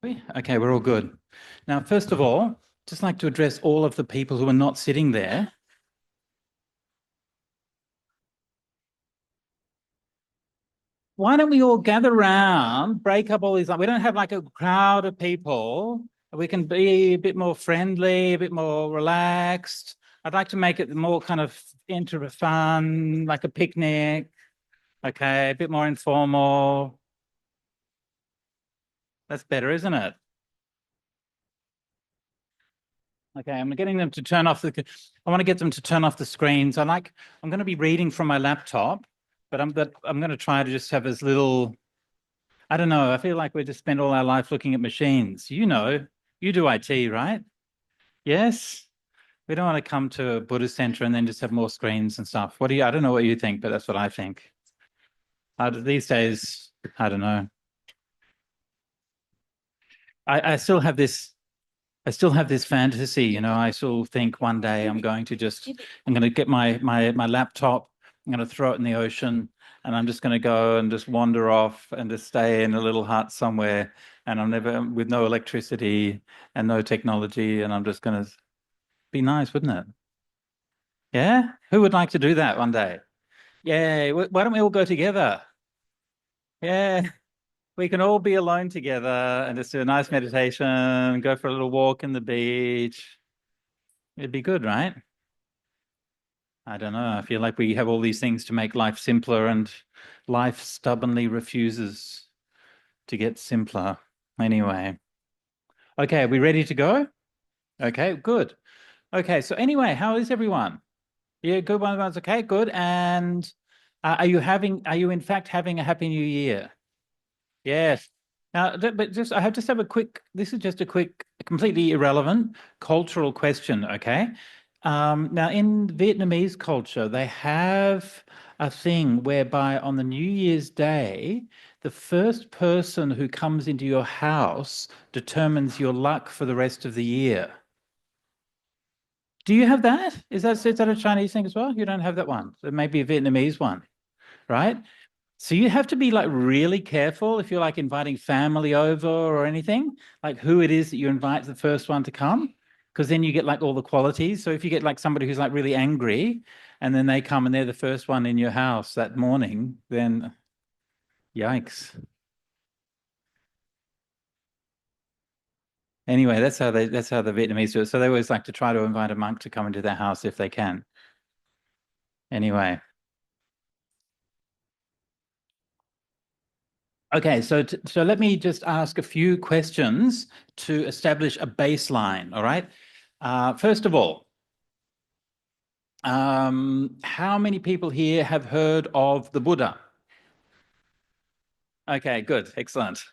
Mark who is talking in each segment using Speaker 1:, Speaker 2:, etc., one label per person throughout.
Speaker 1: Okay, we're all good. Now, first of all, just like to address all of the people who are not sitting there. Why don't we all gather around, break up all these, we don't have like a crowd of people. We can be a bit more friendly, a bit more relaxed. I'd like to make it more kind of fun, like a picnic. Okay, a bit more informal. That's better, isn't it? Okay, I'm getting them to turn off I want to get them to turn off the screens. I'm going to be reading from my laptop, but I'm going to try to just have as little, I don't know, I feel like we just spend all our life looking at machines. You know, you do IT, right? Yes? We don't want to come to a Buddhist center and then just have more screens and stuff. I don't know what you think, but that's what I think. These days, I don't know. I still have this fantasy, you know. I still think one day I'm going to get my laptop, I'm going to throw it in the ocean, and I'm just going to go and just wander off and just stay in a little hut somewhere, and I'm never with no electricity and no technology, and I'm just going to be nice, wouldn't it? Yeah? Who would like to do that one day? Yeah, why don't we all go together? Yeah. We can all be alone together and just do a nice meditation, go for a little walk in the beach. It'd be good, right? I don't know. I feel like we have all these things to make life simpler, and life stubbornly refuses to get simpler. Anyway. Okay, are we ready to go? Okay, good. Okay, so anyway, how is everyone? Yeah, good. One's okay, good. And are you in fact having a happy new year? Yes. Now, but just have a quick, this is just a quick, completely irrelevant cultural question, okay? Now, in Vietnamese culture, they have a thing whereby on the New Year's Day, the first person who comes into your house determines your luck for the rest of the year. Do you have that? Is that a Chinese thing as well? You don't have that one. It may be a Vietnamese one, right? So you have to be like really careful if you're like inviting family over or anything, like who it is that you invite the first one to come, because then you get like all the qualities. So if you get like somebody who's like really angry and then they come and they're the first one in your house that morning, then yikes. Anyway, that's how the Vietnamese do it. So they always like to try to invite a monk to come into their house if they can. Anyway. Okay, so let me just ask a few questions to establish a baseline, all right? First of all, how many people here have heard of the Buddha? Okay, good, excellent.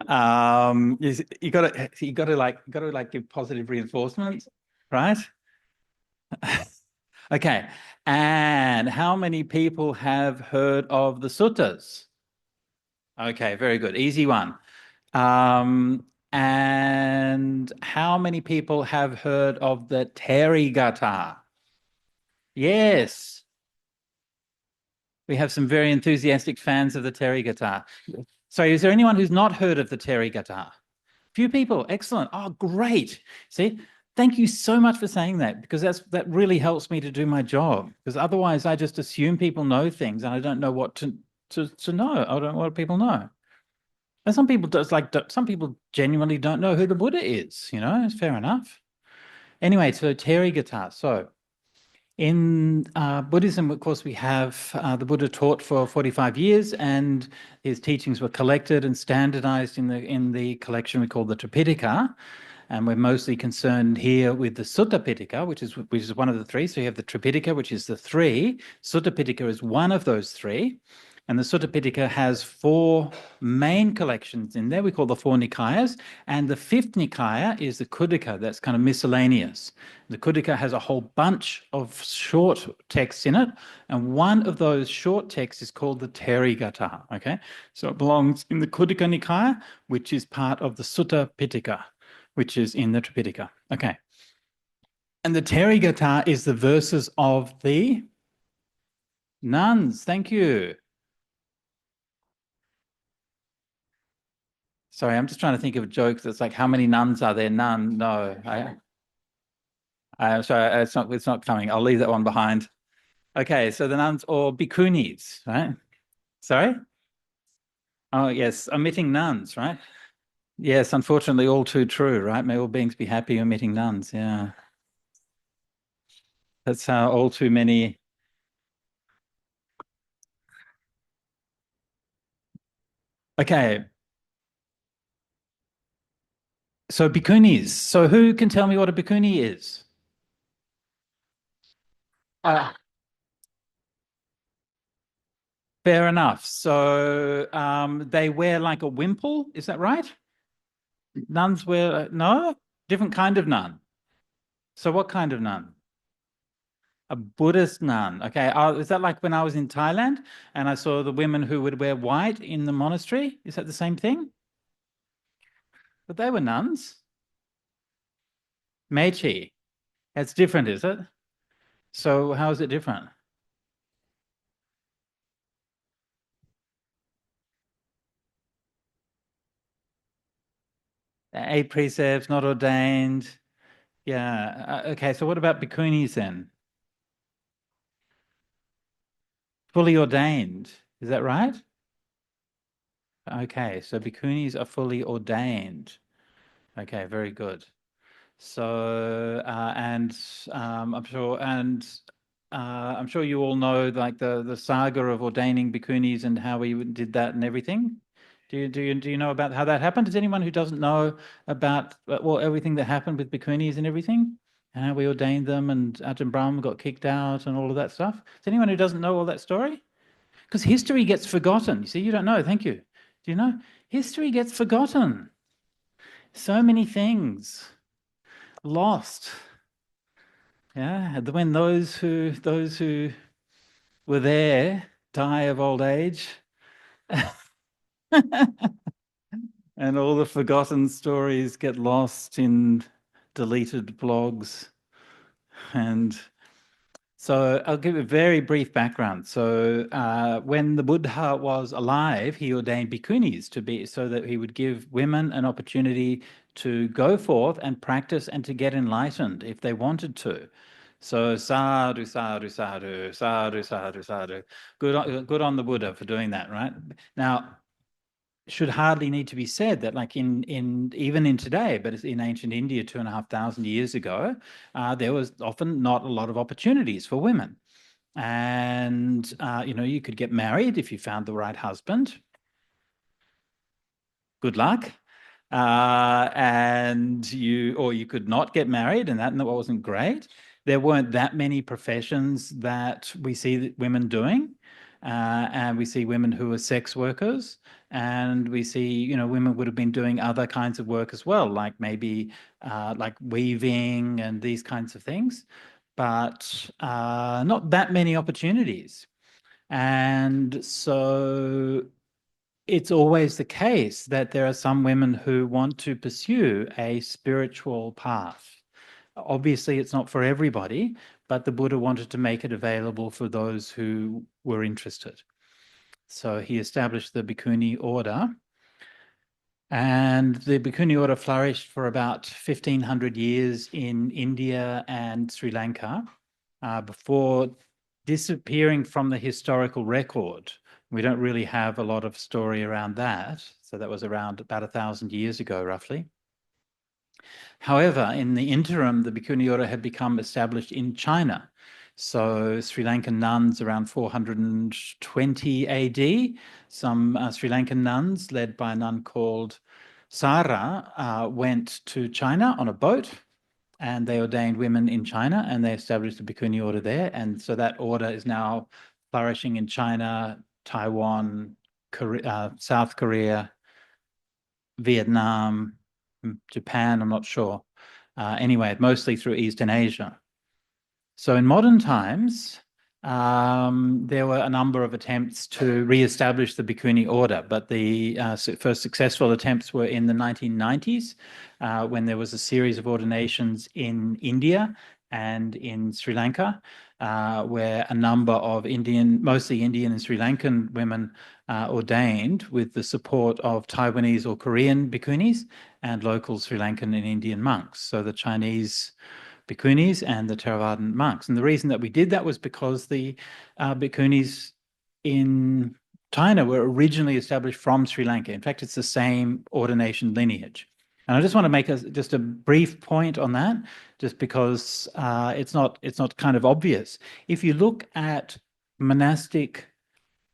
Speaker 1: You gotta like give positive reinforcement, right? Okay, and how many people have heard of the suttas? Okay, very good. Easy one. And how many people have heard of the Therigatha? Yes. We have some very enthusiastic fans of the Therigatha. Sorry, is there anyone who's not heard of the Therigatha? Few people. Excellent. Oh, great. See, thank you so much for saying that, because that really helps me to do my job. Because otherwise I just assume people know things and I don't know what to know. I don't know what people know. And some people some people genuinely don't know who the Buddha is, you know, it's fair enough. Anyway, so Therigatha. So in Buddhism, of course, we have the Buddha taught for 45 years, and his teachings were collected and standardized in the collection we call the Tripitaka. And we're mostly concerned here with the Sutta Pitaka, which is one of the three. So you have the Tripitaka, which is the three. Sutta Pitaka is one of those three. And the Sutta Pitaka has four main collections in there. We call the four Nikayas. And the fifth Nikaya is the Khuddaka, that's kind of miscellaneous. The Khuddaka has a whole bunch of short texts in it. And one of those short texts is called the Therigatha. Okay, so it belongs in the Khuddaka Nikaya, which is part of the Sutta Pitaka, which is in the Tripitaka. Okay. And the Therigatha is the verses of the nuns. Thank you. Sorry, I'm just trying to think of a joke that's like, how many nuns are there? None. No, I'm sorry, it's not coming. I'll leave that one behind. Okay, so the nuns or bhikkhunis, right? Sorry? Oh, yes, omitting nuns, right? Yes, unfortunately, all too true, right? May all beings be happy omitting nuns. Yeah. That's how all too many. Okay, so bhikkhunis. So who can tell me what a bhikkhuni is? Uh, Fair enough. So they wear like a wimple, is that right? Nuns wear, no? Different kind of nun. So what kind of nun? A Buddhist nun. Okay. Is that like when I was in Thailand and I saw the women who would wear white in the monastery? Is that the same thing? But they were nuns. Meiji. It's different, is it? So how is it different? Eight precepts, not ordained. Yeah. Okay. So what about bhikkhunis then? Fully ordained. Is that right? Okay. So bhikkhunis are fully ordained. Okay. Very good. So, I'm sure you all know like the saga of ordaining bhikkhunis and how we did that and everything. Do you know about how that happened? Is anyone who doesn't know about well everything that happened with bhikkhunis and everything? How we ordained them and Ajahn Brahm got kicked out and all of that stuff. Is anyone who doesn't know all that story? Because history gets forgotten. You see, you don't know. Thank you. Do you know? History gets forgotten. So many things lost. Yeah, when those who were there die of old age, and all the forgotten stories get lost in deleted blogs. And so I'll give a very brief background. So when the Buddha was alive, he ordained bhikkhunis to be so that he would give women an opportunity to go forth and practice and to get enlightened if they wanted to. So sadhu, sadhu, sadhu, sadhu, sadhu, sadhu. Good on the Buddha for doing that, right? Now, should hardly need to be said that like in even in today, but in ancient India 2,500 years ago, there was often not a lot of opportunities for women. And, you could get married if you found the right husband. Good luck. Or you could not get married, and that wasn't great. There weren't that many professions that we see women doing. And we see women who are sex workers, and we see, women would have been doing other kinds of work as well, like maybe like weaving and these kinds of things, but not that many opportunities. And so it's always the case that there are some women who want to pursue a spiritual path. Obviously, it's not for everybody, but the Buddha wanted to make it available for those who were interested. So he established the Bhikkhuni order, and the Bhikkhuni order flourished for about 1,500 years in India and Sri Lanka before disappearing from the historical record. We don't really have a lot of story around that. So that was around about 1,000 years ago, roughly. However, in the interim, the Bhikkhuni order had become established in China. So Sri Lankan nuns around 420 AD, some Sri Lankan nuns led by a nun called Sara went to China on a boat, and they ordained women in China, and they established the Bhikkhuni order there. And so that order is now flourishing in China, Taiwan, South Korea, Vietnam, Japan, I'm not sure. Anyway, mostly through Eastern Asia. So in modern times, there were a number of attempts to re-establish the Bhikkhuni order, but the first successful attempts were in the 1990s, when there was a series of ordinations in India and in Sri Lanka, where a number of mostly Indian and Sri Lankan women ordained with the support of Taiwanese or Korean bhikkhunis and local Sri Lankan and Indian monks. So the Chinese bhikkhunis and the Theravadan monks. And the reason that we did that was because the bhikkhunis in China were originally established from Sri Lanka. In fact, it's the same ordination lineage. And I just want to make just a brief point on that, just because it's not kind of obvious. If you look at monastic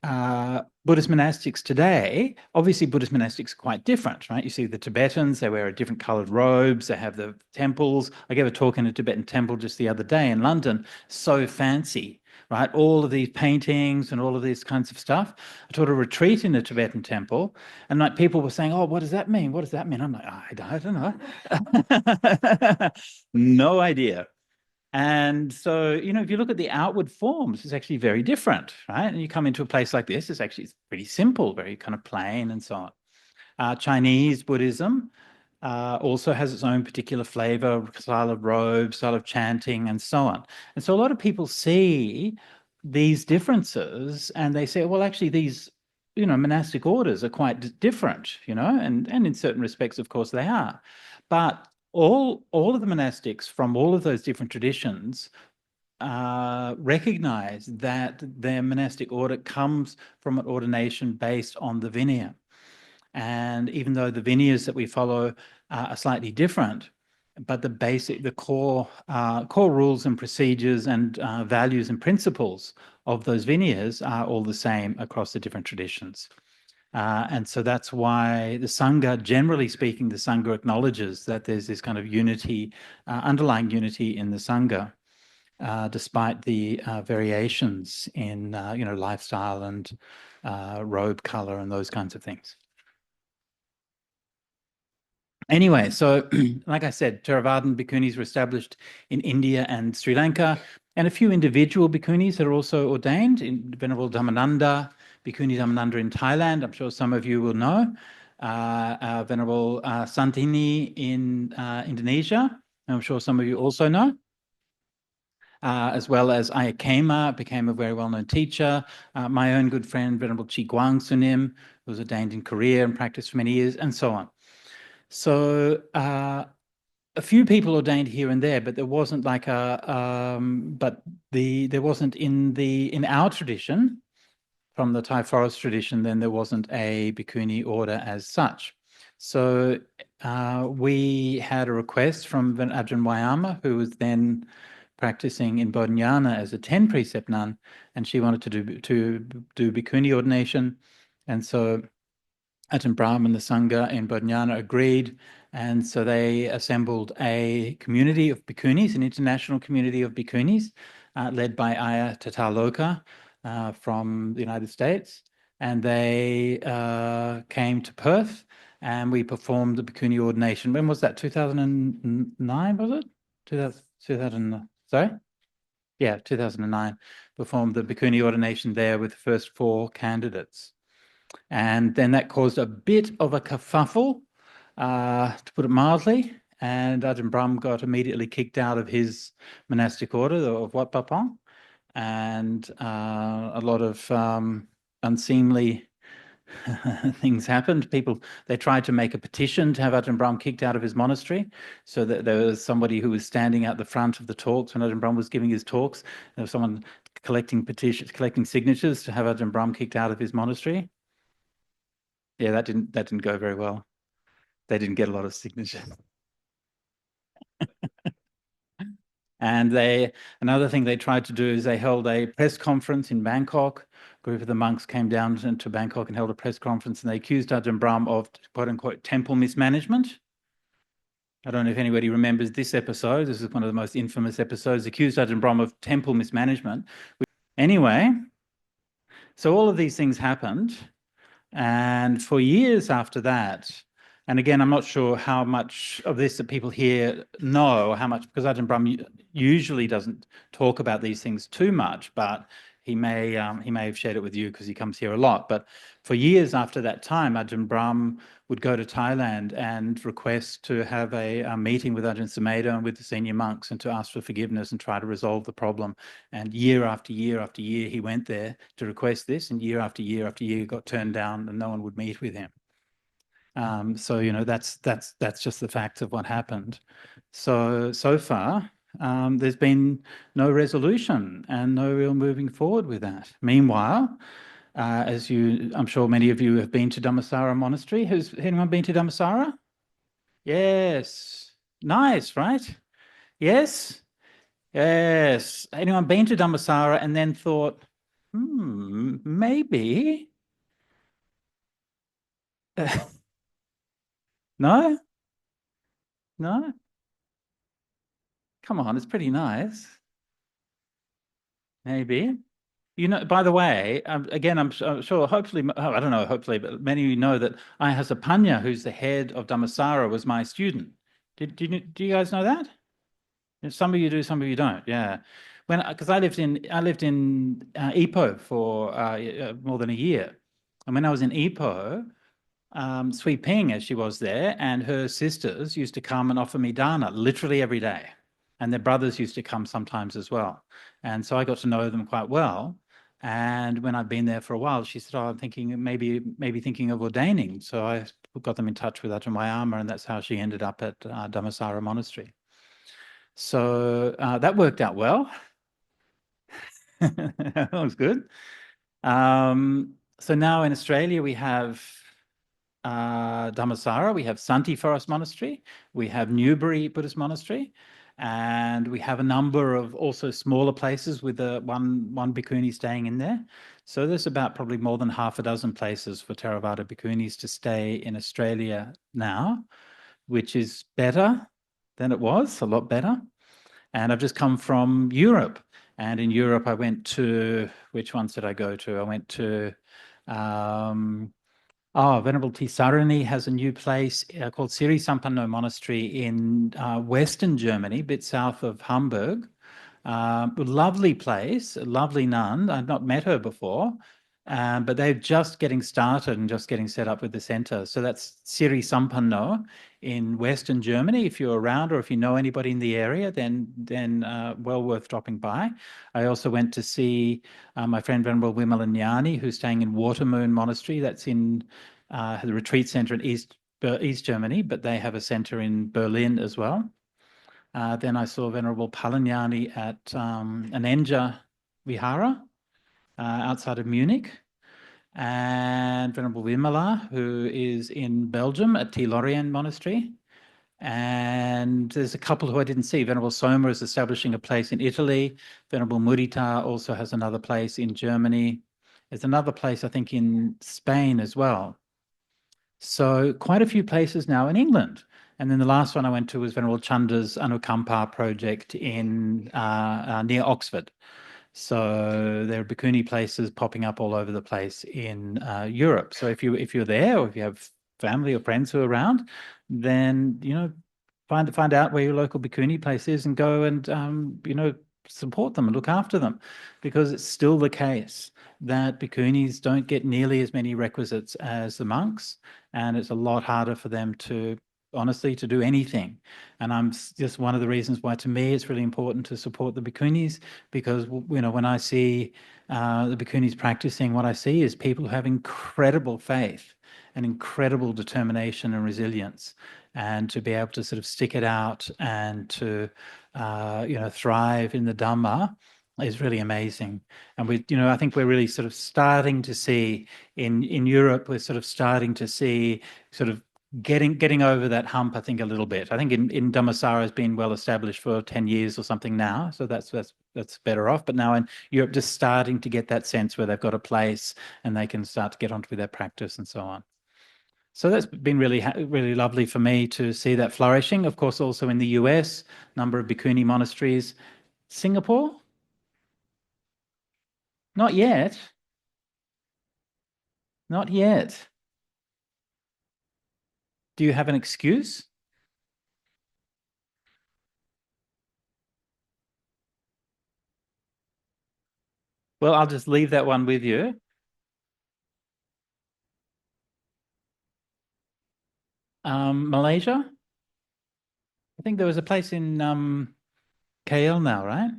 Speaker 1: Buddhist monastics today, obviously Buddhist monastics are quite different, right? You see the Tibetans, they wear different colored robes, they have the temples. I gave a talk in a Tibetan temple just the other day in London, so fancy, right? All of these paintings and all of these kinds of stuff. I taught a retreat in a Tibetan temple, and like people were saying, oh, what does that mean? What does that mean? I'm like, I don't know. No idea. And so, you know, if you look at the outward forms, it's actually very different, right? And you come into a place like this, it's actually pretty simple, very kind of plain and so on. Chinese Buddhism also has its own particular flavor, style of robe, style of chanting, and so on. And so a lot of people see these differences and they say, well, actually, these, you know, monastic orders are quite different, you know, and in certain respects, of course, they are. But all of the monastics from all of those different traditions recognize that their monastic order comes from an ordination based on the Vinaya. And even though the Vinayas that we follow are slightly different, but the core rules and procedures and values and principles of those Vinayas are all the same across the different traditions. And so that's why the Sangha, generally speaking, the Sangha acknowledges that there's this kind of unity, underlying unity in the Sangha, despite the variations in, you know, lifestyle and robe color and those kinds of things. Anyway, so like I said, Theravadan bhikkhunis were established in India and Sri Lanka, and a few individual bhikkhunis that are also ordained. In Venerable Dhammananda, Bhikkhuni Dhammananda in Thailand, I'm sure some of you will know. Venerable Santini in Indonesia, I'm sure some of you also know. As well as 𝐒𝐞𝐜𝐚, became a very well-known teacher. My own good friend, Venerable 𝐂𝐽𝑔 who was ordained in Korea and practiced for many years, and so on. So a few people ordained here and there, but there wasn't like there wasn't in our tradition, from the Thai forest tradition, then there wasn't a bhikkhuni order as such. So we had a request from Ajahn Wayama, who was then practicing in Bodhinyana as a 10-precept nun, and she wanted to do bhikkhuni ordination. And so Ajahn Brahm and the Sangha in Bodhinyana agreed, and so they assembled a community of bhikkhunis, an international community of bhikkhunis, led by Ayya Tataloka from the United States. And they came to Perth, and we performed the bhikkhuni ordination. When was that? 2009, was it? 2000, sorry? Yeah, 2009. Performed the bhikkhuni ordination there with the first 4 candidates. And then that caused a bit of a kerfuffle, to put it mildly, and Ajahn Brahm got immediately kicked out of his monastic order of Wat Pah Pong, and a lot of unseemly things happened. They tried to make a petition to have Ajahn Brahm kicked out of his monastery, so that there was somebody who was standing out the front of the talks when Ajahn Brahm was giving his talks. There was someone collecting signatures to have Ajahn Brahm kicked out of his monastery. Yeah, that didn't go very well. They didn't get a lot of signatures. And another thing they tried to do is they held a press conference in Bangkok. A group of the monks came down to Bangkok and held a press conference, and they accused Ajahn Brahm of, quote unquote, temple mismanagement. I don't know if anybody remembers this episode. This is one of the most infamous episodes. Accused Ajahn Brahm of temple mismanagement. Anyway, so all of these things happened. And for years after that, and again, I'm not sure how much of this that people here know, how much, because Ajahn Brahm usually doesn't talk about these things too much, but he may have shared it with you because he comes here a lot. But for years after that time, Ajahn Brahm would go to Thailand and request to have a meeting with Ajahn Sumedho and with the senior monks and to ask for forgiveness and try to resolve the problem. And year after year after year, he went there to request this, and year after year after year, he got turned down and no one would meet with him. So, you know, that's just the facts of what happened. So far, there's been no resolution and no real moving forward with that. Meanwhile, I'm sure many of you have been to Dhammasara Monastery. Has anyone been to Dhammasara? Yes. Nice, right? Yes? Yes. Anyone been to Dhammasara and then thought, maybe? No? No? Come on, it's pretty nice. Maybe. You know, by the way, again, I'm sure, hopefully, I don't know, hopefully, but many of you know that Ayahasapanya, who's the head of Dhammasara, was my student. Do you guys know that? Some of you do, some of you don't. Yeah, because I lived in Ipoh for more than a year, and when I was in Ipoh, Sui Ping, as she was there, and her sisters used to come and offer me dana literally every day, and their brothers used to come sometimes as well, and so I got to know them quite well. And when I'd been there for a while, she said, "Oh, I'm thinking maybe thinking of ordaining." So I got them in touch with Ajahn Wayama, and that's how she ended up at Dhammasara Monastery. So that worked out well. That was good. So now in Australia, we have Dhammasara, we have Santi Forest Monastery, we have Newbury Buddhist Monastery, and we have a number of also smaller places with one bhikkhuni staying in there. So there's about probably more than half a dozen places for Theravada bhikkhunis to stay in Australia now, which is better than it was, a lot better. And I've just come from Europe. And in Europe, I went to, which ones did I go to? I went to, Venerable Tisarani has a new place called Siri Sampanno Monastery in Western Germany, a bit south of Hamburg. Lovely place, a lovely nun. I've not met her before, but they're just getting started and just getting set up with the center. So that's Siri Sampanno in Western Germany. If you're around or if you know anybody in the area, then well worth dropping by. I also went to see my friend Venerable Vimalanyani, who's staying in Watermoon Monastery. That's in the retreat center in East Germany, but they have a center in Berlin as well. Then I saw Venerable Palanyani at Anenja Vihara outside of Munich, and Venerable Vimala, who is in Belgium at Th-Lorient Monastery. And there's a couple who I didn't see. Venerable Soma is establishing a place in Italy. Venerable Mudita also has another place in Germany. There's another place, I think, in Spain as well. So quite a few places now in England. And then the last one I went to was Venerable Chanda's Anukampa project in near Oxford. So there are bhikkhuni places popping up all over the place in Europe. So if you're there, or if you have family or friends who are around, then find out where your local bhikkhuni place is and go and support them and look after them, because it's still the case that bhikkhunis don't get nearly as many requisites as the monks, and it's a lot harder for them to honestly to do anything. And I'm just one of the reasons why to me it's really important to support the bhikkhunis, because when I see the bhikkhunis practicing, what I see is people who have incredible faith and incredible determination and resilience, and to be able to sort of stick it out and to thrive in the Dhamma is really amazing. And I think we're really sort of starting to see in Europe, we're sort of starting to see sort of getting over that hump, I think, a little bit. I think in Dhammasara has been well established for 10 years or something now, so that's better off. But now in Europe, just starting to get that sense where they've got a place and they can start to get onto with their practice and so on. So that's been really lovely for me to see that flourishing. Of course, also in the US, number of bhikkhuni monasteries. Singapore? Not yet. Not yet. Do you have an excuse? Well, I'll just leave that one with you. Malaysia? I think there was a place in KL now, right?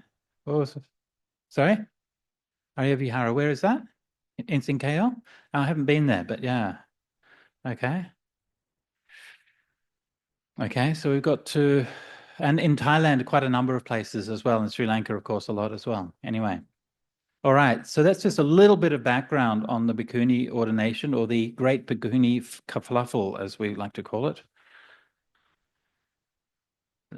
Speaker 1: What was it? Sorry? Vihara. Where is that? It's in KL? I haven't been there, but yeah. Okay. Okay, so we've got to, and in Thailand, quite a number of places as well. In Sri Lanka, of course, a lot as well. Anyway. All right, so that's just a little bit of background on the bhikkhuni ordination, or the Great Bhikkhuni Kerfuffle, as we like to call it.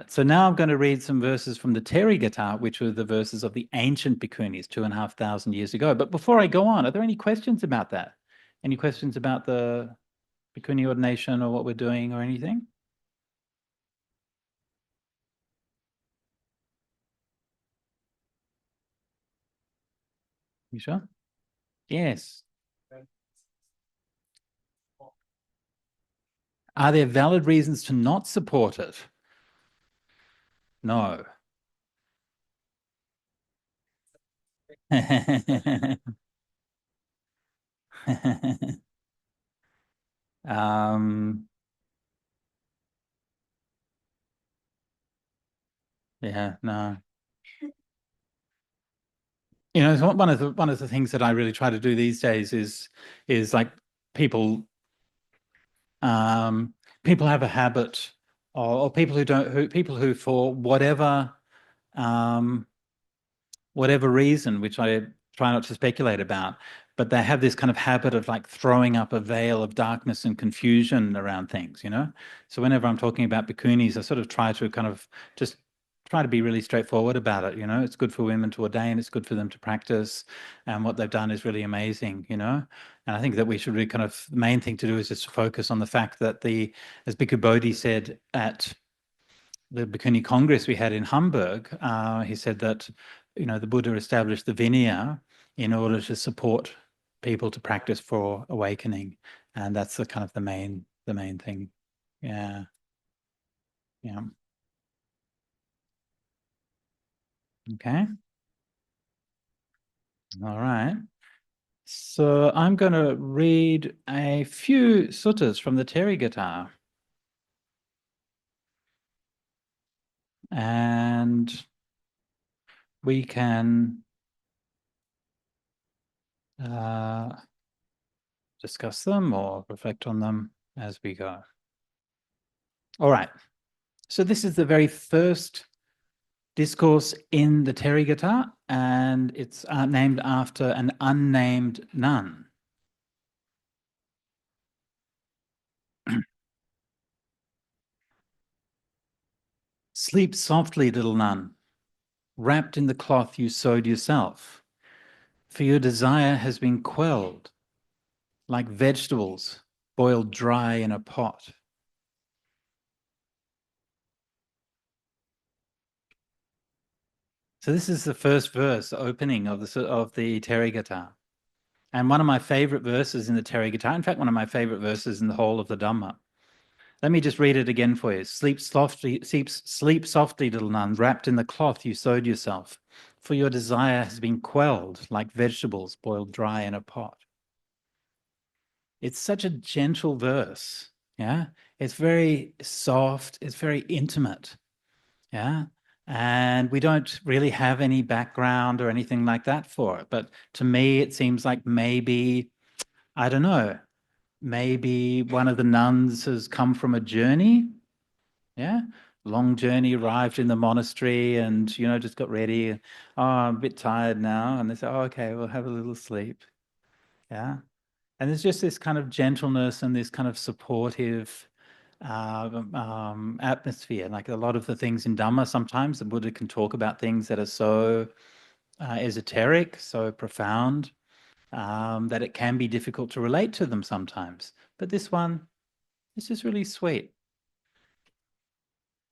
Speaker 1: So now I'm going to read some verses from the Therigatha, which were the verses of the ancient bhikkhunis 2,500 years ago. But before I go on, are there any questions about that? Any questions about the bhikkhuni ordination or what we're doing or anything? You sure? Yes. Are there valid reasons to not support it? No. um, yeah, no. You know, one of the things that I really try to do these days is like people people have a habit, or people who don't people who for um whatever reason, which I try not to speculate about, but they have this kind of habit of like throwing up a veil of darkness and confusion around things, you know? So whenever I'm talking about bhikkhunis, I sort of try to kind of just try to be really straightforward about it, you know? It's good for women to ordain, it's good for them to practice, and what they've done is really amazing, you know? And I think that we should really kind of, the main thing to do is just to focus on the fact that as Bhikkhu Bodhi said at the Bhikkhuni Congress we had in Hamburg, he said that, you know, the Buddha established the Vinaya in order to support people to practice for awakening, and that's the kind of the main thing. Yeah, yeah. Okay. All right. So I'm going to read a few suttas from the Therigatha, and we can discuss them or reflect on them as we go. All right. So this is the very first discourse in the Therigatha, and it's named after an unnamed nun. Sleep softly, little nun, wrapped in the cloth you sewed yourself, for your desire has been quelled, like vegetables boiled dry in a pot. So this is the first verse, the opening of the Therigatha. And one of my favorite verses in the Therigatha, in fact, one of my favorite verses in the whole of the Dhamma. Let me just read it again for you. Sleep softly, little nun, wrapped in the cloth you sewed yourself, for your desire has been quelled like vegetables boiled dry in a pot. It's such a gentle verse, yeah? It's very soft, it's very intimate, yeah? And we don't really have any background or anything like that for it. But to me, it seems like maybe, I don't know, maybe one of the nuns has come from a journey, yeah, long journey, arrived in the monastery and, you know, just got ready. Oh, I'm a bit tired now. And they say, oh, okay, we'll have a little sleep. Yeah. And there's just this kind of gentleness and this kind of supportive atmosphere. Like a lot of the things in Dhamma, sometimes the Buddha can talk about things that are so esoteric, so profound, that it can be difficult to relate to them sometimes. But this one, it's just really sweet.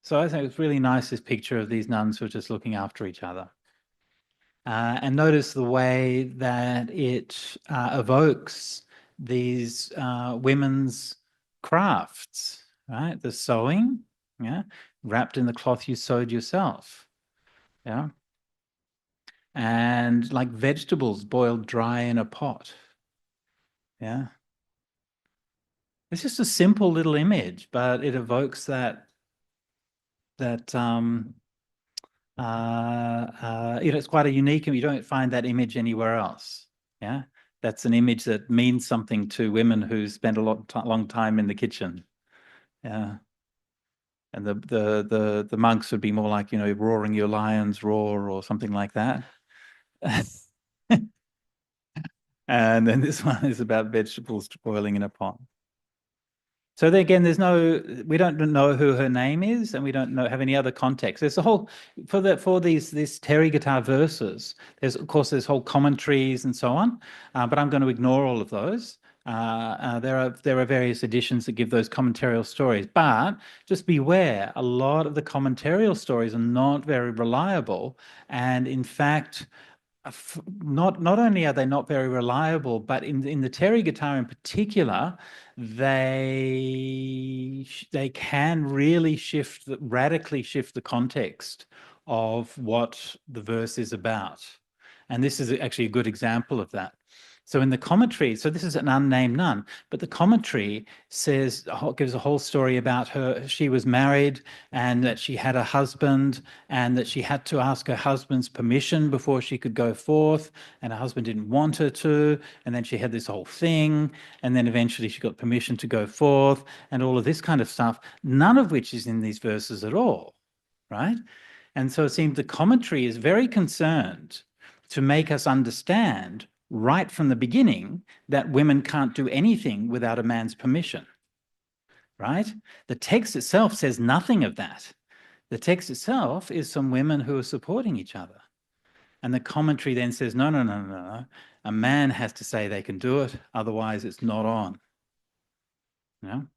Speaker 1: So I think it's really nice, this picture of these nuns who are just looking after each other. And notice the way that it evokes these women's crafts, right? The sewing, yeah, wrapped in the cloth you sewed yourself, yeah. and like vegetables boiled dry in a pot. Yeah. It's just a simple little image, but it evokes that it's quite a unique, and you don't find that image anywhere else. Yeah. That's an image that means something to women who spend a long time in the kitchen. Yeah. And the monks would be more like, roaring your lions roar or something like that. And then this one is about vegetables boiling in a pot. So there again, we don't know who her name is, and we don't have any other context. There's a whole for these Therigatha verses. There's whole commentaries and so on, but I'm going to ignore all of those. There are various editions that give those commentarial stories, but just beware. A lot of the commentarial stories are not very reliable, and in fact, not only are they not very reliable, but in the Therigatha in particular, they can really radically shift the context of what the verse is about. And this is actually a good example of that. So in the commentary, so this is an unnamed nun, but the commentary gives a whole story about her. She was married and that she had a husband and that she had to ask her husband's permission before she could go forth, and her husband didn't want her to. And then she had this whole thing, and then eventually she got permission to go forth, and all of this kind of stuff, none of which is in these verses at all, right? And so it seems the commentary is very concerned to make us understand right from the beginning that women can't do anything without a man's permission, right? The text itself says nothing of that. The text itself is some women who are supporting each other. And the commentary then says, no, no, no, no, no. A man has to say they can do it, otherwise it's not on. You know?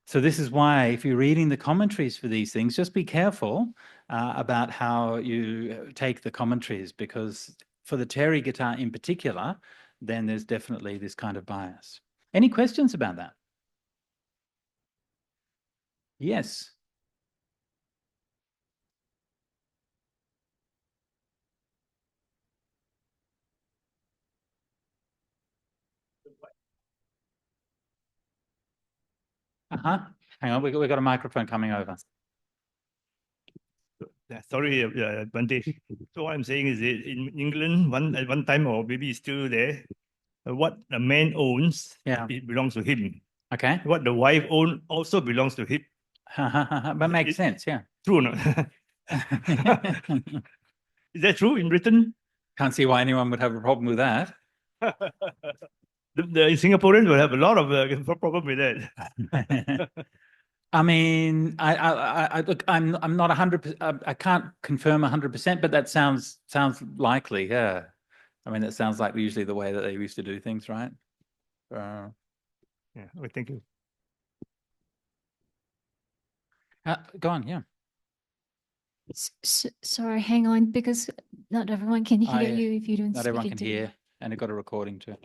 Speaker 1: So this is why, if you're reading the commentaries for these things, just be careful about how you take the commentaries, because for the Therigatha in particular, then there's definitely this kind of bias. Any questions about that? Yes. Uh-huh. Hang on, we've got a microphone coming over.
Speaker 2: Sorry, Bhante. So what I'm saying is that in England, at one time, or maybe it's still there, what the man owns, it belongs to him.
Speaker 1: Okay.
Speaker 2: What the wife owns also belongs to him.
Speaker 1: That makes sense, yeah.
Speaker 2: True or not? Is that true in Britain?
Speaker 1: Can't see why anyone would have a problem with that.
Speaker 2: The Singaporeans will have a lot of problem with that.
Speaker 1: I mean, look, I'm not 100%. I can't confirm 100%, but that sounds likely. Yeah, I mean, that sounds like usually the way that they used to do things, right?
Speaker 2: Yeah. Well, thank you.
Speaker 1: Go on. Yeah.
Speaker 3: Sorry, hang on, because not everyone can hear you if you don't.
Speaker 1: Not everyone can hear, and it got a recording too.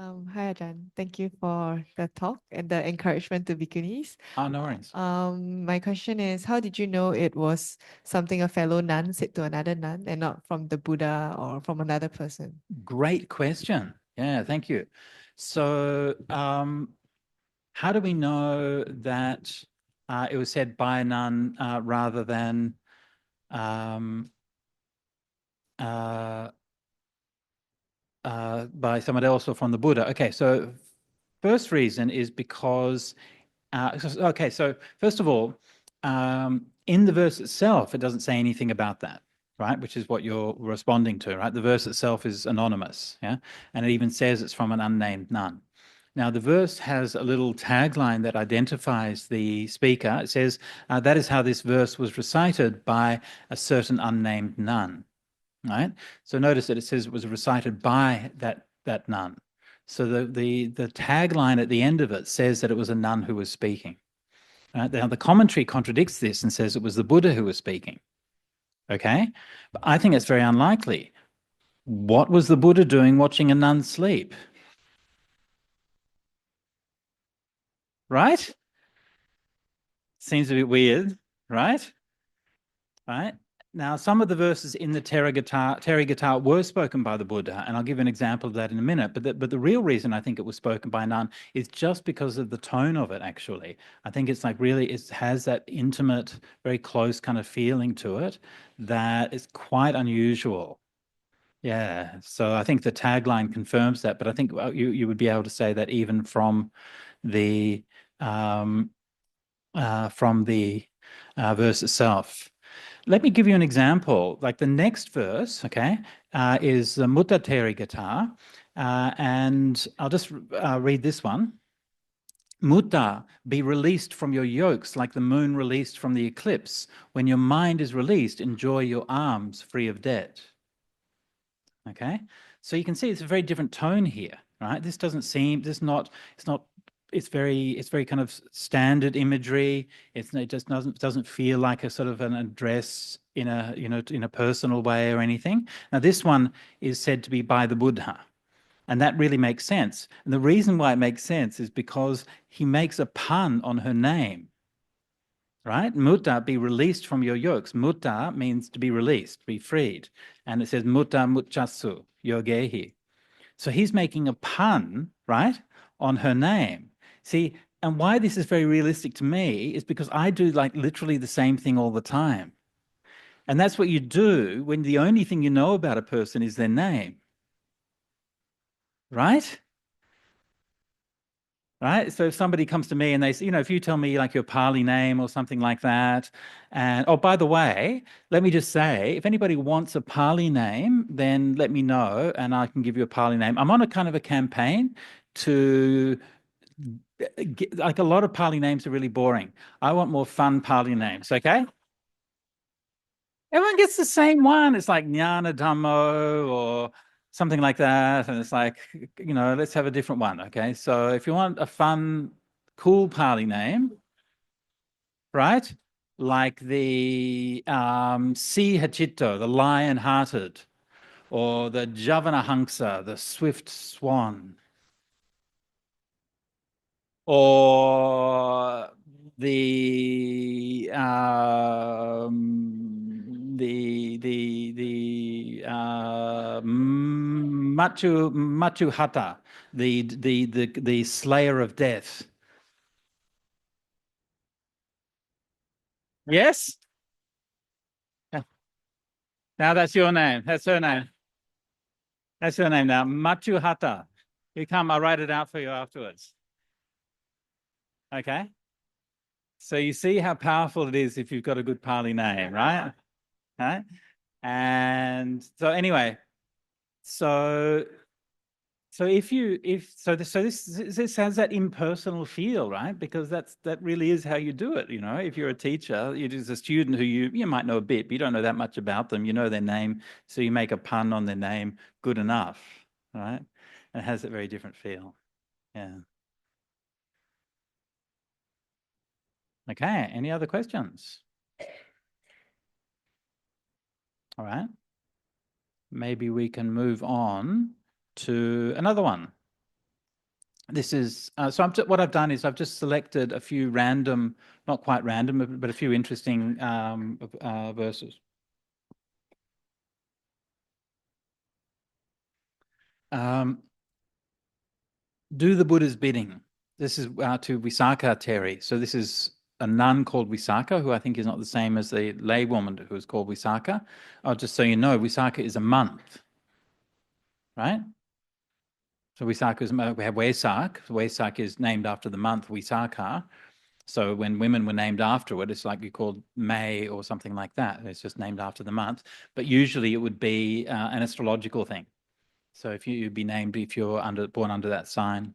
Speaker 4: Hi, Ajahn. Thank you for the talk and the encouragement to bhikkhunis.
Speaker 1: Oh, no worries.
Speaker 4: My question is, how did you know it was something a fellow nun said to another nun and not from the Buddha or from another person?
Speaker 1: Great question. Yeah, thank you. So, how do we know that it was said by a nun rather than by someone else or from the Buddha? Okay, so first reason is because, so first of all, in the verse itself, it doesn't say anything about that, right? Which is what you're responding to, right? The verse itself is anonymous, yeah? And it even says it's from an unnamed nun. Now, the verse has a little tagline that identifies the speaker. It says, that is how this verse was recited by a certain unnamed nun. Right. So notice that it says it was recited by that nun. So the tagline at the end of it says that it was a nun who was speaking. Now the commentary contradicts this and says it was the Buddha who was speaking. Okay, but I think it's very unlikely. What was the Buddha doing watching a nun sleep? Right? Seems a bit weird, right? Right? Now, some of the verses in the Therigatha were spoken by the Buddha, and I'll give an example of that in a minute. But the real reason I think it was spoken by a nun is just because of the tone of it, actually. I think it's like really, it has that intimate, very close kind of feeling to it that is quite unusual. Yeah, so I think the tagline confirms that, but I think you would be able to say that even from the verse itself. Let me give you an example. Like the next verse, okay, is the Mutta Therigatha, and I'll just read this one. Mutta, be released from your yokes like the moon released from the eclipse. When your mind is released, enjoy your arms free of debt. Okay, so you can see it's a very different tone here, right? This doesn't seem, it's very kind of standard imagery. It just doesn't feel like a sort of an address in a personal way or anything. Now this one is said to be by the Buddha, and that really makes sense. And the reason why it makes sense is because he makes a pun on her name, right? Mutta, be released from your yokes. Mutta means to be released, be freed, and it says mutta muchasu yogehi. So he's making a pun, right, on her name. See, and why this is very realistic to me is because I do like literally the same thing all the time. And that's what you do when the only thing you know about a person is their name. Right? Right? So if somebody comes to me and they say, if you tell me like your Pali name or something like that, and oh, by the way, let me just say, if anybody wants a Pali name, then let me know and I can give you a Pali name. I'm on a kind of a campaign to like a lot of Pali names are really boring. I want more fun Pali names, okay? Everyone gets the same one. It's like Jnana Dhammo or something like that. And it's like, let's have a different one, okay? So if you want a fun, cool Pali name, right? Like the 𝐒𝐻𝐞𝐜𝐢𝐚𝐥, the lion-hearted, or the 𝑗𝑎vanahangsa, the swift swan, or the Matuhata, the slayer of death. Yes? Now that's your name. That's her name. That's her name now. Matuhata. You come, I'll write it out for you afterwards. Okay? So you see how powerful it is if you've got a good Pali name, right? Right? And so anyway, so this has that impersonal feel, right? Because that really is how you do it. If you're a teacher, you're just a student who you might know a bit, but you don't know that much about them. You know their name, so you make a pun on their name. Good enough, right? And it has a very different feel. Yeah. Okay. Any other questions? All right. Maybe we can move on to another one. This is, what I've done is I've just selected a few random, not quite random, but a few interesting verses. Do the Buddha's bidding. This is to Visakha Theri. So this is a nun called Visakha, who I think is not the same as the laywoman who is called Visakha. Just so you know, Visakha is a month, right? So Visakha is, we have Wesak. Wesak is named after the month Visakha. So when women were named afterward, it's like you called May or something like that. It's just named after the month. But usually it would be an astrological thing. So if you'd be named if you're born under that sign.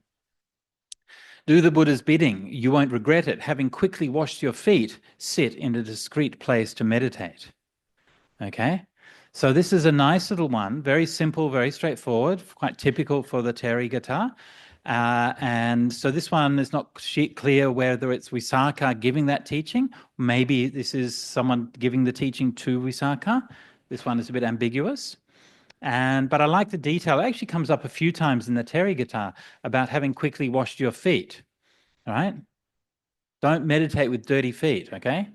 Speaker 1: Do the Buddha's bidding. You won't regret it. Having quickly washed your feet, sit in a discreet place to meditate. Okay? So this is a nice little one, very simple, very straightforward, quite typical for the Therigatha. And so this one is not clear whether it's Visakha giving that teaching. Maybe this is someone giving the teaching to Visakha. This one is a bit ambiguous. But I like the detail. It actually comes up a few times in the Therigatha about having quickly washed your feet, all right? Don't meditate with dirty feet, okay?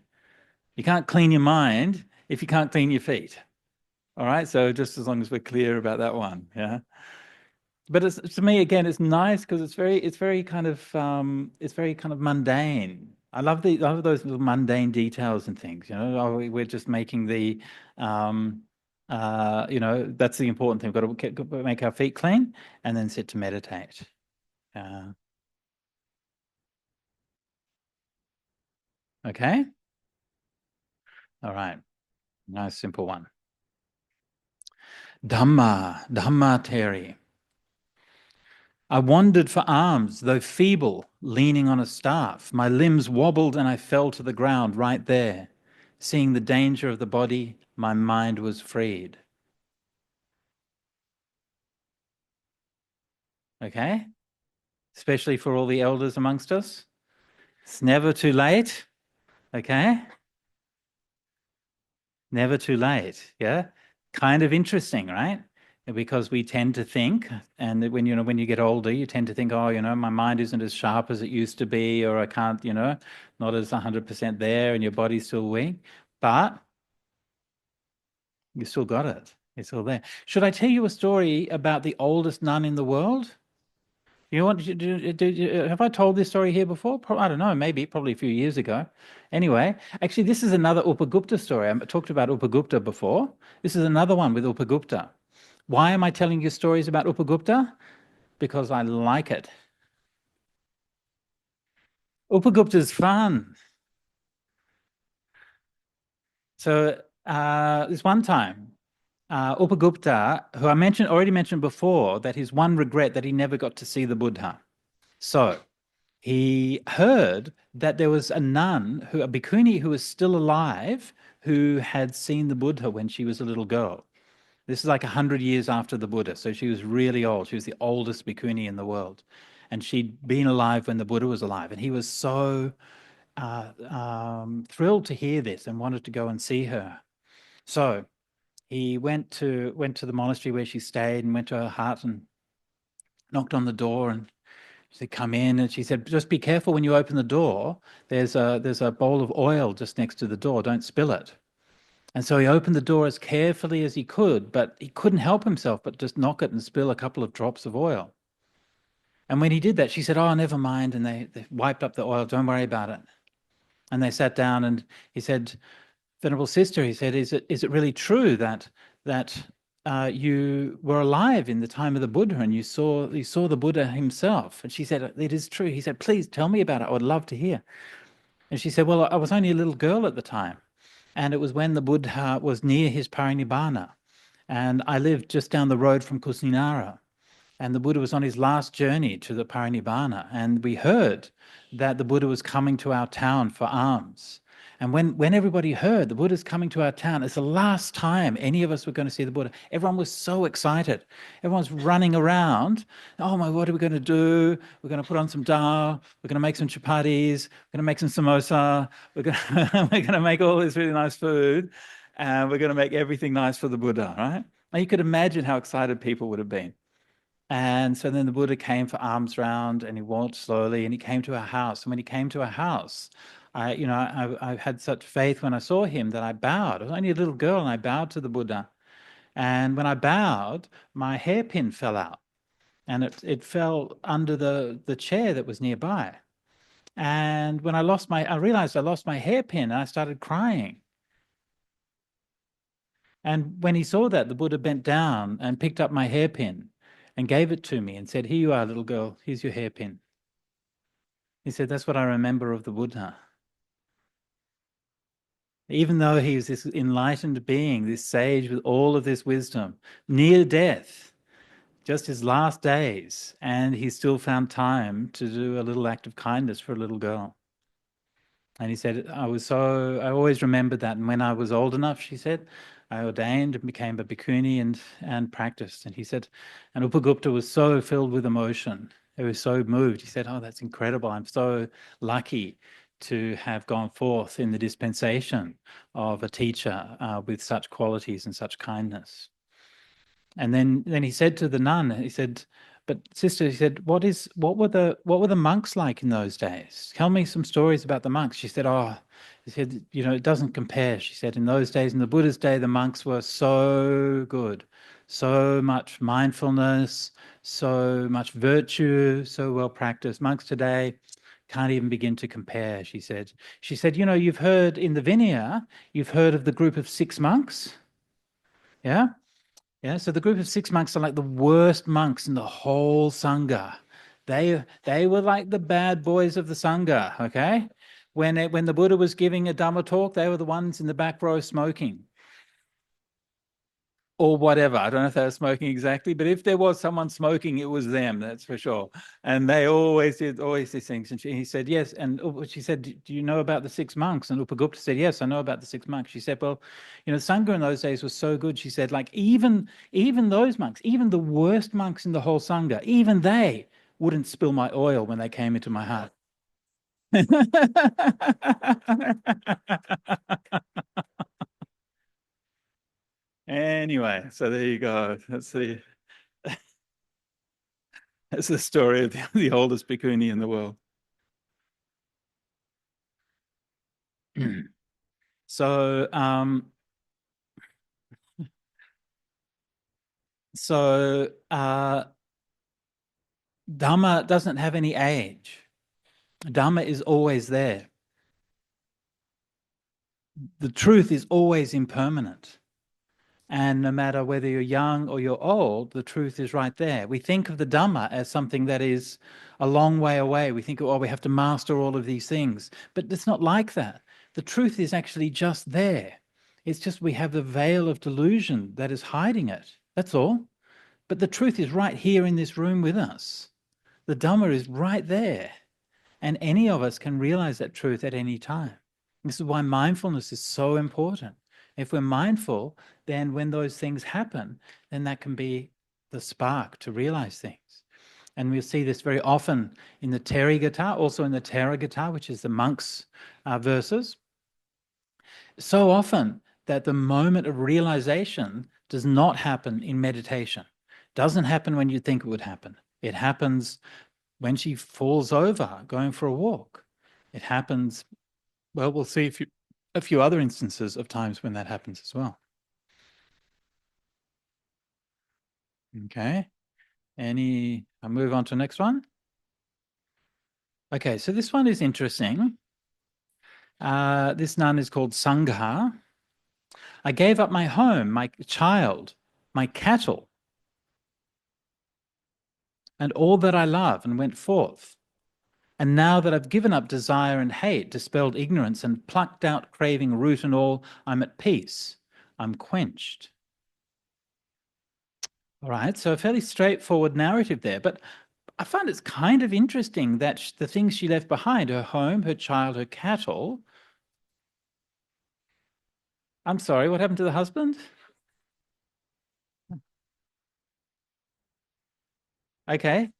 Speaker 1: You can't clean your mind if you can't clean your feet. All right, so just as long as we're clear about that one, yeah. But to me, again, it's nice because it's very kind of mundane. I love those little mundane details and things. You know, we're just making the, you know, that's the important thing. We've got to make our feet clean and then sit to meditate. Okay. All right. Nice, simple one. Dhamma, I wandered for alms, though feeble, leaning on a staff. My limbs wobbled and I fell to the ground right there. Seeing the danger of the body, my mind was freed. Okay? Especially for all the elders amongst us. It's never too late. Okay? Never too late. Yeah? Kind of interesting, right? Because we tend to think, and when you get older, you tend to think, oh, you know, my mind isn't as sharp as it used to be, or I can't, you know, not as 100% there, and your body's still weak. But you still got it. It's still there. Should I tell you a story about the oldest nun in the world? You want have I told this story here before? I don't know, probably a few years ago. Anyway, actually, this is another Upagupta story. I talked about Upagupta before. This is another one with Upagupta. Why am I telling you stories about Upagupta? Because I like it. Upagupta is fun. So this one time, Upagupta, who I already mentioned before, that his one regret that he never got to see the Buddha. So he heard that there was a nun, a bhikkhuni who was still alive, who had seen the Buddha when she was a little girl. This is like 100 years after the Buddha, so she was really old. She was the oldest bhikkhuni in the world. And she'd been alive when the Buddha was alive. And he was so thrilled to hear this and wanted to go and see her. So he went to the monastery where she stayed and went to her hut and knocked on the door, and she said, come in. And she said, just be careful when you open the door. There's a bowl of oil just next to the door. Don't spill it. And so he opened the door as carefully as he could, but he couldn't help himself but just knock it and spill a couple of drops of oil. And when he did that, she said, oh, never mind. And they wiped up the oil. Don't worry about it. And they sat down, and he said, Venerable Sister, he said, is it really true that you were alive in the time of the Buddha and you saw the Buddha himself? And she said, it is true. He said, please tell me about it. I would love to hear. And she said, well, I was only a little girl at the time. And it was when the Buddha was near his parinibbana. And I lived just down the road from Kusinara. And the Buddha was on his last journey to the parinibbana. And we heard that the Buddha was coming to our town for alms. And when everybody heard the Buddha's coming to our town, it's the last time any of us were going to see the Buddha. Everyone was so excited. Everyone's running around. Oh my, what are we going to do? We're going to put on some dal. We're going to make some chapatis. We're going to make some samosa. We're going to make all this really nice food. And we're going to make everything nice for the Buddha, right? Now you could imagine how excited people would have been. And so then the Buddha came for alms round, and he walked slowly, and he came to our house. And when he came to our house, I had such faith when I saw him that I bowed. I was only a little girl, and I bowed to the Buddha. And when I bowed, my hairpin fell out, and it fell under the chair that was nearby. And when I realized I lost my hairpin, and I started crying. And when he saw that, the Buddha bent down and picked up my hairpin and gave it to me and said, here you are, little girl, here's your hairpin. He said, that's what I remember of the Buddha. Even though he was this enlightened being, this sage with all of this wisdom, near death, just his last days, and he still found time to do a little act of kindness for a little girl. And he said, I always remembered that. And when I was old enough, she said, I ordained and became a bhikkhuni and practiced. And he said, and Upagupta was so filled with emotion. He was so moved. He said, oh, that's incredible. I'm so lucky to have gone forth in the dispensation of a teacher with such qualities and such kindness. And then he said to the nun, he said, But sister, she said, what were the monks like in those days? Tell me some stories about the monks. She said, she said, it doesn't compare. She said, in those days, in the Buddha's day, the monks were so good, so much mindfulness, so much virtue, so well practiced. Monks today can't even begin to compare, she said. She said, you've heard in the Vinaya, you've heard of the group of 6 monks? Yeah? Yeah, so the group of 6 monks are like the worst monks in the whole Sangha. They were like the bad boys of the Sangha, okay? When the Buddha was giving a Dhamma talk, they were the ones in the back row smoking. Or whatever. I don't know if they were smoking exactly, but if there was someone smoking, it was them, that's for sure. And they always did these things. And he said, yes. And she said, do you know about the 6 monks? And Upagupta said, yes, I know about the 6 monks. She said, well, Sangha in those days was so good. She said, like, even those monks, even the worst monks in the whole Sangha, even they wouldn't spill my oil when they came into my heart. Anyway, so there you go. That's the story of the oldest bhikkhuni in the world. So, Dhamma doesn't have any age. Dhamma is always there. The truth is always impermanent. And no matter whether you're young or you're old, the truth is right there. We think of the Dhamma as something that is a long way away. We think, we have to master all of these things. But it's not like that. The truth is actually just there. It's just we have the veil of delusion that is hiding it. That's all. But the truth is right here in this room with us. The Dhamma is right there. And any of us can realize that truth at any time. This is why mindfulness is so important. If we're mindful, then when those things happen, then that can be the spark to realize things. And we'll see this very often in the Therigatha, also in the Therigatha, which is the monks' verses. So often that the moment of realization does not happen in meditation. Doesn't happen when you think it would happen. It happens when she falls over going for a walk. It happens, well, we'll see a few other instances of times when that happens as well. Okay, I'll move on to the next one. Okay, so this one is interesting. This nun is called Sangha. I gave up my home, my child, my cattle, and all that I love, and went forth. And now that I've given up desire and hate, dispelled ignorance, and plucked out craving root and all, I'm at peace. I'm quenched. All right, so a fairly straightforward narrative there, but I find it's kind of interesting that the things she left behind, her home, her child, her cattle. I'm sorry, what happened to the husband? Okay.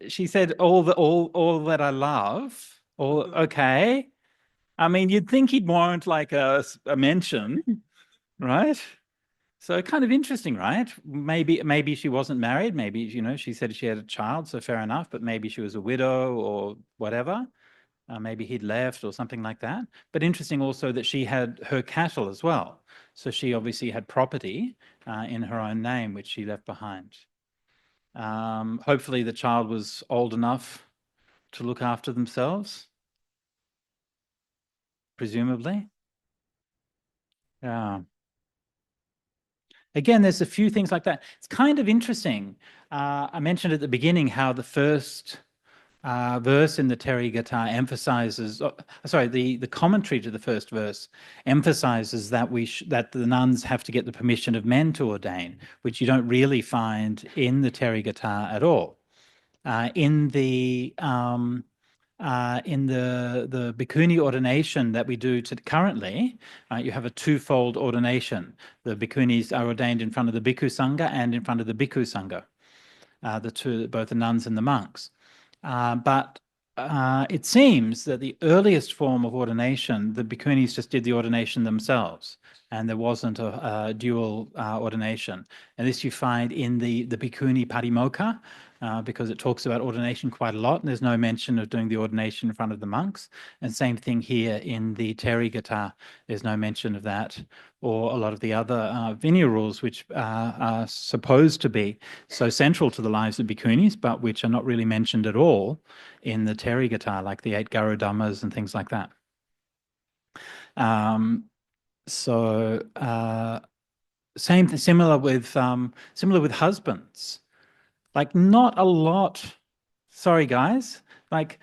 Speaker 1: She said all that I love. Okay. I mean, you'd think he'd warrant like a mention, right? So kind of interesting, right? Maybe she wasn't married. Maybe, she said she had a child, so fair enough, but maybe she was a widow or whatever. Maybe he'd left or something like that. But interesting also that she had her cattle as well. So she obviously had property in her own name, which she left behind. Hopefully the child was old enough to look after themselves, presumably. Yeah. Again, there's a few things like that. It's kind of interesting. I mentioned at the beginning how the first verse in the Therigatha emphasizes, the commentary to the first verse emphasizes that that the nuns have to get the permission of men to ordain, which you don't really find in the Therigatha at all. In the bhikkhuni ordination that we do currently, you have a twofold ordination. The bhikkhunis are ordained in front of the bhikkhu sangha and in front of the bhikkhu sangha, both the nuns and the monks. But it seems that the earliest form of ordination, the bhikkhunis just did the ordination themselves, and there wasn't a dual ordination. And this you find in the Bhikkhuni Patimokkha, because it talks about ordination quite a lot, and there's no mention of doing the ordination in front of the monks. And same thing here in the Therigatha, there's no mention of that, or a lot of the other Vinaya rules, which are supposed to be so central to the lives of bhikkhunis, but which are not really mentioned at all in the Therigatha, like the 8 Garo Dhammas and things like that. Similar with husbands. Like not a lot. Sorry, guys. Like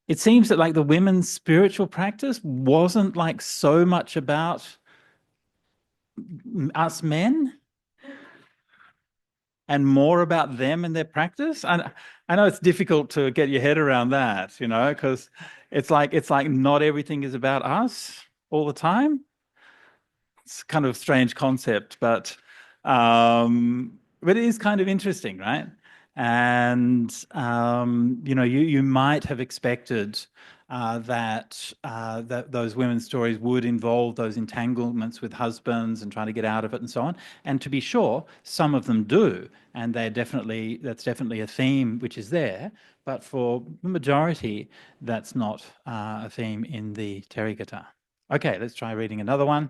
Speaker 1: it seems that like the women's spiritual practice wasn't like so much about us men and more about them and their practice. And I know it's difficult to get your head around that, you know, because it's like not everything is about us all the time. It's kind of a strange concept, but it is kind of interesting, right? And you know, you might have expected that those women's stories would involve those entanglements with husbands and trying to get out of it and so on. And to be sure, some of them do, and that's definitely a theme which is there. But for the majority, that's not a theme in the Therigatha. Okay, let's try reading another one.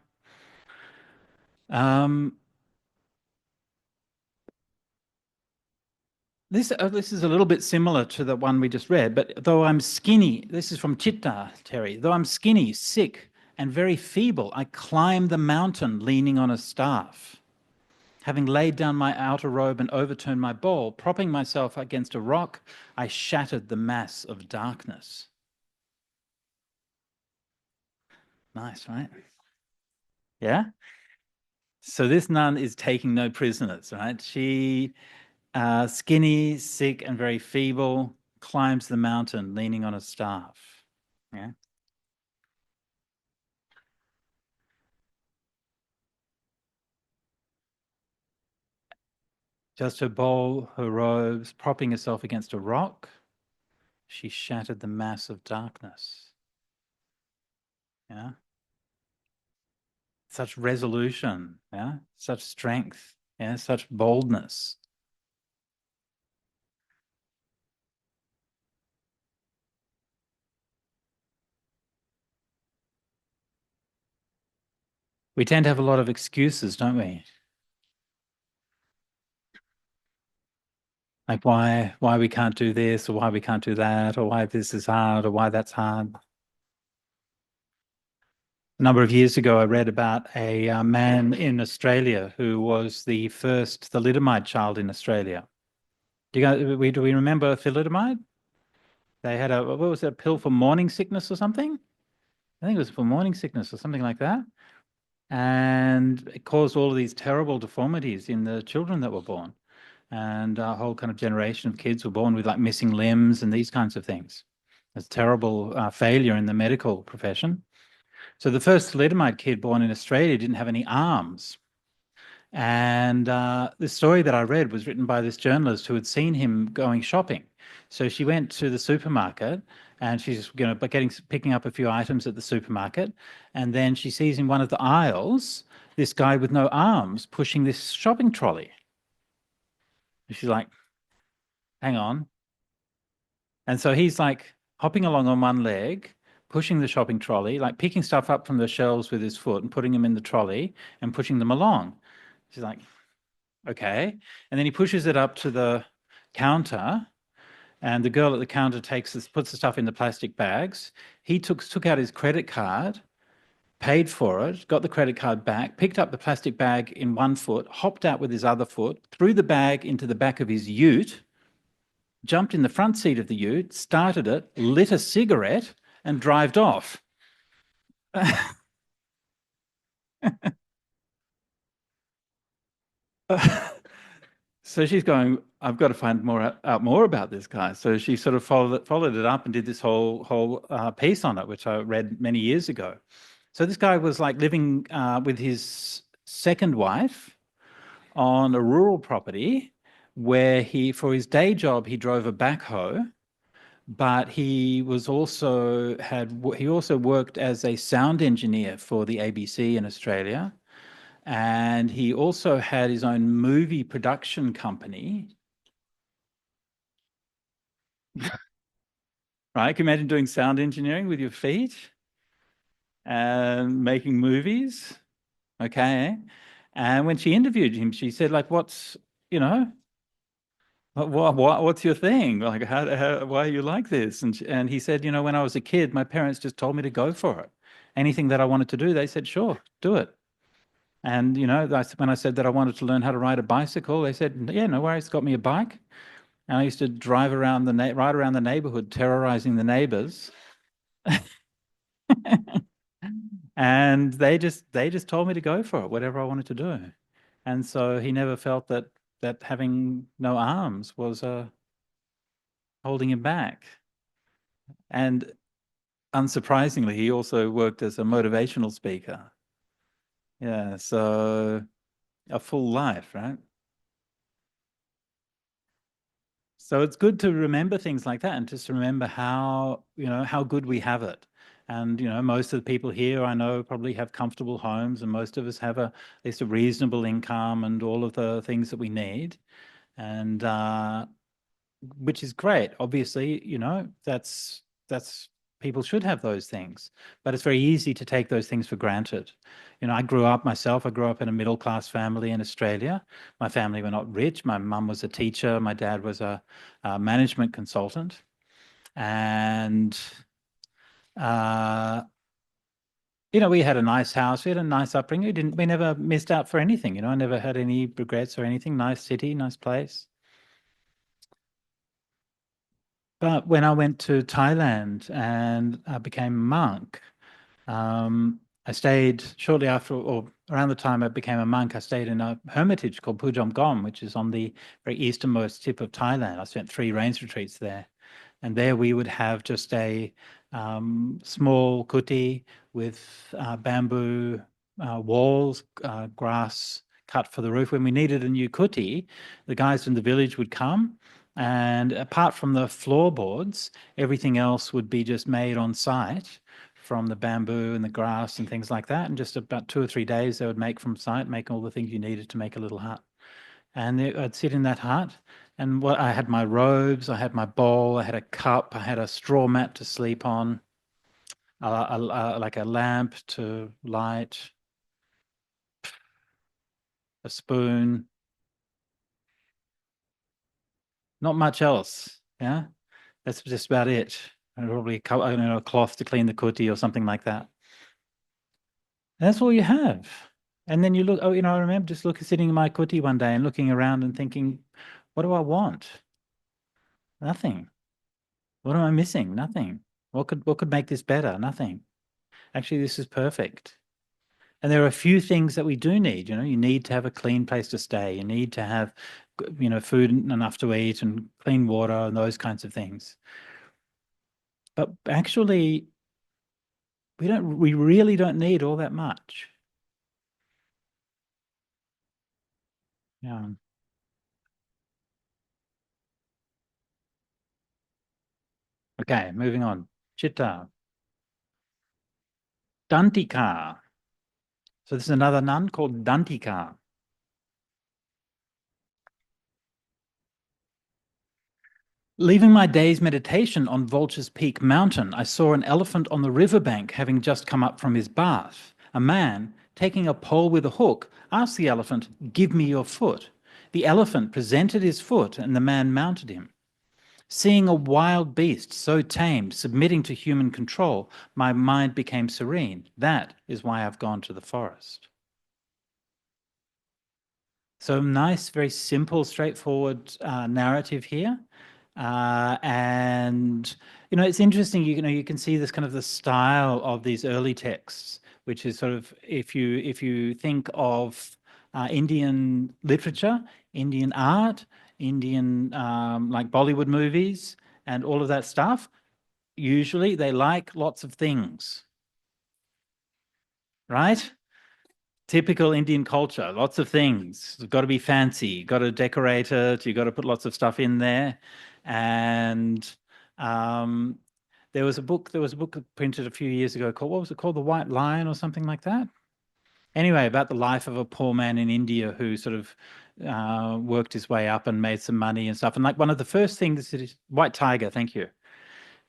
Speaker 1: This is a little bit similar to the one we just read, but though I'm skinny, this is from Chitta, Terry, though I'm skinny, sick, and very feeble, I climbed the mountain leaning on a staff. Having laid down my outer robe and overturned my bowl, propping myself against a rock, I shattered the mass of darkness. Nice, right? Yeah? So this nun is taking no prisoners, right? She, skinny, sick, and very feeble, climbs the mountain leaning on a staff. Yeah. Just her bowl, her robes, propping herself against a rock, she shattered the mass of darkness. Yeah. Such resolution, yeah, such strength, yeah, such boldness. We tend to have a lot of excuses, don't we? Like why we can't do this, or why we can't do that, or why this is hard, or why that's hard. A number of years ago, I read about a man in Australia who was the first thalidomide child in Australia. Do we remember thalidomide? They had what was it, a pill for morning sickness or something? I think it was for morning sickness or something like that. And it caused all of these terrible deformities in the children that were born. And a whole kind of generation of kids were born with like missing limbs and these kinds of things. It's terrible failure in the medical profession. So the first thalidomide kid born in Australia didn't have any arms. And the story that I read was written by this journalist who had seen him going shopping. So she went to the supermarket and she's picking up a few items at the supermarket. And then she sees in one of the aisles, this guy with no arms pushing this shopping trolley. And she's like, hang on. And so he's like hopping along on one leg, pushing the shopping trolley, like picking stuff up from the shelves with his foot and putting them in the trolley and pushing them along. She's like, okay. And then he pushes it up to the counter, and the girl at the counter puts the stuff in the plastic bags. He took out his credit card, paid for it, got the credit card back, picked up the plastic bag in one foot, hopped out with his other foot, threw the bag into the back of his ute, jumped in the front seat of the ute, started it, lit a cigarette, and drived off. So she's going, I've got to find out more about this guy. So she sort of followed it up and did this whole piece on it, which I read many years ago. So this guy was like living with his second wife on a rural property where for his day job, he drove a backhoe, but he also worked as a sound engineer for the ABC in Australia, and he also had his own movie production company. Right? Can you imagine doing sound engineering with your feet and making movies? Okay. And when she interviewed him, she said, like, what's your thing? Like, why are you like this? And he said, when I was a kid, my parents just told me to go for it. Anything that I wanted to do, they said, sure, do it. And, when I said that I wanted to learn how to ride a bicycle, they said, yeah, no worries, got me a bike. And I used to drive around ride around the neighborhood, terrorizing the neighbors. And they just told me to go for it, whatever I wanted to do. And so he never felt that having no arms was holding him back. And unsurprisingly, he also worked as a motivational speaker. Yeah, so a full life, right? So it's good to remember things like that and just remember how good we have it. And, most of the people here I know probably have comfortable homes, and most of us have at least a reasonable income and all of the things that we need. And which is great. Obviously, that's people should have those things, but it's very easy to take those things for granted. I grew up in a middle-class family in Australia. My family were not rich. My mum was a teacher. My dad was a management consultant. And, we had a nice house. We had a nice upbringing. We never missed out for anything. I never had any regrets or anything. Nice city, nice place. But when I went to Thailand and I became a monk, I stayed shortly after, or around the time I became a monk, I stayed in a hermitage called Pujom Gom, which is on the very easternmost tip of Thailand. I spent 3 rains retreats there. And there we would have just a small kuti with bamboo walls, grass cut for the roof. When we needed a new kuti, the guys from the village would come, and apart from the floorboards, everything else would be just made on site from the bamboo and the grass and things like that. And just about 2 or 3 days, they would make from site, make all the things you needed to make a little hut. And I'd sit in that hut, and I had my robes, I had my bowl, I had a cup, I had a straw mat to sleep on, like a lamp to light, a spoon. Not much else, yeah? That's just about it. And probably a cloth to clean the kuti or something like that. And that's all you have. And then you look, I remember just sitting in my kuti one day and looking around and thinking, what do I want? Nothing. What am I missing? Nothing. What could make this better? Nothing. Actually, this is perfect. And there are a few things that we do need. You need to have a clean place to stay. You need to have, food enough to eat and clean water and those kinds of things. But actually, we really don't need all that much. Yeah. Okay, moving on. Chitta. Dantika. So this is another nun called Dantika. Leaving my day's meditation on Vulture's Peak Mountain, I saw an elephant on the riverbank having just come up from his bath. A man, taking a pole with a hook, asked the elephant, "Give me your foot." The elephant presented his foot and the man mounted him. Seeing a wild beast so tamed, submitting to human control, my mind became serene. That is why I've gone to the forest. So nice, very simple, straightforward narrative here. And, it's interesting, you can see this kind of the style of these early texts, which is sort of, if you think of Indian literature, Indian art, Indian like Bollywood movies and all of that stuff, usually they like lots of things, right? Typical Indian culture, lots of things. It's got to be fancy, got to decorate it, you've got to put lots of stuff in there. And There was a book printed a few years ago called, what was it called? The White Lion or something like that? Anyway, about the life of a poor man in India who sort of worked his way up and made some money and stuff. And like one of the first things that White Tiger, thank you.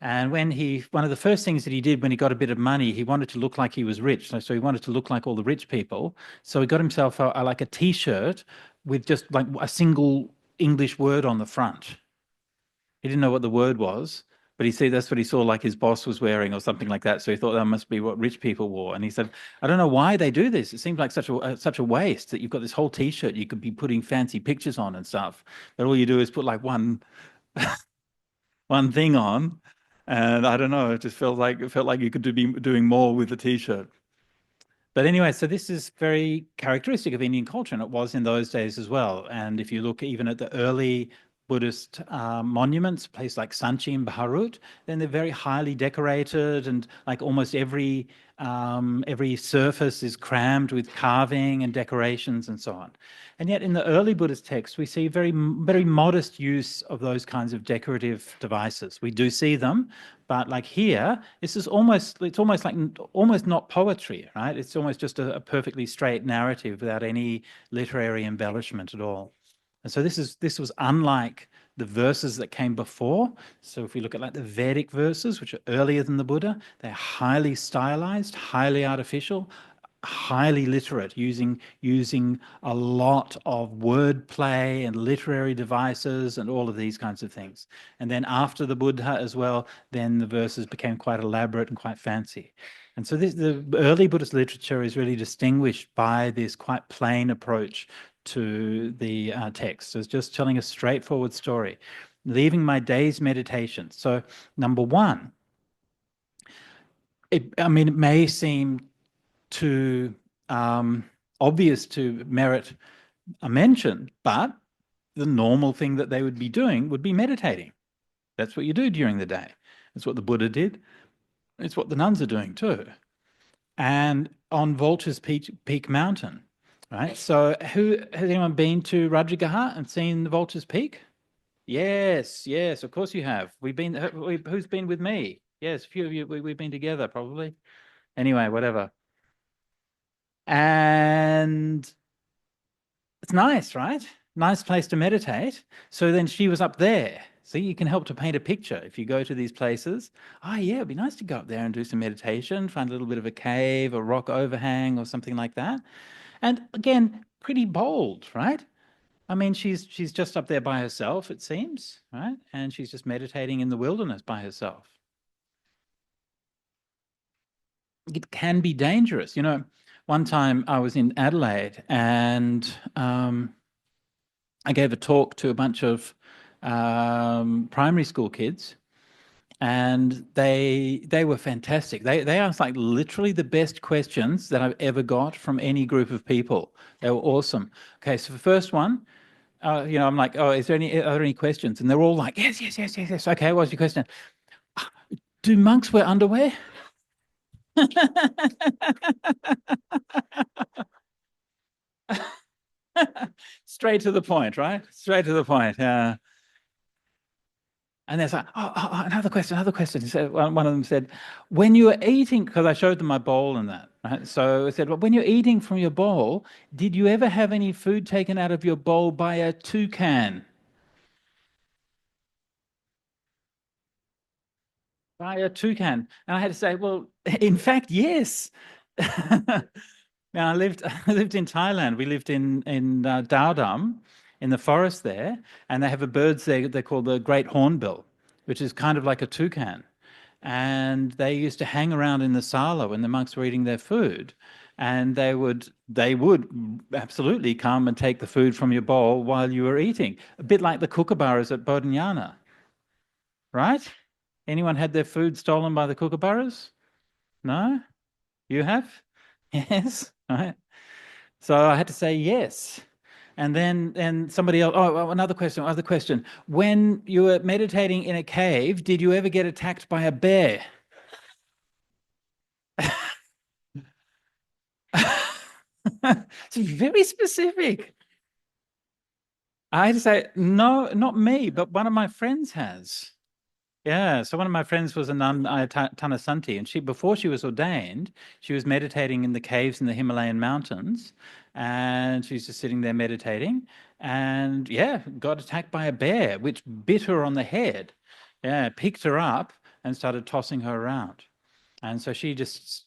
Speaker 1: And one of the first things that he did when he got a bit of money, he wanted to look like he was rich. So he wanted to look like all the rich people. So he got himself like a T-shirt with just like a single English word on the front. He didn't know what the word was, but that's what he saw like his boss was wearing or something like that. So he thought that must be what rich people wore. And he said, I don't know why they do this. It seems like such a waste that you've got this whole T-shirt you could be putting fancy pictures on and stuff. But all you do is put like one thing on. And I don't know, it felt like you could be doing more with the T-shirt. But anyway, so this is very characteristic of Indian culture, and it was in those days as well. And if you look even at the early Buddhist monuments, a place like Sanchi in Bharat, then they're very highly decorated, and like almost every surface is crammed with carving and decorations and so on. And yet in the early Buddhist texts, we see very, very modest use of those kinds of decorative devices. We do see them, but like here, it's almost not poetry, right? It's almost just a perfectly straight narrative without any literary embellishment at all. And so this was unlike the verses that came before. So if we look at like the Vedic verses, which are earlier than the Buddha, they're highly stylized, highly artificial, highly literate, using a lot of wordplay and literary devices and all of these kinds of things. And then after the Buddha as well, then the verses became quite elaborate and quite fancy. And so the early Buddhist literature is really distinguished by this quite plain approach to the text. So it's just telling a straightforward story, leaving my day's meditation. So number one, it may seem too obvious to merit a mention, but the normal thing that they would be doing would be meditating. That's what you do during the day. That's what the Buddha did. It's what the nuns are doing too. And on Vulture's Peak Mountain, right? So has anyone been to Rajagaha and seen the Vulture's Peak? Yes, of course you have. Who's been with me? Yes, a few of you, we've been together probably. Anyway, whatever. And it's nice, right? Nice place to meditate. So then she was up there. So you can help to paint a picture if you go to these places. Oh yeah, it'd be nice to go up there and do some meditation, find a little bit of a cave, a rock overhang or something like that. And again, pretty bold, right? I mean, she's just up there by herself, it seems, right? And she's just meditating in the wilderness by herself. It can be dangerous. You know, one time I was in Adelaide and I gave a talk to a bunch of primary school kids, and they were fantastic. They asked like literally the best questions that I've ever got from any group of people. They were awesome. Okay, so the first one, you know, I'm like, oh, are there any questions? And they're all like, yes. Okay, what's your question? Do monks wear underwear? Straight to the point, right? Straight to the point. Yeah. And there's like, oh, another question. He said, one of them said, when you were eating, because I showed them my bowl and that, right? So I said, well, when you're eating from your bowl, did you ever have any food taken out of your bowl by a toucan? By a toucan. And I had to say, well, in fact, yes. Now I lived in Thailand. We lived in Dao Dam, in the forest there, and they have a bird there they call the great hornbill, which is kind of like a toucan. And they used to hang around in the sala when the monks were eating their food, and they would absolutely come and take the food from your bowl while you were eating, a bit like the kookaburras at Bodhinyana, right? Anyone had their food stolen by the kookaburras? No? You have? Yes, right. So I had to say yes. And then somebody else, another question. When you were meditating in a cave, did you ever get attacked by a bear? It's very specific. I had to say, no, not me, but one of my friends has. Yeah, so one of my friends was a nun, Tanasanti, and before she was ordained, she was meditating in the caves in the Himalayan mountains, and she's just sitting there meditating, and yeah, got attacked by a bear, which bit her on the head. Yeah, picked her up and started tossing her around, and so she just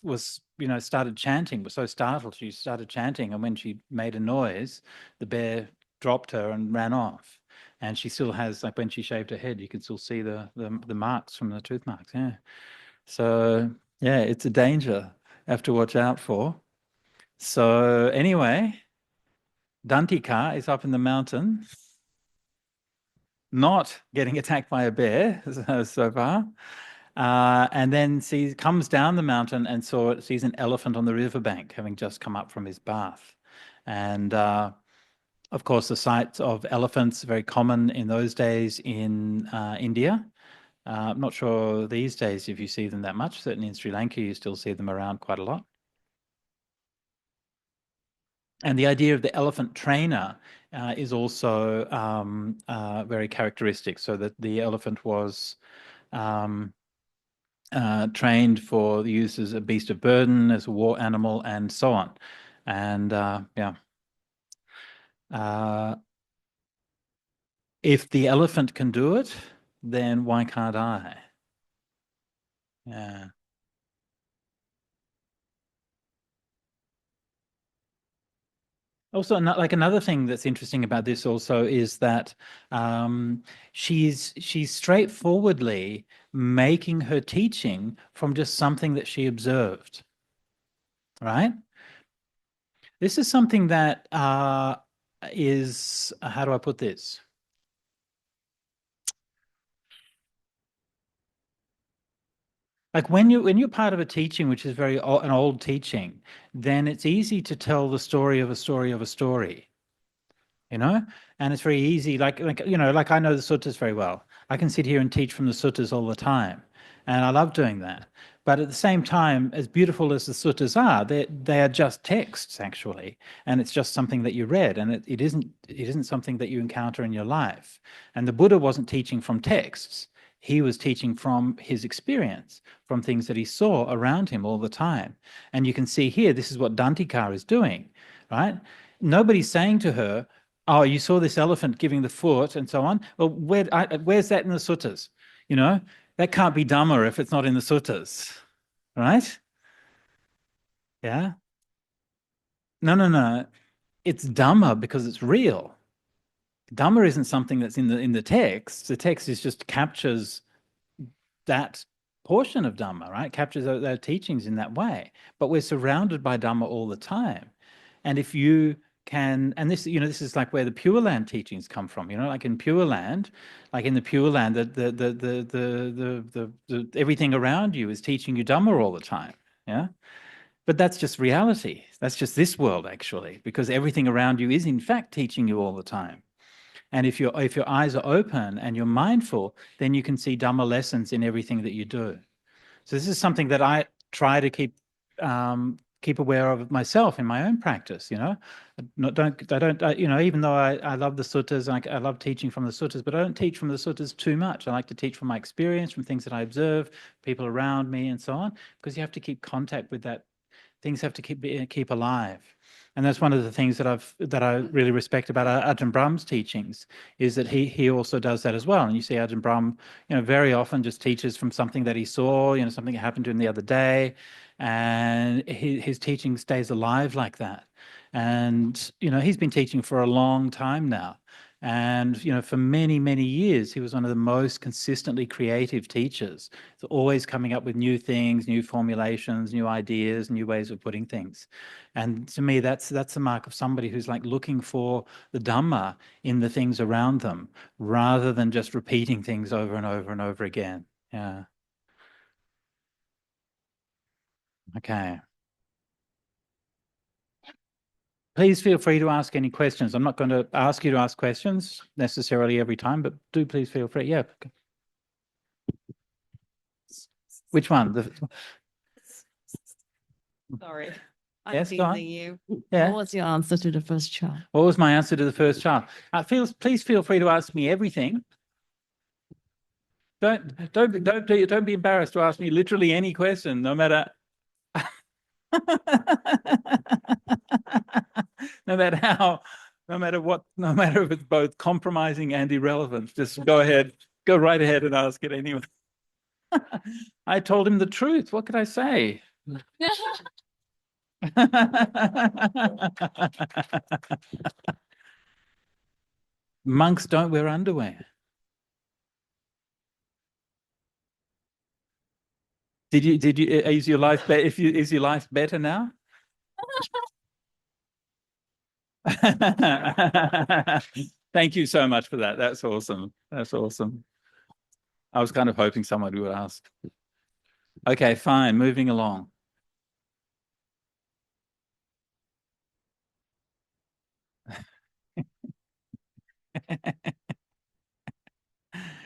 Speaker 1: was, started chanting. Was so startled, she started chanting, and when she made a noise, the bear dropped her and ran off. And she still has, like when she shaved her head, you can still see the marks from the tooth marks. Yeah. So yeah, it's a danger you have to watch out for. So anyway, Dantika is up in the mountain, not getting attacked by a bear so far. And then comes down the mountain and sees an elephant on the riverbank, having just come up from his bath. And of course, the sight of elephants, very common in those days in India. I'm not sure these days if you see them that much. Certainly in Sri Lanka, you still see them around quite a lot. And the idea of the elephant trainer is also very characteristic, so that the elephant was trained for the use as a beast of burden, as a war animal, and so on. And yeah. If the elephant can do it, then why can't I? Yeah. Also, like another thing that's interesting about this also is that she's straightforwardly making her teaching from just something that she observed, right? This is something that is, how do I put this? Like when you're part of a teaching which is an old teaching, then it's easy to tell the story of a story of a story, and it's very easy. Like I know the suttas very well. I can sit here and teach from the suttas all the time, and I love doing that. But at the same time, as beautiful as the suttas are, they are just texts actually, and it's just something that you read, and it isn't something that you encounter in your life. And the Buddha wasn't teaching from texts. He was teaching from his experience, from things that he saw around him all the time. And you can see here, this is what Dantika is doing, right? Nobody's saying to her, oh, you saw this elephant giving the foot and so on. Well, where's that in the suttas? That can't be Dhamma if it's not in the suttas, right? Yeah? No. It's Dhamma because it's real. Dhamma isn't something that's in the text. The text just captures that portion of Dhamma, right? Captures their teachings in that way. But we're surrounded by Dhamma all the time. And if you can, and this is like where the Pure Land teachings come from, like in Pure Land, the everything around you is teaching you Dhamma all the time. Yeah. But that's just reality. That's just this world, actually, because everything around you is in fact teaching you all the time. And if your eyes are open and you're mindful, then you can see Dhamma lessons in everything that you do. So this is something that I try to keep aware of myself in my own practice. Even though I love the suttas, I love teaching from the suttas, but I don't teach from the suttas too much. I like to teach from my experience, from things that I observe, people around me, and so on, because you have to keep contact with that. Things have to keep alive. And that's one of the things that I really respect about Ajahn Brahm's teachings, is that he also does that as well. And you see Ajahn Brahm, very often just teaches from something that he saw, something that happened to him the other day, and his teaching stays alive like that. And he's been teaching for a long time now. And, for many, many years, he was one of the most consistently creative teachers. So always coming up with new things, new formulations, new ideas, new ways of putting things. And to me, that's a mark of somebody who's like looking for the Dhamma in the things around them, rather than just repeating things over and over and over again. Yeah. Okay. Please feel free to ask any questions. I'm not going to ask you to ask questions necessarily every time, but do please feel free. Yeah. Which one?
Speaker 5: Sorry.
Speaker 1: Yes, go on.
Speaker 5: You.
Speaker 1: Yeah.
Speaker 5: What was your answer to the first child?
Speaker 1: What was my answer to the first child? Please feel free to ask me everything. Don't be embarrassed to ask me literally any question, no matter no matter if it's both compromising and irrelevant. Just go right ahead and ask it anyway. I told him the truth. What could I say? Monks don't wear underwear. Is your life better now? Thank you so much for that. That's awesome. That's awesome. I was kind of hoping someone would ask. Okay, fine. Moving along.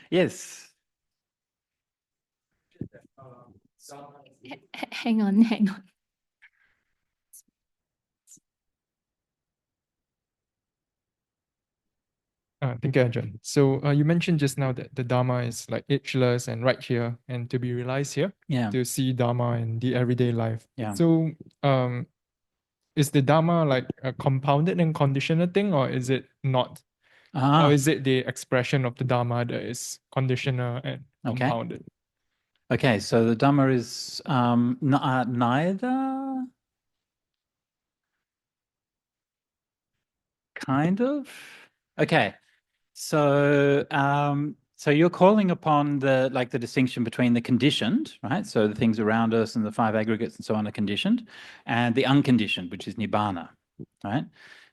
Speaker 1: Yes.
Speaker 3: Hang on.
Speaker 6: Thank you, Ajahn. So you mentioned just now that the Dhamma is like ageless and right here and to be realized here.
Speaker 1: Yeah.
Speaker 6: To see Dhamma in the everyday life.
Speaker 1: Yeah.
Speaker 6: So is the Dhamma like a compounded and conditional thing, or is it not? Or is it the expression of the Dhamma that is conditional and compounded?
Speaker 1: Okay, so the Dhamma is neither, kind of. Okay, so you're calling upon the distinction between the conditioned, right? So the things around us and the five aggregates and so on are conditioned, and the unconditioned, which is nibbana, right?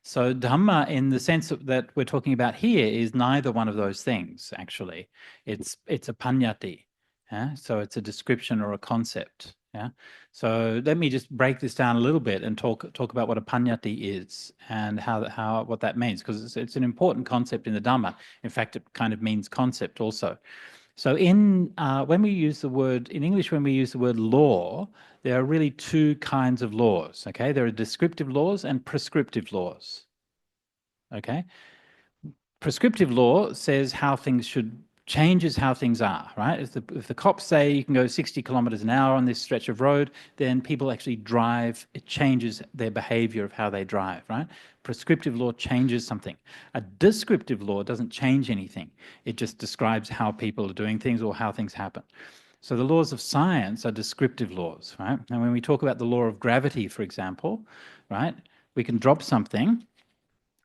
Speaker 1: So Dhamma, in the sense that we're talking about here, is neither one of those things. Actually, it's a panyati. Yeah? So it's a description or a concept. Yeah. So let me just break this down a little bit and talk about what a panyati is and what that means, because it's an important concept in the Dhamma. In fact, it kind of means concept also. So when we use the word in English, when we use the word law, there are really two kinds of laws. Okay, there are descriptive laws and prescriptive laws. Okay, prescriptive law says how things changes how things are, right? If the cops say you can go 60 kilometers an hour on this stretch of road, then people actually drive. It changes their behavior of how they drive, right? Prescriptive law changes something. A descriptive law doesn't change anything. It just describes how people are doing things or how things happen. So the laws of science are descriptive laws, right? And when we talk about the law of gravity, for example, right, we can drop something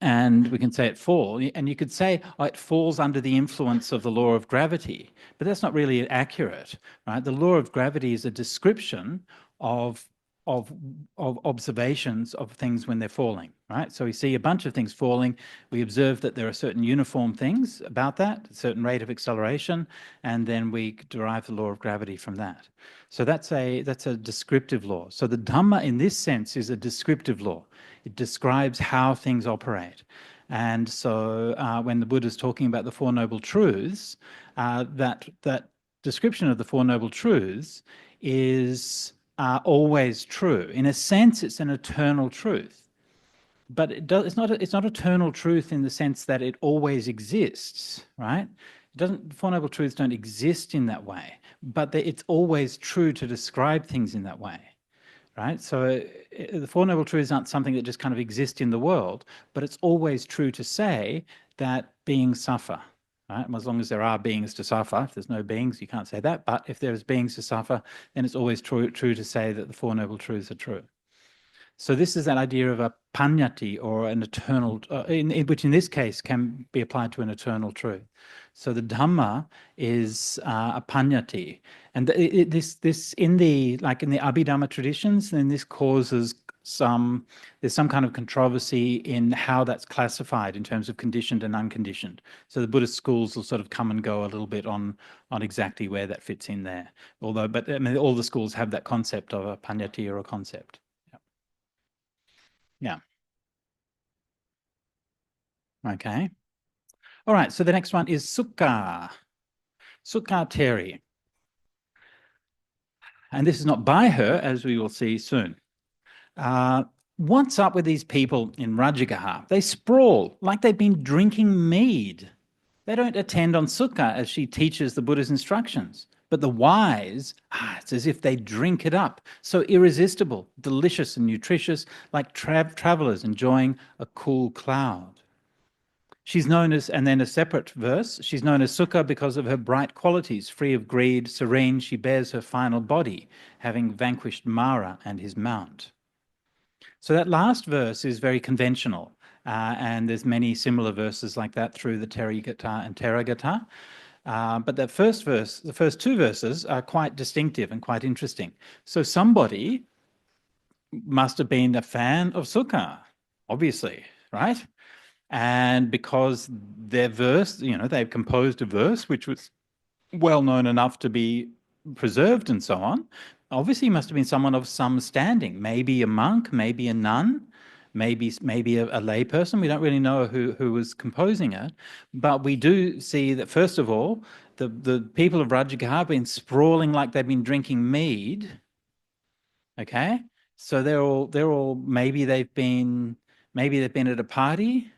Speaker 1: and we can say it falls, and you could say, oh, it falls under the influence of the law of gravity, but that's not really accurate, right? The law of gravity is a description of observations of things when they're falling, right? So we see a bunch of things falling. We observe that there are certain uniform things about that, a certain rate of acceleration, and then we derive the law of gravity from that. So that's a descriptive law. So the Dhamma in this sense is a descriptive law. It describes how things operate. And so when the Buddha is talking about the Four Noble Truths, that description of the Four Noble Truths is always true. In a sense, it's an eternal truth. But it's not eternal truth in the sense that it always exists, right? The Four Noble Truths don't exist in that way, but it's always true to describe things in that way. Right? So the Four Noble Truths aren't something that just kind of exist in the world, but it's always true to say that beings suffer. Right? And as long as there are beings to suffer, if there's no beings, you can't say that. But if there's beings to suffer, then it's always true to say that the Four Noble Truths are true. So this is that idea of a panyati, or an eternal, which in this case can be applied to an eternal truth. So the Dhamma is a panyati, and this in the Abhidhamma traditions, then this causes there's some kind of controversy in how that's classified in terms of conditioned and unconditioned. So the Buddhist schools will sort of come and go a little bit on exactly where that fits in there. But I mean, all the schools have that concept of a panyati or a concept. Yeah. Okay. All right. So the next one is sukha. Sukha Theri. And this is not by her, as we will see soon. What's up with these people in Rajagaha? They sprawl like they've been drinking mead. They don't attend on sukha as she teaches the Buddha's instructions. But the wise, it's as if they drink it up. So irresistible, delicious and nutritious, like travelers enjoying a cool cloud. She's known as, and then a separate verse, she's known as Sukha because of her bright qualities, free of greed, serene, she bears her final body, having vanquished Mara and his mount. So that last verse is very conventional, and there's many similar verses like that through the Therigatha and Therigatha. But that first verse, the first two verses are quite distinctive and quite interesting. So somebody must have been a fan of Sukha, obviously, right? And because their verse, they've composed a verse which was well known enough to be preserved and so on, obviously must have been someone of some standing, maybe a monk, maybe a nun, maybe a lay person. We don't really know who was composing it, but we do see that, first of all, the people of Rajagaha have been sprawling like they've been drinking mead. Okay, so they're all maybe they've been at a party,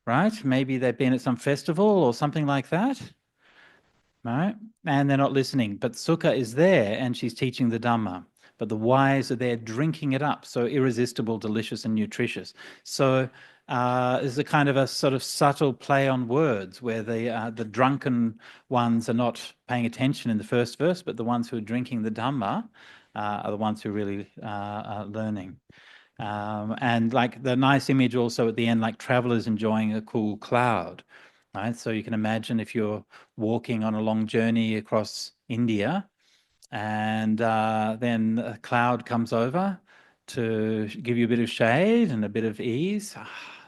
Speaker 1: right? Maybe they've been at some festival or something like that. Right? And they're not listening. But Sukha is there and she's teaching the Dhamma. But the wise are there drinking it up. So irresistible, delicious and nutritious. So there's a kind of a sort of subtle play on words where the drunken ones are not paying attention in the first verse, but the ones who are drinking the Dhamma are the ones who are really learning. And like the nice image also at the end, like travelers enjoying a cool cloud. Right? So you can imagine if you're walking on a long journey across India and then a cloud comes over to give you a bit of shade and a bit of ease.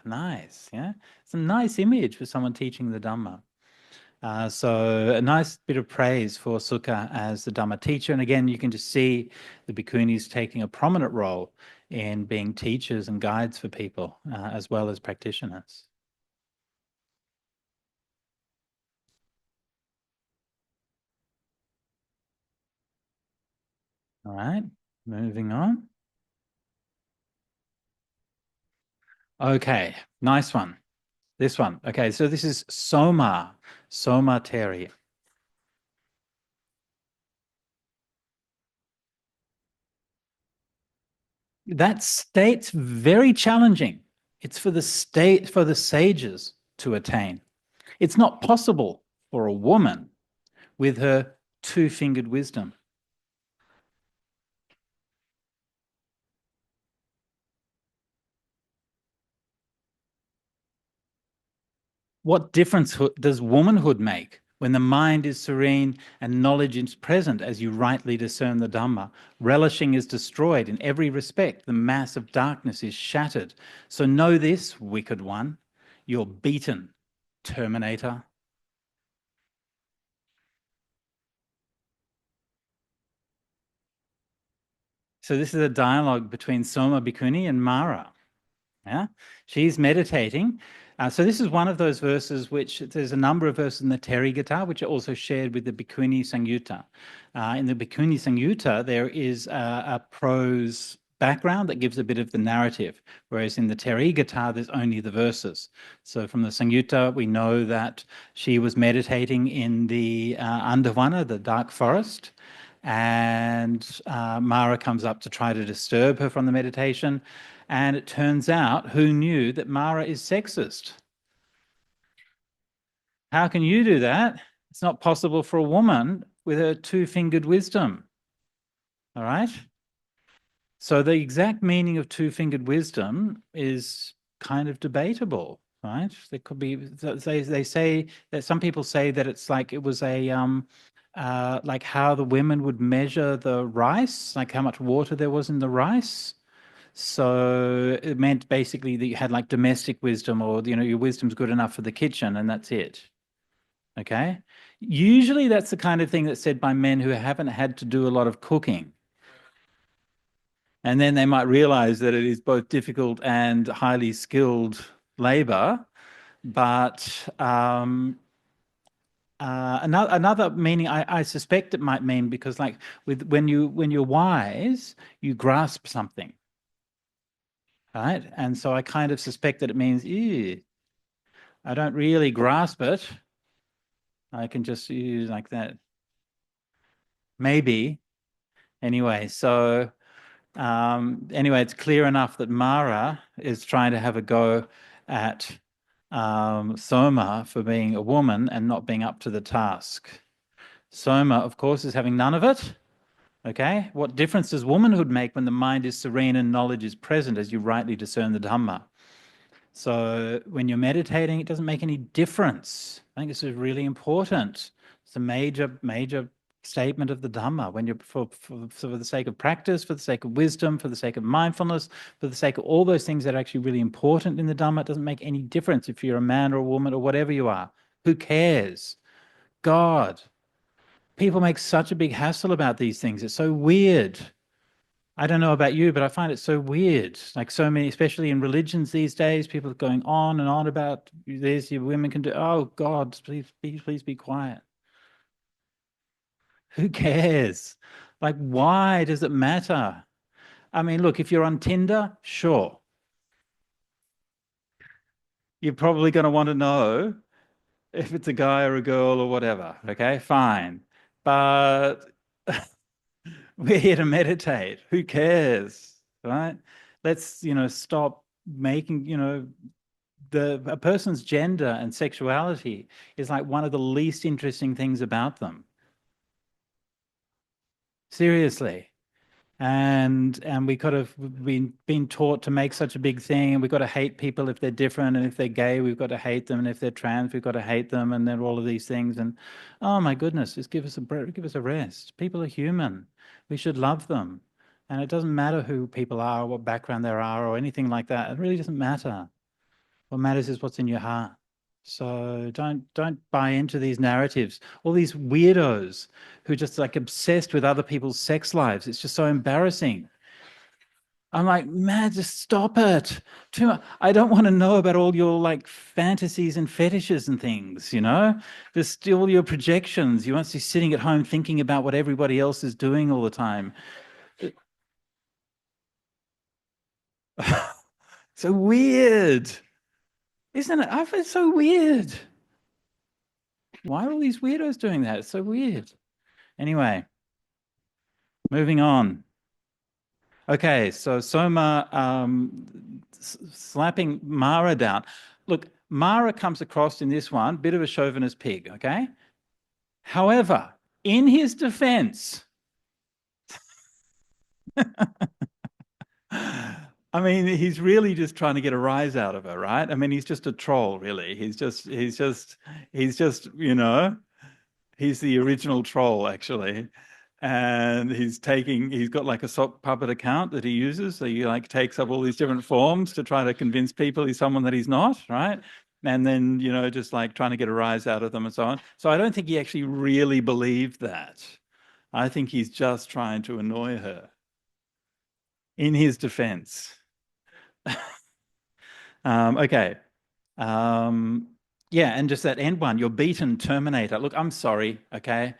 Speaker 1: Nice, yeah? It's a nice image for someone teaching the Dhamma. So a nice bit of praise for Sukha as the Dhamma teacher. And again, you can just see the bhikkhunis taking a prominent role in being teachers and guides for people as well as practitioners. All right, moving on. Okay, nice one. This one. Okay, so this is Soma Teri. That state's very challenging. It's for the sages to attain. It's not possible for a woman with her two-fingered wisdom. What difference does womanhood make when the mind is serene and knowledge is present as you rightly discern the Dhamma? Relishing is destroyed in every respect. The mass of darkness is shattered. So know this, wicked one, you're beaten, terminator. So this is a dialogue between Soma Bhikkhuni and Mara. Yeah, she's meditating. So this is one of those verses which there's a number of verses in the Therigatha which are also shared with the Bhikkhuni Samyutta. In the Bhikkhuni Samyutta, there is a prose background that gives a bit of the narrative, whereas in the Therigatha, there's only the verses. So from the Samyutta, we know that she was meditating in the Andhavana, the dark forest, and Mara comes up to try to disturb her from the meditation. And it turns out, who knew that Mara is sexist? How can you do that? It's not possible for a woman with her two-fingered wisdom. All right? So the exact meaning of two-fingered wisdom is kind of debatable, right? There could be, they say that some people say that it's like it was a, like how the women would measure the rice, like how much water there was in the rice. So it meant basically that you had like domestic wisdom, or your wisdom's good enough for the kitchen and that's it. Okay? Usually that's the kind of thing that's said by men who haven't had to do a lot of cooking. And then they might realize that it is both difficult and highly skilled labor. But another meaning I suspect it might mean, because like when you're wise, you grasp something. Right? And so I kind of suspect that it means, I don't really grasp it. I can just use like that. Maybe. Anyway, so anyway, it's clear enough that Mara is trying to have a go at Soma for being a woman and not being up to the task. Soma, of course, is having none of it. Okay, what difference does womanhood make when the mind is serene and knowledge is present as you rightly discern the Dhamma? So when you're meditating, it doesn't make any difference. I think this is really important. It's a major statement of the Dhamma. When you're for the sake of practice, for the sake of wisdom, for the sake of mindfulness, for the sake of all those things that are actually really important in the Dhamma, it doesn't make any difference if you're a man or a woman or whatever you are. Who cares? God. People make such a big hassle about these things. It's so weird. I don't know about you, but I find it so weird. Like so many, especially in religions these days, people are going on and on about this, women can do, oh God, please be quiet. Who cares? Like, why does it matter? I mean, look, if you're on Tinder, sure. You're probably going to want to know if it's a guy or a girl or whatever, okay? Fine. But we're here to meditate. Who cares, right? Let's, stop making, a person's gender and sexuality is like one of the least interesting things about them. Seriously. And we could have been taught to make such a big thing. We've got to hate people if they're different, and if they're gay, we've got to hate them, and if they're trans, we've got to hate them, and then all of these things. And oh my goodness, just give us a rest. People are human. We should love them, and it doesn't matter who people are, or what background they are, or anything like that. It really doesn't matter. What matters is what's in your heart. So don't buy into these narratives. All these weirdos who just like obsessed with other people's sex lives. It's just so embarrassing. I'm like, man, just stop it. Too much. I don't want to know about all your like fantasies and fetishes and things, Just all your projections. You want to be sitting at home thinking about what everybody else is doing all the time. So weird. Isn't it? I find it so weird. Why are all these weirdos doing that? It's so weird. Anyway, moving on. Okay, so Soma slapping Mara down. Look, Mara comes across in this one, bit of a chauvinist pig, okay? However, in his defense, I mean, he's really just trying to get a rise out of her, right? I mean, he's just a troll, really. He's just, he's the original troll, actually. And he's got like a sock puppet account that he uses. So he like takes up all these different forms to try to convince people he's someone that he's not, right? And then, just like trying to get a rise out of them and so on. So I don't think he actually really believed that. I think he's just trying to annoy her. In his defense. Okay. Yeah, and just that end one, you're beaten Terminator. Look, I'm sorry, okay?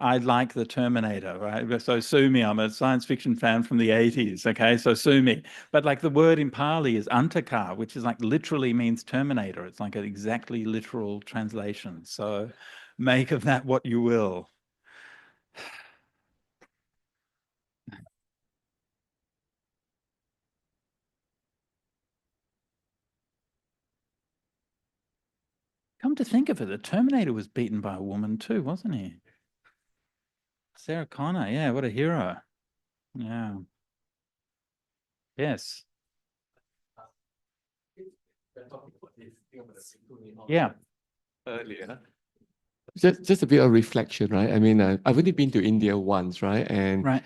Speaker 1: I like the Terminator, right? So sue me. I'm a science fiction fan from the 80s, okay? So sue me. But like the word in Pali is Antaka, which is like literally means Terminator. It's like an exactly literal translation. So make of that what you will. Come to think of it, the Terminator was beaten by a woman too, wasn't he? Sarah Connor, yeah, what a hero. Yeah. Yes. Yeah.
Speaker 7: Earlier. Just a bit of reflection, right? I mean, I've only been to India once, right? And
Speaker 1: right.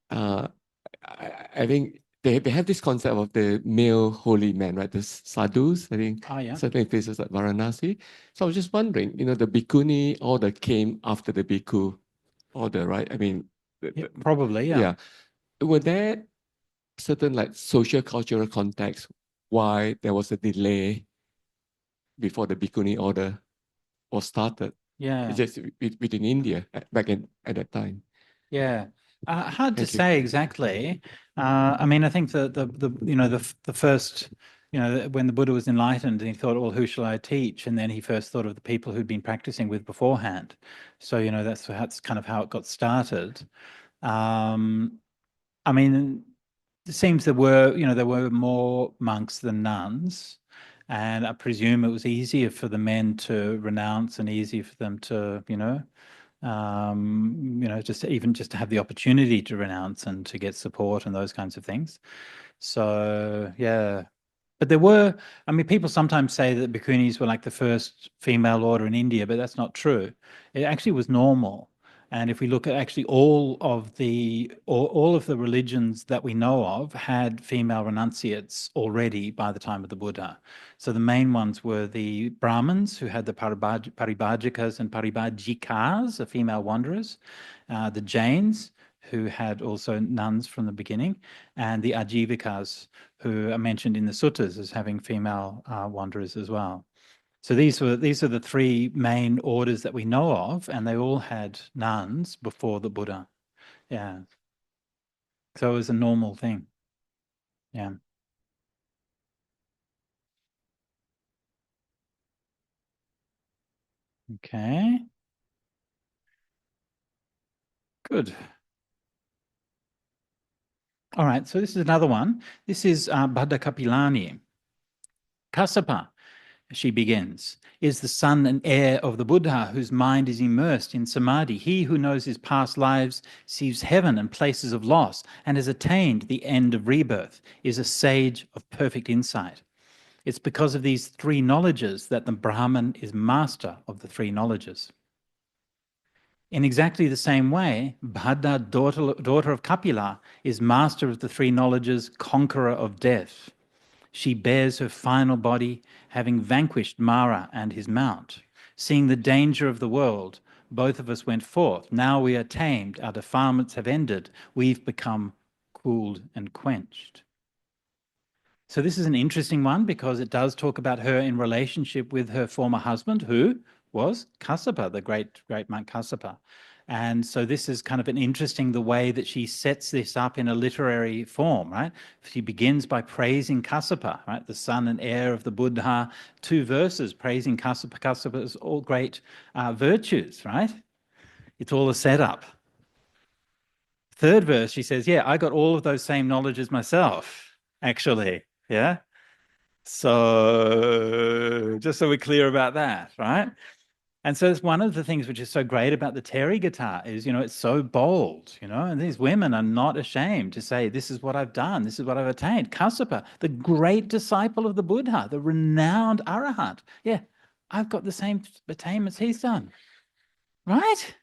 Speaker 7: I think they have this concept of the male holy man, right? The sadhus, I think, certainly in places like Varanasi. So I was just wondering, the bhikkhuni order came after the bhikkhu order, right? I mean,
Speaker 1: probably, yeah.
Speaker 7: Yeah. Were there certain like social cultural context why there was a delay before the bhikkhuni order was started?
Speaker 1: Yeah.
Speaker 7: Just within India back at that time.
Speaker 1: Yeah. Hard to say exactly. I mean, I think the first you know, when the Buddha was enlightened, and he thought, well, who shall I teach? And then he first thought of the people who'd been practicing with beforehand. So, you know, that's kind of how it got started. I mean, it seems there were more monks than nuns, and I presume it was easier for the men to renounce and easier for them to, just to have the opportunity to renounce and to get support and those kinds of things. So, yeah. But there were, I mean, people sometimes say that bhikkhunis were like the first female order in India, but that's not true. It actually was normal. And if we look at actually all of the religions that we know of had female renunciates already by the time of the Buddha. So the main ones were the Brahmins, who had the Paribhajikas and Paribhajikas, the female wanderers, the Jains, who had also nuns from the beginning, and the Ajivikas, who are mentioned in the suttas as having female wanderers as well. So these are the three main orders that we know of, and they all had nuns before the Buddha. Yeah. So it was a normal thing. Yeah. Okay. Good. All right, so this is another one. This is Bhadda Kapilani. Kassapa, she begins, is the son and heir of the Buddha, whose mind is immersed in samadhi. He who knows his past lives, sees heaven and places of loss, and has attained the end of rebirth, is a sage of perfect insight. It's because of these three knowledges that the Brahman is master of the three knowledges. In exactly the same way, Bhadda, daughter of Kapila, is master of the three knowledges, conqueror of death. She bears her final body, having vanquished Mara and his mount. Seeing the danger of the world, both of us went forth. Now we are tamed, our defilements have ended, we've become cooled and quenched. So this is an interesting one because it does talk about her in relationship with her former husband, who was Kassapa, the great monk Kassapa. And so this is kind of an interesting, the way that she sets this up in a literary form, right? She begins by praising Kassapa, right? The son and heir of the Buddha, 2 verses praising Kassapa. Kassapa's all great virtues, right? It's all a setup. 3rd verse, she says, yeah, I got all of those same knowledges myself, actually. Yeah. So just so we're clear about that, right? And so it's one of the things which is so great about the Therigatha is, it's so bold, and these women are not ashamed to say, this is what I've done, this is what I've attained. Kassapa, the great disciple of the Buddha, the renowned Arahant. Yeah, I've got the same attainments he's done, right?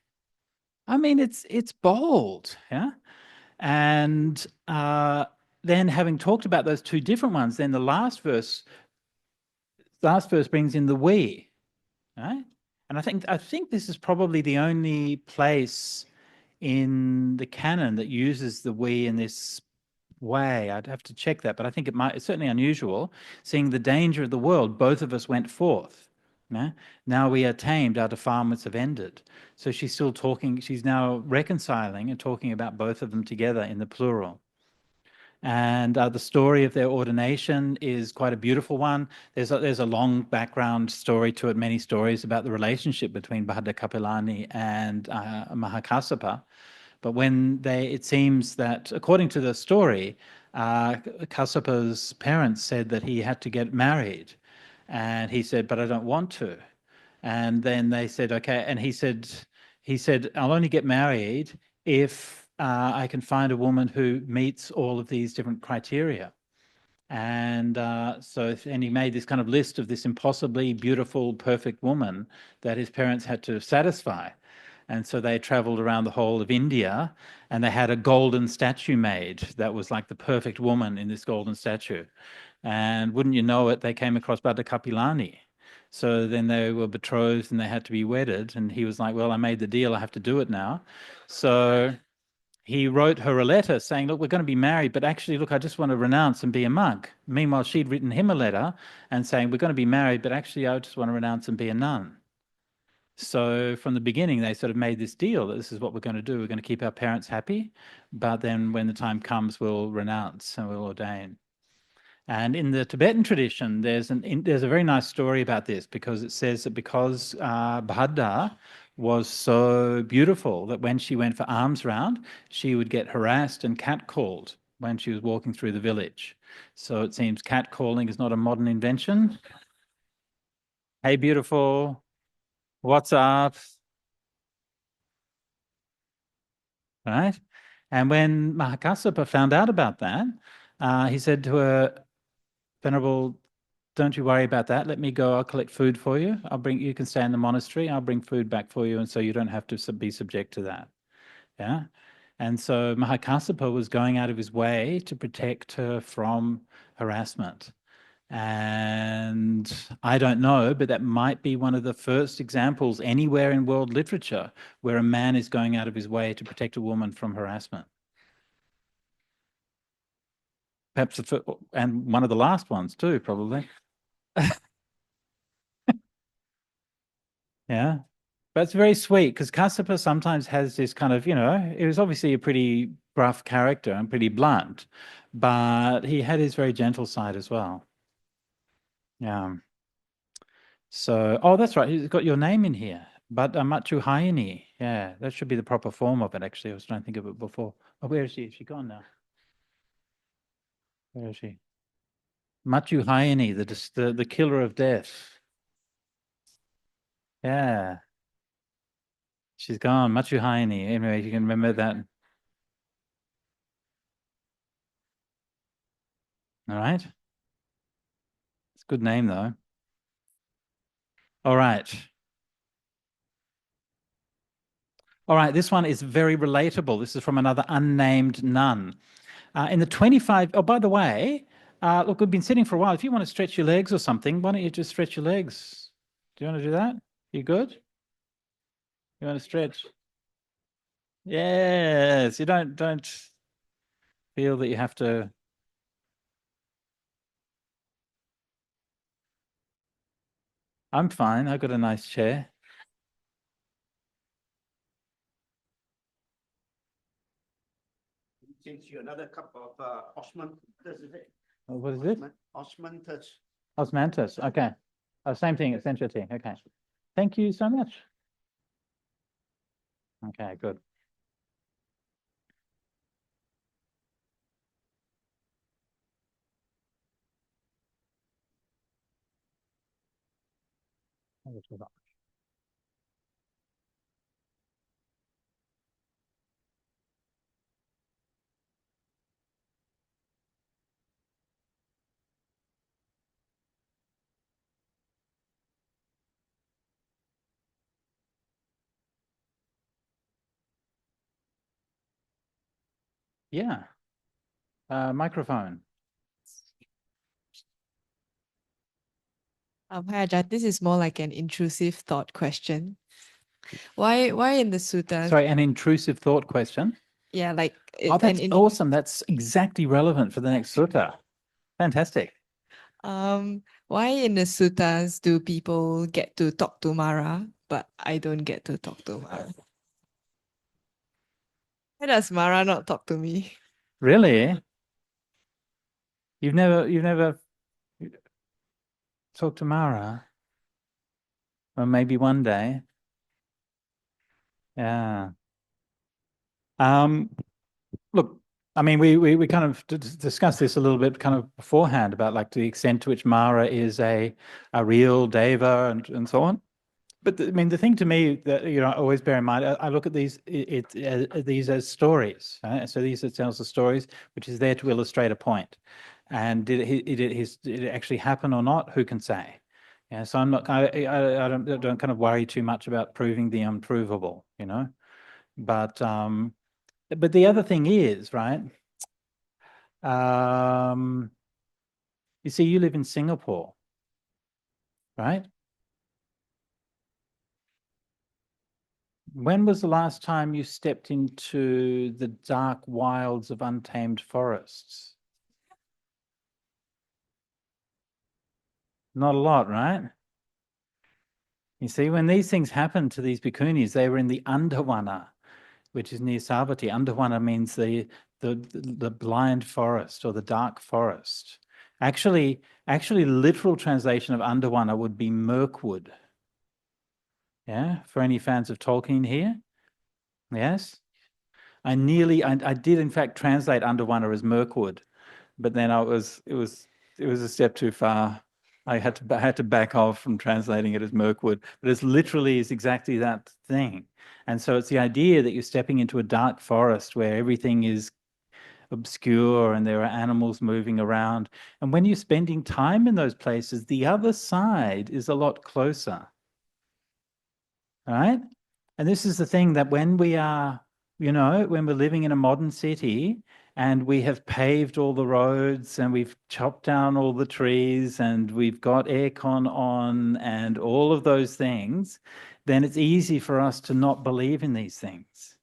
Speaker 1: I mean, it's bold, yeah? And then having talked about those 2 different ones, then the last verse brings in the we, right? And I think this is probably the only place in the canon that uses the we in this way. I'd have to check that, but I think it's certainly unusual. Seeing the danger of the world, both of us went forth. Yeah? Now we are tamed, our defilements have ended. So she's still talking, she's now reconciling and talking about both of them together in the plural. And the story of their ordination is quite a beautiful one. There's a long background story to it, many stories about the relationship between Bhadda Kapilani and Mahakassapa. But it seems that, according to the story, Kassapa's parents said that he had to get married. And he said, but I don't want to. And then they said, okay. And he said, I'll only get married if I can find a woman who meets all of these different criteria. And and he made this kind of list of this impossibly beautiful, perfect woman that his parents had to satisfy. And so they traveled around the whole of India, and they had a golden statue made that was like the perfect woman in this golden statue. And wouldn't you know it, they came across Bhadda Kapilani. So then they were betrothed and they had to be wedded. And he was like, well, I made the deal, I have to do it now. So he wrote her a letter saying, look, we're going to be married, but actually, look, I just want to renounce and be a monk. Meanwhile, she'd written him a letter and saying, we're going to be married, but actually, I just want to renounce and be a nun. So from the beginning, they sort of made this deal that this is what we're going to do. We're going to keep our parents happy, but then when the time comes, we'll renounce and we'll ordain. And in the Tibetan tradition, there's a very nice story about this, because it says that because Bhadda was so beautiful that when she went for alms round, she would get harassed and catcalled when she was walking through the village. So it seems catcalling is not a modern invention. Hey, beautiful. What's up? Right? And when Mahakassapa found out about that, he said to her, Venerable, don't you worry about that. Let me go. I'll collect food for you. You can stay in the monastery. I'll bring food back for you. And so you don't have to be subject to that. Yeah. And so Mahakassapa was going out of his way to protect her from harassment. And I don't know, but that might be one of the first examples anywhere in world literature where a man is going out of his way to protect a woman from harassment. Perhaps and one of the last ones too, probably. Yeah. But it's very sweet, because Kassapa sometimes has this kind of, it was obviously a pretty gruff character and pretty blunt, but he had his very gentle side as well. Yeah. So, oh, that's right. He's got your name in here. But Machu Haini. Yeah, that should be the proper form of it, actually. I was trying to think of it before. Oh, where is she? Is she gone now? Where is she? Machu Haini, the killer of death. Yeah. She's gone. Machu Haini. Anyway, you can remember that. All right. It's a good name, though. All right. All right, this one is very relatable. This is from another unnamed nun. In the 25, oh, by the way, look, we've been sitting for a while. If you want to stretch your legs or something, why don't you just stretch your legs? Do you want to do that? You good? You want to stretch? Yes, you don't feel that you have to. I'm fine. I've got a nice chair.
Speaker 8: Change you another cup of osmanthus, is it?
Speaker 1: What is it?
Speaker 8: Osmanthus.
Speaker 1: Osmanthus. Okay. Oh, same thing. Essential tea. Okay. Thank you so much. Okay, good. Yeah. Microphone.
Speaker 4: Hi, Ajahn. This is more like an intrusive thought question. Why in the suttas?
Speaker 1: Sorry, an intrusive thought question.
Speaker 4: Yeah, like
Speaker 1: Oh, that's awesome. That's exactly relevant for the next sutta. Fantastic.
Speaker 4: Why in the suttas do people get to talk to Mara, but I don't get to talk to Mara? Why does Mara not talk to me?
Speaker 1: Really? You've never talked to Mara? Or maybe one day. Yeah. Look, I mean, we kind of discussed this a little bit kind of beforehand about like the extent to which Mara is a real deva and so on. But I mean, the thing to me that, I always bear in mind, I look at these these as stories. Right? So these are tells the stories, which is there to illustrate a point. And did it actually happen or not? Who can say? Yeah. So I'm not. I don't kind of worry too much about proving the unprovable. But the other thing is, right? You see, you live in Singapore, right? When was the last time you stepped into the dark wilds of untamed forests? Not a lot, right? You see, when these things happened to these bhikkhunis, they were in the Andhawana, which is near Savatthi. Andhawana means the blind forest or the dark forest. Actually, literal translation of Underwater would be Mirkwood. Yeah, for any fans of Tolkien here. Yes, I did in fact translate Underwater as Mirkwood, but then it was a step too far. I had to back off from translating it as Mirkwood, but it's literally is exactly that thing. And so it's the idea that you're stepping into a dark forest where everything is obscure and there are animals moving around. And when you're spending time in those places, the other side is a lot closer. All right? And this is the thing that when we are, when we're living in a modern city and we have paved all the roads and we've chopped down all the trees and we've got aircon on and all of those things, then it's easy for us to not believe in these things.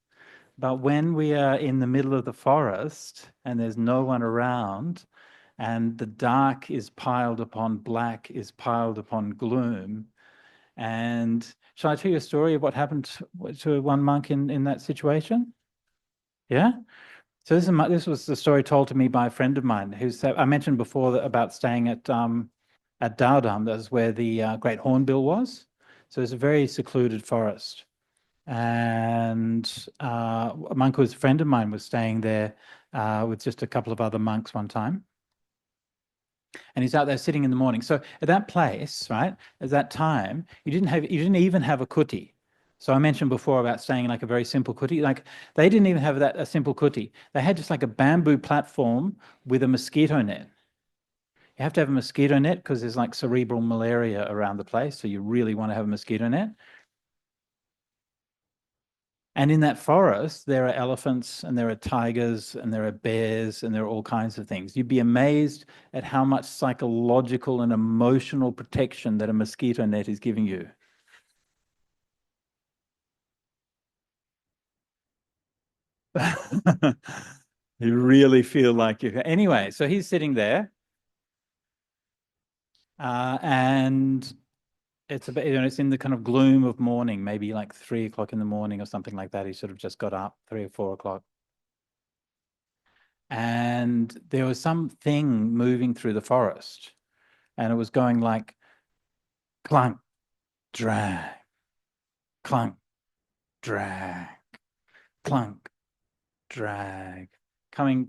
Speaker 1: But when we are in the middle of the forest and there's no one around and the dark is piled upon black, is piled upon gloom, and shall I tell you a story of what happened to one monk in that situation? Yeah? So this was the story told to me by a friend of mine I mentioned before about staying at Daodam. That's where the Great Hornbill was. So it's a very secluded forest. And a monk who was a friend of mine was staying there with just a couple of other monks one time. And he's out there sitting in the morning. So at that place, right, at that time, you didn't even have a kuti. So I mentioned before about staying in like a very simple kuti. Like they didn't even have a simple kuti. They had just like a bamboo platform with a mosquito net. You have to have a mosquito net because there's like cerebral malaria around the place. So you really want to have a mosquito net. And in that forest, there are elephants and there are tigers and there are bears and there are all kinds of things. You'd be amazed at how much psychological and emotional protection that a mosquito net is giving you. You really feel like you. Anyway, so he's sitting there, and it's it's in the kind of gloom of morning, maybe like 3 o'clock in the morning or something like that. He sort of just got up, 3 or 4 o'clock. And there was something moving through the forest, and it was going like clunk, drag, clunk, drag, clunk, drag, coming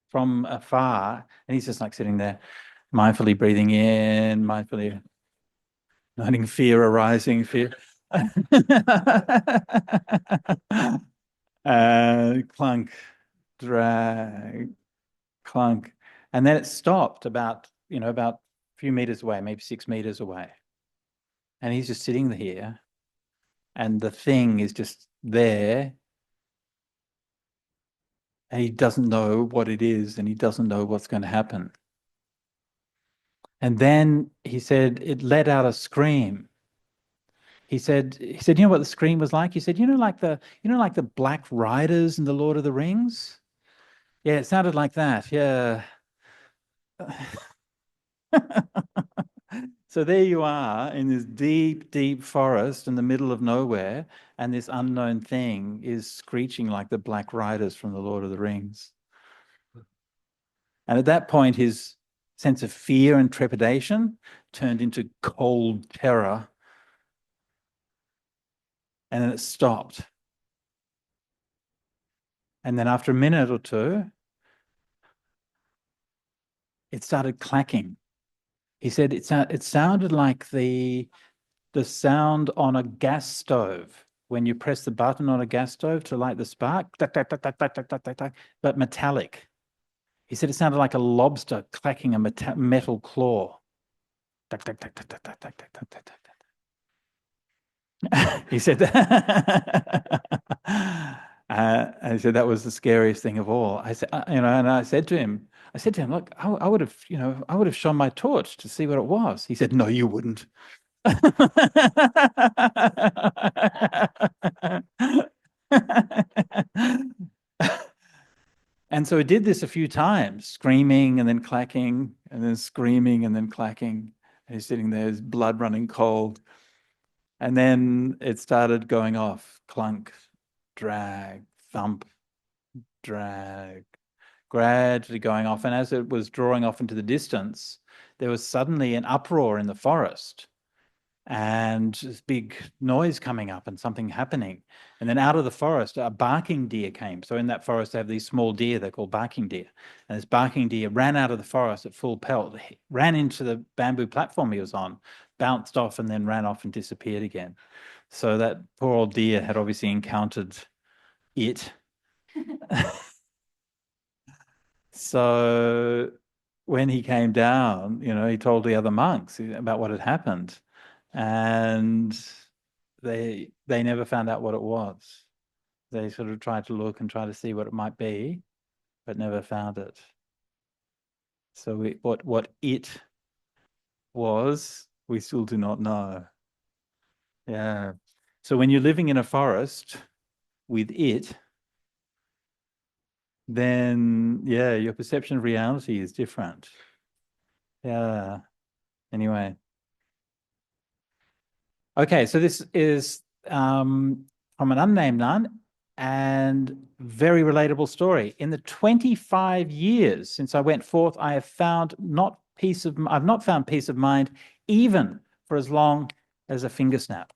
Speaker 1: from afar. And he's just like sitting there, mindfully breathing in, mindfully noting fear arising, fear. Clunk, drag, clunk. And then it stopped about a few meters away, maybe 6 meters away. And he's just sitting here and the thing is just there. And he doesn't know what it is and he doesn't know what's going to happen. And then he said, it let out a scream. He said, you know what the scream was like? He said, like the Black Riders in the Lord of the Rings? Yeah, it sounded like that. Yeah. So there you are in this deep, deep forest in the middle of nowhere, and this unknown thing is screeching like the Black Riders from the Lord of the Rings. And at that point, his sense of fear and trepidation turned into cold terror. And then it stopped. And then after a minute or two, it started clacking. He said it sounded like the sound on a gas stove when you press the button on a gas stove to light the spark, tack, tack, tack, tack, tack, tack, tack, tack, tack, but metallic. He said it sounded like a lobster clacking a metal claw. Tack, tack, tack, tack, tack, tack, tack, tack, tack, tack, tack. He said and he said that was the scariest thing of all. I said, and I said to him, look, I would have shone my torch to see what it was. He said, no, you wouldn't. And so he did this a few times, screaming and then clacking, and then screaming and then clacking. And he's sitting there, his blood running cold. And then it started going off, clunk, drag, thump, drag, gradually going off. And as it was drawing off into the distance, there was suddenly an uproar in the forest and this big noise coming up and something happening. And then out of the forest, a barking deer came. So in that forest, they have these small deer, they're called barking deer. And this barking deer ran out of the forest at full pelt, ran into the bamboo platform he was on, bounced off, and then ran off and disappeared again. So that poor old deer had obviously encountered it. So when he came down, he told the other monks about what had happened. And they never found out what it was. They sort of tried to look and try to see what it might be, but never found it. So what it was, we still do not know. Yeah. So when you're living in a forest with it, then yeah, your perception of reality is different. Yeah. Anyway. Okay, so this is from an unnamed nun, and very relatable story. In the 25 years since I went forth, I have found I've not found peace of mind, even for as long as a finger snap.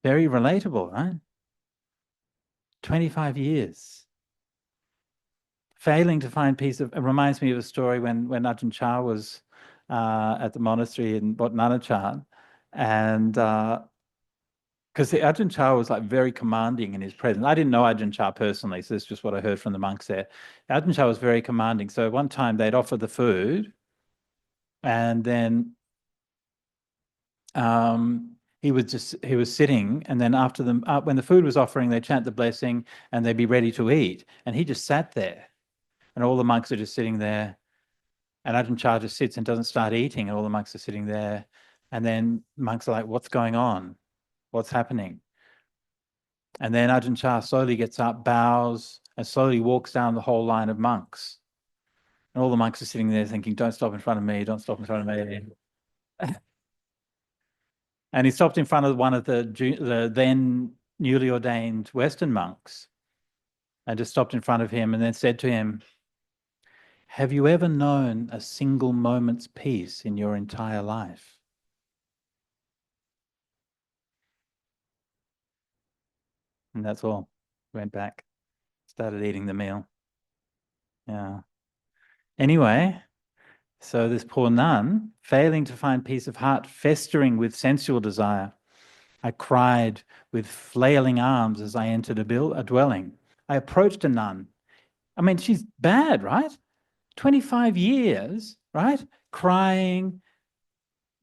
Speaker 1: Very relatable, right? 25 years. Failing to find peace of, it reminds me of a story when Ajahn Chah was at the monastery in Bodhnanachan, and because Ajahn Chah was like very commanding in his presence. I didn't know Ajahn Chah personally, so this is just what I heard from the monks there. Ajahn Chah was very commanding. So one time they'd offer the food, and then he was sitting, and then after when the food was offering, they chant the blessing, and they'd be ready to eat, and he just sat there. And all the monks are just sitting there, and Ajahn Chah just sits and doesn't start eating, and all the monks are sitting there. And then monks are like, what's going on? What's happening? And then Ajahn Chah slowly gets up, bows, and slowly walks down the whole line of monks. And all the monks are sitting there thinking, don't stop in front of me, don't stop in front of me. And he stopped in front of one of the then newly ordained Western monks, and just stopped in front of him and then said to him, have you ever known a single moment's peace in your entire life? And that's all. Went back, started eating the meal. Yeah. Anyway, so this poor nun, failing to find peace of heart, festering with sensual desire, I cried with flailing arms as I entered a dwelling. I approached a nun. I mean, she's bad, right? 25 years, right? Crying,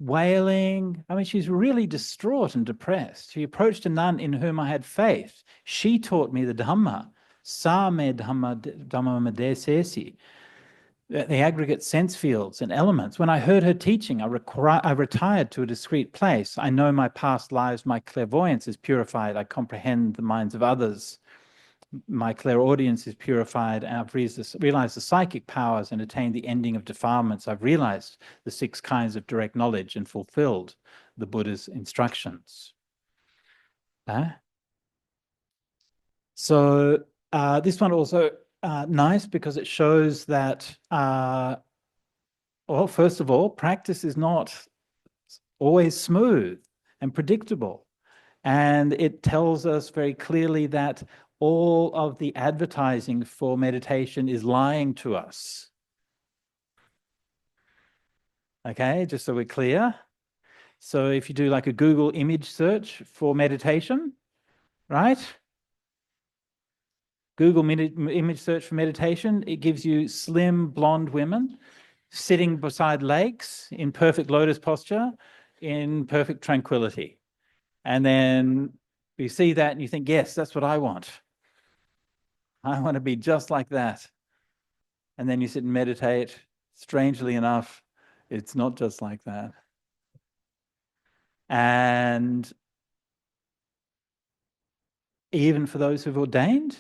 Speaker 1: wailing. I mean, she's really distraught and depressed. She approached a nun in whom I had faith. She taught me the Dhamma. Sa me Dhamma me desesi. The aggregate sense fields and elements. When I heard her teaching, I retired to a discreet place. I know my past lives, my clairvoyance is purified. I comprehend the minds of others. My clairaudience is purified, and I've realized the psychic powers and attained the ending of defilements. I've realized the 6 kinds of direct knowledge and fulfilled the Buddha's instructions. So this one also nice because it shows that, well, first of all, practice is not always smooth and predictable. And it tells us very clearly that all of the advertising for meditation is lying to us. Okay, just so we're clear. So if you do like a Google image search for meditation, right? Google image search for meditation, it gives you slim blonde women sitting beside lakes in perfect lotus posture, in perfect tranquility. And then you see that and you think, yes, that's what I want. I want to be just like that. And then you sit and meditate. Strangely enough, it's not just like that. And even for those who've ordained,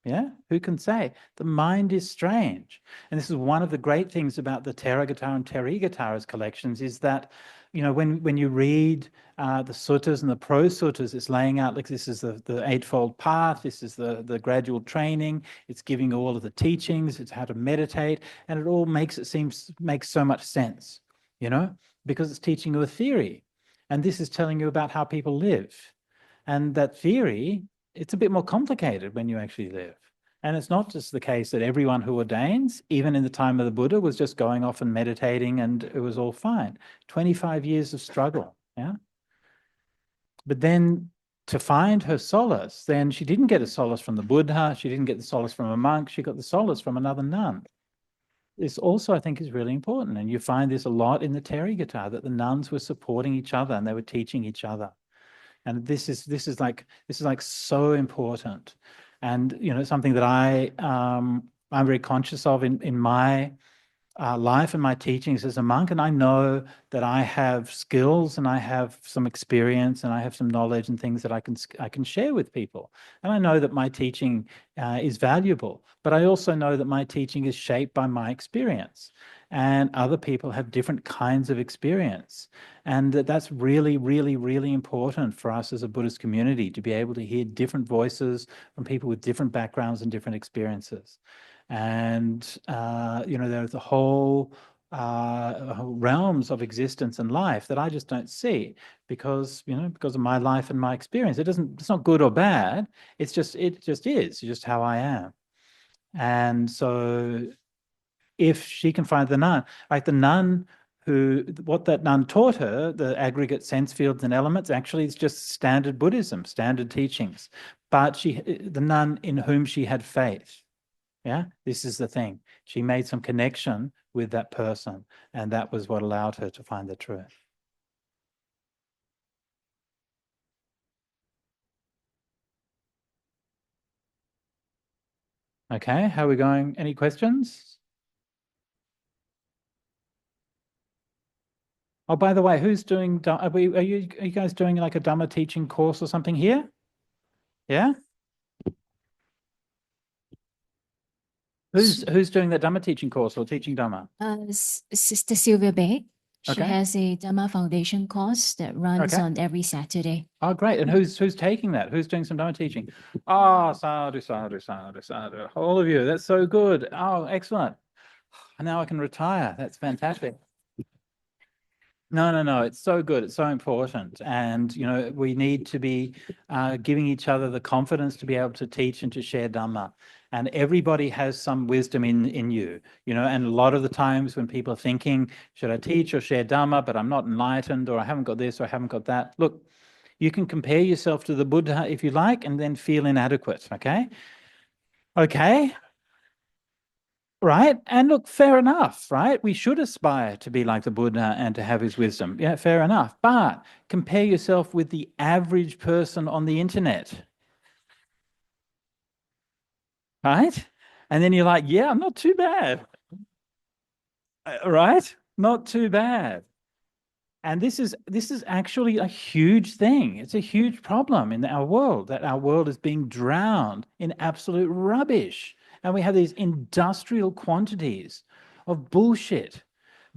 Speaker 1: yeah, who can say? The mind is strange. And this is one of the great things about the Therigatha and Therigatha's collections, is that you know, when you read the suttas and the prose suttas, it's laying out like this is the Eightfold Path, this is the gradual training, it's giving all of the teachings, it's how to meditate, and it all makes so much sense, you know, because it's teaching you a theory. And this is telling you about how people live. And that theory, it's a bit more complicated when you actually live. And it's not just the case that everyone who ordains, even in the time of the Buddha, was just going off and meditating and it was all fine. 25 years of struggle, yeah? But then to find her solace, then she didn't get a solace from the Buddha, she didn't get the solace from a monk, she got the solace from another nun. This also, I think, is really important. And you find this a lot in the Therigatha, that the nuns were supporting each other and they were teaching each other. And this is like so important. And, you know, something that I'm very conscious of in my life and my teachings as a monk. And I know that I have skills and I have some experience and I have some knowledge and things that I can share with people. And I know that my teaching is valuable, but I also know that my teaching is shaped by my experience. And other people have different kinds of experience. And that's really, really, really important for us as a Buddhist community, to be able to hear different voices from people with different backgrounds and different experiences. And, you know, there's a whole realms of existence and life that I just don't see because, you know, because of my life and my experience. It's not good or bad. It just is. It's just how I am. And so if she can find the nun, like the nun what that nun taught her, the aggregate sense fields and elements, actually is just standard Buddhism, standard teachings. But the nun in whom she had faith, yeah, this is the thing. She made some connection with that person, and that was what allowed her to find the truth. Okay, how are we going? Any questions? Oh, by the way, who's doing, are you guys doing like a Dhamma teaching course or something here? Yeah? Who's doing the Dhamma teaching course or teaching Dhamma?
Speaker 3: Sister Sylvia Bay. She
Speaker 1: Okay.
Speaker 3: has a Dhamma foundation course that runs
Speaker 1: Okay.
Speaker 3: on every Saturday.
Speaker 1: Oh, great. And who's taking that? Who's doing some Dhamma teaching? Oh, sadhu, sadhu, sadhu, sadhu. All of you. That's so good. Oh, excellent. Now I can retire. That's fantastic. No. It's so good. It's so important. And, you know, we need to be giving each other the confidence to be able to teach and to share Dhamma. And everybody has some wisdom in you, you know, and a lot of the times when people are thinking, should I teach or share Dhamma, but I'm not enlightened, or I haven't got this, or I haven't got that. Look, you can compare yourself to the Buddha if you like, and then feel inadequate, okay? Okay. Right? And look, fair enough, right? We should aspire to be like the Buddha and to have his wisdom. Yeah, fair enough. But compare yourself with the average person on the internet. Right? And then you're like, yeah, I'm not too bad. Right? Not too bad. And this is actually a huge thing. It's a huge problem in our world, that our world is being drowned in absolute rubbish. And we have these industrial quantities of bullshit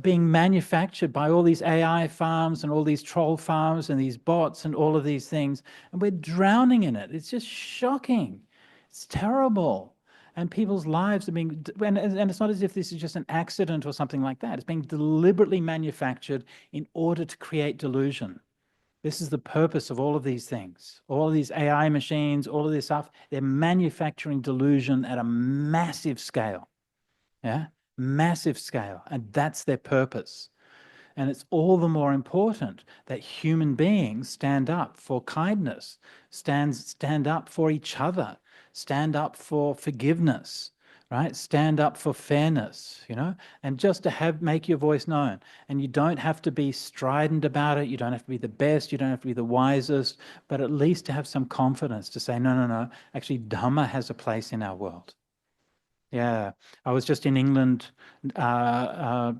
Speaker 1: being manufactured by all these AI farms and all these troll farms and these bots and all of these things. And we're drowning in it. It's just shocking. It's terrible. And people's lives are being, and it's not as if this is just an accident or something like that. It's being deliberately manufactured in order to create delusion. This is the purpose of all of these things. All of these AI machines, all of this stuff, they're manufacturing delusion at a massive scale. Yeah, massive scale. And that's their purpose. And it's all the more important that human beings stand up for kindness, stand up for each other, stand up for forgiveness, right? Stand up for fairness, you know, and just to make your voice known. And you don't have to be strident about it. You don't have to be the best. You don't have to be the wisest, but at least to have some confidence to say, no, actually Dhamma has a place in our world. Yeah, I was just in England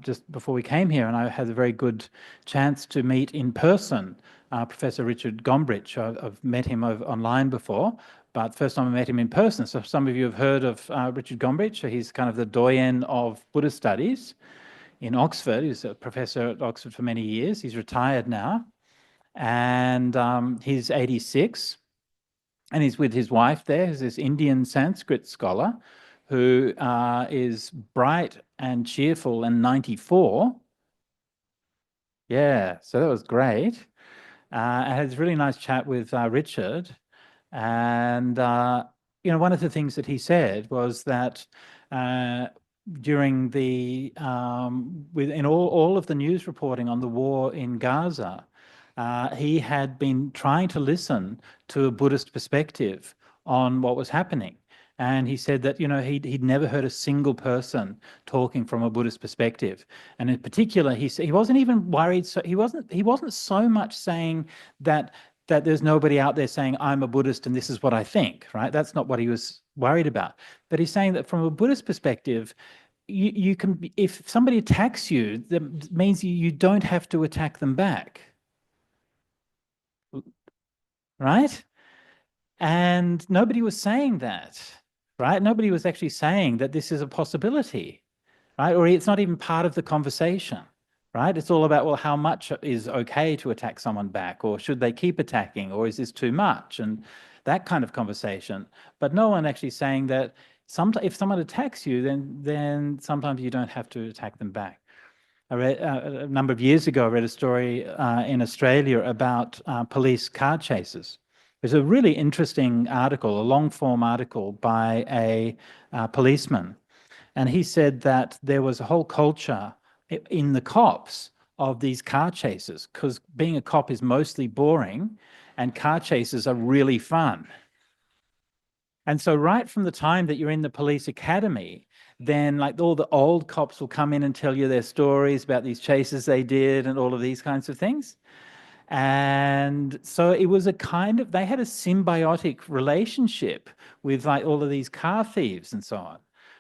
Speaker 1: just before we came here, and I had a very good chance to meet in person Professor Richard Gombrich. I've met him online before, but first time I met him in person. So some of you have heard of Richard Gombrich. He's kind of the doyen of Buddhist studies. in Oxford. He was a professor at Oxford for many years. He's retired now, and he's 86, and he's with his wife there, who's this Indian Sanskrit scholar who is bright and cheerful and 94. Yeah, so that was great. I had this really nice chat with Richard, and one of the things that he said was that during the in all of the news reporting on the war in Gaza, he had been trying to listen to a Buddhist perspective on what was happening. And he said that, he'd never heard a single person talking from a Buddhist perspective. And in particular, he wasn't even worried. So he wasn't so much saying that there's nobody out there saying, I'm a Buddhist and this is what I think, right? That's not what he was worried about. But he's saying that from a Buddhist perspective, you can, if somebody attacks you, that means you don't have to attack them back. Right? And nobody was saying that. Right? Nobody was actually saying that this is a possibility, right? Or it's not even part of the conversation, right? It's all about, well, how much is okay to attack someone back, or should they keep attacking, or is this too much? And that kind of conversation. But no one actually saying that if someone attacks you, then sometimes you don't have to attack them back. I read a number of years ago, I read a story in Australia about police car chases. There's a really interesting article, a long-form article by a policeman. And he said that there was a whole culture in the cops of these car chases, because being a cop is mostly boring and car chases are really fun. And so right from the time that you're in the police academy, then like all the old cops will come in and tell you their stories about these chases they did and all of these kinds of things. And so it was they had a symbiotic relationship with like all of these car thieves and so on,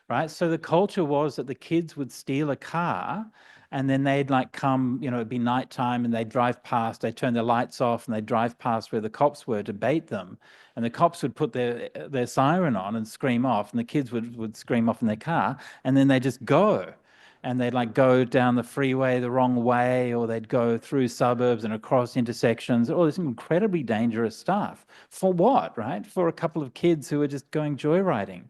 Speaker 1: right? So the culture was that the kids would steal a car and then they'd like come, it'd be nighttime and they'd drive past, they'd turn their lights off and they'd drive past where the cops were to bait them. And the cops would put their siren on and scream off, and the kids would scream off in their car, and then they just go. And they'd like go down the freeway the wrong way, or they'd go through suburbs and across intersections, all this incredibly dangerous stuff. For what, right? For a couple of kids who were just going joyriding.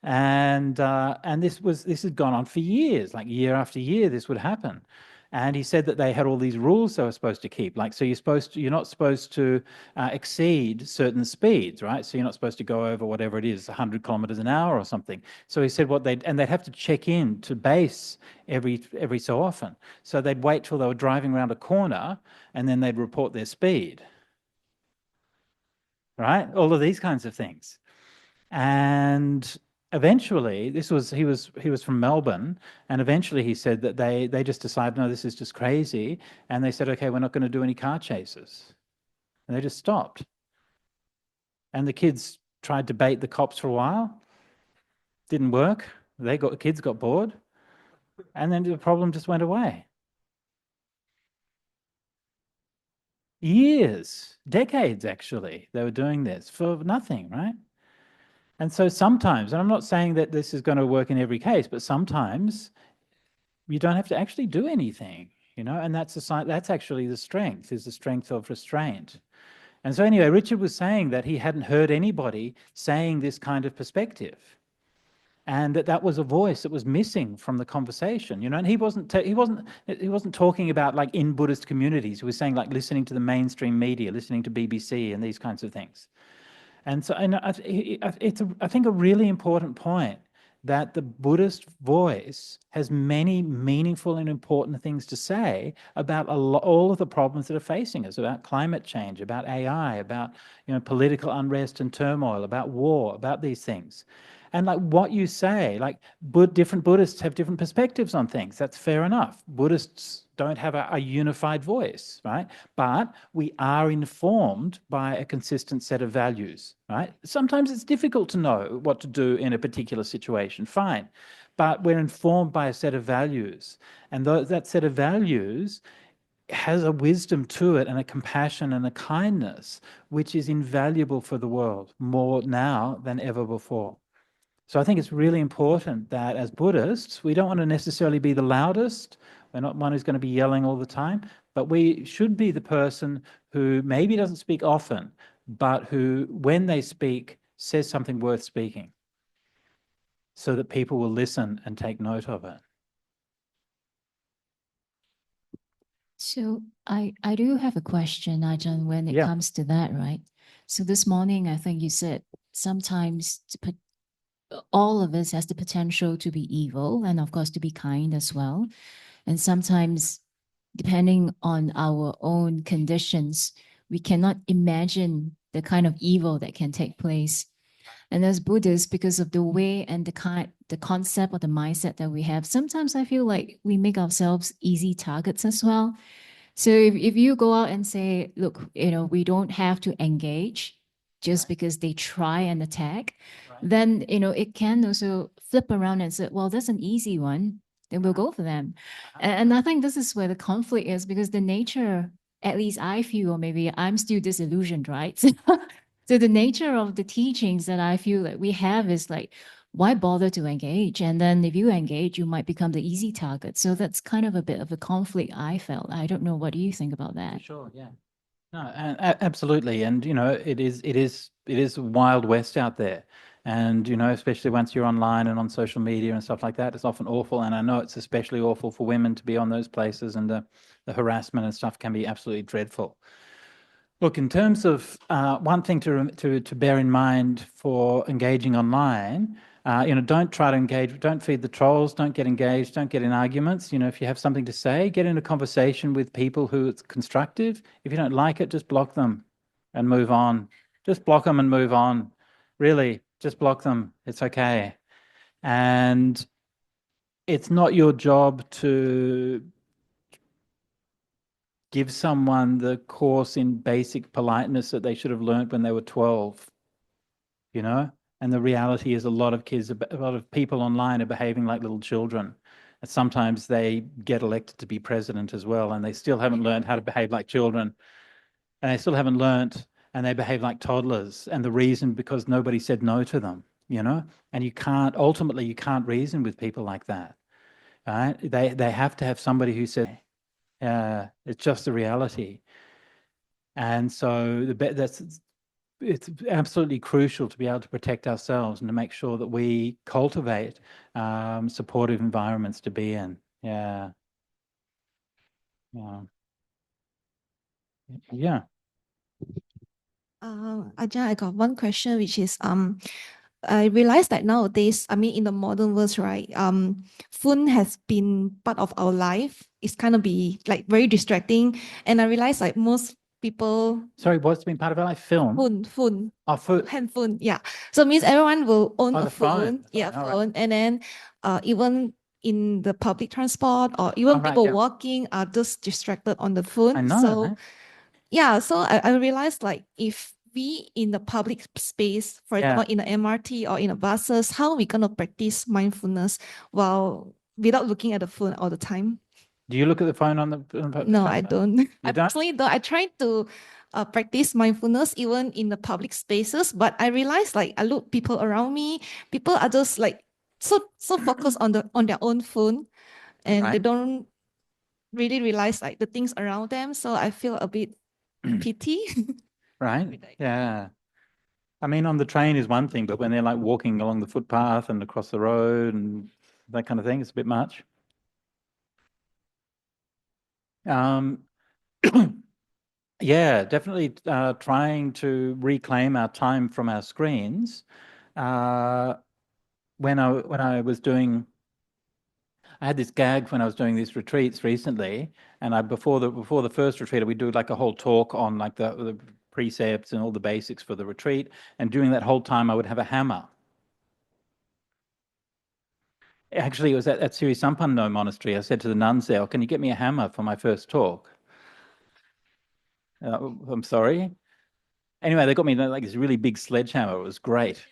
Speaker 1: And this had gone on for years, like year after year, this would happen. And he said that they had all these rules they were supposed to keep. Like, so you're not supposed to exceed certain speeds, right? So you're not supposed to go over whatever it is, 100 kilometers an hour or something. So he said they'd have to check in to base every so often. So they'd wait till they were driving around a corner and then they'd report their speed, right? All of these kinds of things. And eventually, he was from Melbourne, and eventually he said that they just decided, no, this is just crazy, and they said, okay, we're not going to do any car chases, and they just stopped. And the kids tried to bait the cops for a while, didn't work. The kids got bored, and then the problem just went away. Years, decades actually, they were doing this for nothing, right? And so sometimes, and I'm not saying that this is going to work in every case, but sometimes you don't have to actually do anything, and that's actually the strength, is the strength of restraint. And so anyway, Richard was saying that he hadn't heard anybody saying this kind of perspective, and that was a voice that was missing from the conversation, and he wasn't talking about like in Buddhist communities. He was saying like listening to the mainstream media, listening to BBC and these kinds of things. And so it's I think a really important point that the Buddhist voice has many meaningful and important things to say about all of the problems that are facing us, about climate change, about AI, about political unrest and turmoil, about war, about these things. And like what you say, like different Buddhists have different perspectives on things. That's fair enough. Buddhists don't have a unified voice, right? But we are informed by a consistent set of values, right? Sometimes it's difficult to know what to do in a particular situation, fine. But we're informed by a set of values. And that set of values has a wisdom to it and a compassion and a kindness, which is invaluable for the world, more now than ever before. So I think it's really important that as Buddhists, we don't want to necessarily be the loudest. We're not one who's going to be yelling all the time, but we should be the person who maybe doesn't speak often, but who, when they speak, says something worth speaking so that people will listen and take note of it.
Speaker 5: So I do have a question, Ajahn, when it comes to that, right? So this morning, I think you said sometimes all of us has the potential to be evil and of course to be kind as well. And sometimes, depending on our own conditions, we cannot imagine the kind of evil that can take place. And as Buddhists, because of the way and the concept or the mindset that we have, sometimes I feel like we make ourselves easy targets as well. So if you go out and say, look, we don't have to engage just because they try and attack, then, it can also flip around and say, well, that's an easy one, then we'll go for them. And I think this is where the conflict is, because the nature, at least I feel, or maybe I'm still disillusioned, right? So the nature of the teachings that I feel that we have is like, why bother to engage? And then if you engage, you might become the easy target. So that's kind of a bit of a conflict I felt. I don't know. What do you think about that?
Speaker 1: Sure, yeah. No, absolutely. And, it is Wild West out there. And, especially once you're online and on social media and stuff like that, it's often awful. And I know it's especially awful for women to be on those places, and the harassment and stuff can be absolutely dreadful. Look, in terms of one thing to bear in mind for engaging online, don't try to engage, don't feed the trolls, don't get engaged, don't get in arguments. If you have something to say, get in a conversation with people who it's constructive. If you don't like it, just block them and move on. Just block them and move on. Really, just block them. It's okay. And it's not your job to give someone the course in basic politeness that they should have learned when they were 12, And the reality is a lot of people online are behaving like little children. And sometimes they get elected to be president as well, and they still haven't learned how to behave like children. And they still haven't learned, and they behave like toddlers. And the reason, because nobody said no to them, And you can't reason with people like that, right? They have to have somebody who says, it's just the reality. And so it's absolutely crucial to be able to protect ourselves and to make sure that we cultivate supportive environments to be in. Yeah.
Speaker 9: Ajahn, I got one question, which is I realized that nowadays, in the modern world, right, phone has been part of our life. It's kind of be like very distracting. And I realized like most people.
Speaker 1: Sorry, what's been part of our life? Film?
Speaker 9: Phone.
Speaker 1: Oh, phone.
Speaker 9: Handphone, yeah. So it means everyone will own a phone. Yeah,
Speaker 1: phone.
Speaker 9: Right. And then even in the public transport or even people walking are just distracted on the phone.
Speaker 1: I know.
Speaker 9: So yeah, so I realized like if we in the public space, for example, in the MRT or in the buses, how are we going to practice mindfulness without looking at the phone all the time?
Speaker 1: Do you look at the phone on the
Speaker 9: No, I don't. I personally don't. I try to practice mindfulness even in the public spaces, but I realize like I look people around me, people are just like so focused on their own phone, and they don't really realize like the things around them. So I feel a bit pity.
Speaker 1: Right. Yeah. On the train is one thing, but when they're like walking along the footpath and across the road and that kind of thing, it's a bit much. Yeah, definitely trying to reclaim our time from our screens. When I was doing, I had this gag when I was doing these retreats recently, and before the first retreat, we do like a whole talk on like the precepts and all the basics for the retreat. And during that whole time, I would have a hammer. Actually, it was at Sri Sampanno Monastery. I said to the nuns there, "Can you get me a hammer for my first talk?" I'm sorry. Anyway, they got me like this really big sledgehammer. It was great.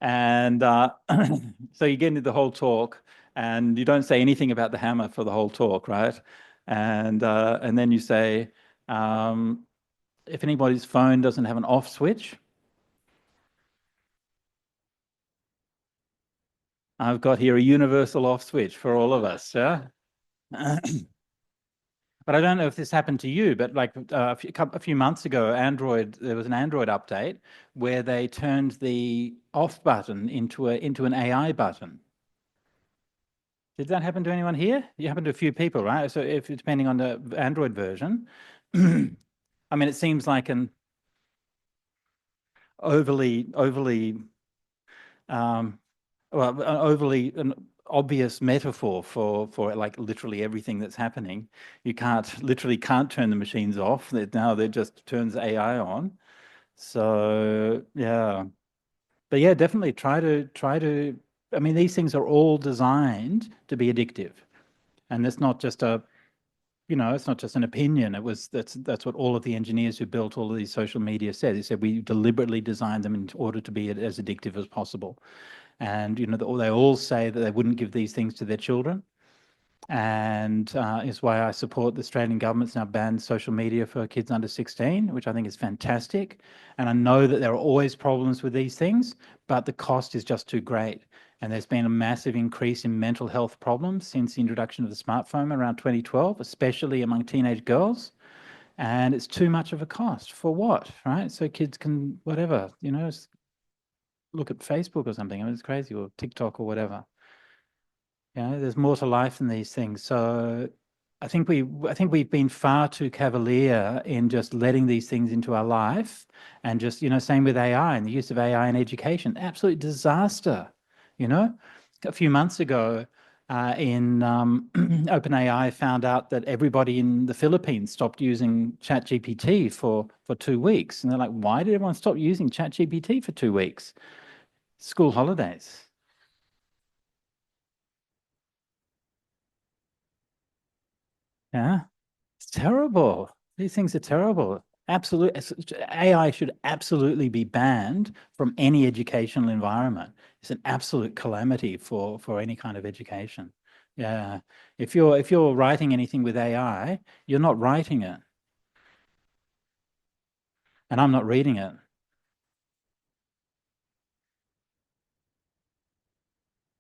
Speaker 1: And so you get into the whole talk, and you don't say anything about the hammer for the whole talk, right? And then you say, if anybody's phone doesn't have an off switch, I've got here a universal off switch for all of us, yeah? But I don't know if this happened to you, but like a few months ago, there was an Android update where they turned the off button into an AI button. Did that happen to anyone here? It happened to a few people, right? So if depending on the Android version, I mean, it seems like an overly an obvious metaphor for like literally everything that's happening. You literally can't turn the machines off. Now they just turns AI on. So yeah, but yeah, definitely try to. I mean, these things are all designed to be addictive, and it's not just it's not just an opinion. That's what all of the engineers who built all of these social media said. They said we deliberately designed them in order to be as addictive as possible. And they all say that they wouldn't give these things to their children, and is why I support the Australian government's now banned social media for kids under 16, which I think is fantastic. And I know that there are always problems with these things, but the cost is just too great. And there's been a massive increase in mental health problems since the introduction of the smartphone around 2012, especially among teenage girls. And it's too much of a cost for what, right? So kids can, whatever, look at Facebook or something. I mean, it's crazy, or TikTok or whatever. There's more to life than these things. So I think we've been far too cavalier in just letting these things into our life, and just same with AI and the use of AI in education. Absolute disaster. A few months ago, in OpenAI found out that everybody in the Philippines stopped using ChatGPT for 2 weeks, and they're like, "Why did everyone stop using ChatGPT for 2 weeks?" School holidays. Yeah, it's terrible. These things are terrible. Absolutely, AI should absolutely be banned from any educational environment. It's an absolute calamity for any kind of education. Yeah, if you're writing anything with AI, you're not writing it, and I'm not reading it.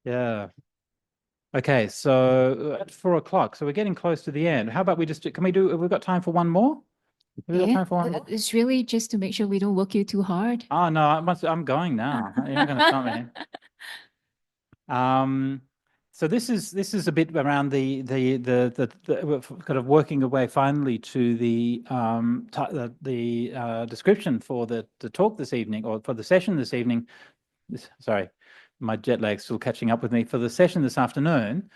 Speaker 1: Yeah. Okay, so at 4 o'clock, so we're getting close to the end. How about we have we got time for one more? Have we got time for one more?
Speaker 5: It's really just to make sure we don't work you too hard.
Speaker 1: Oh no, I'm going now. You're not going to stop me. So this is a bit around the kind of working away finally to the description for the talk this evening, or for the session this evening. Sorry, my jet lag's still catching up with me. For the session this afternoon,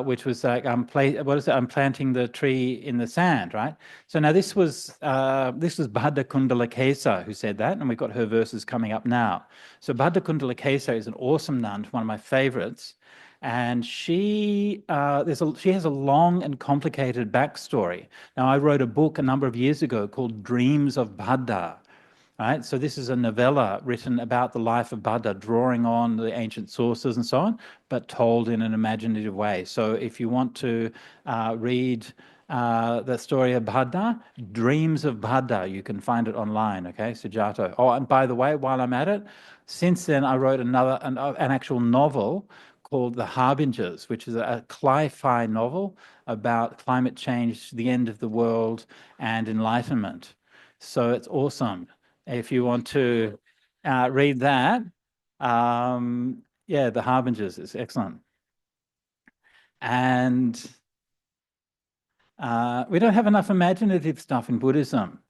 Speaker 1: which was like I'm planting the tree in the sand, right? So now this was Bhadda Kundalakesa who said that, and we've got her verses coming up now. So Bhadda Kundalakesa is an awesome nun, one of my favorites, and she has a long and complicated backstory. Now, I wrote a book a number of years ago called Dreams of Bhadda. Right, so this is a novella written about the life of Bhadda, drawing on the ancient sources and so on, but told in an imaginative way. So if you want to read the story of Bhadda, Dreams of Bhadda, you can find it online, okay, Sujato. Oh, and by the way, while I'm at it, since then I wrote an actual novel called The Harbingers, which is a sci-fi novel about climate change, the end of the world, and enlightenment. So it's awesome. If you want to read that, yeah, The Harbingers is excellent. And we don't have enough imaginative stuff in Buddhism.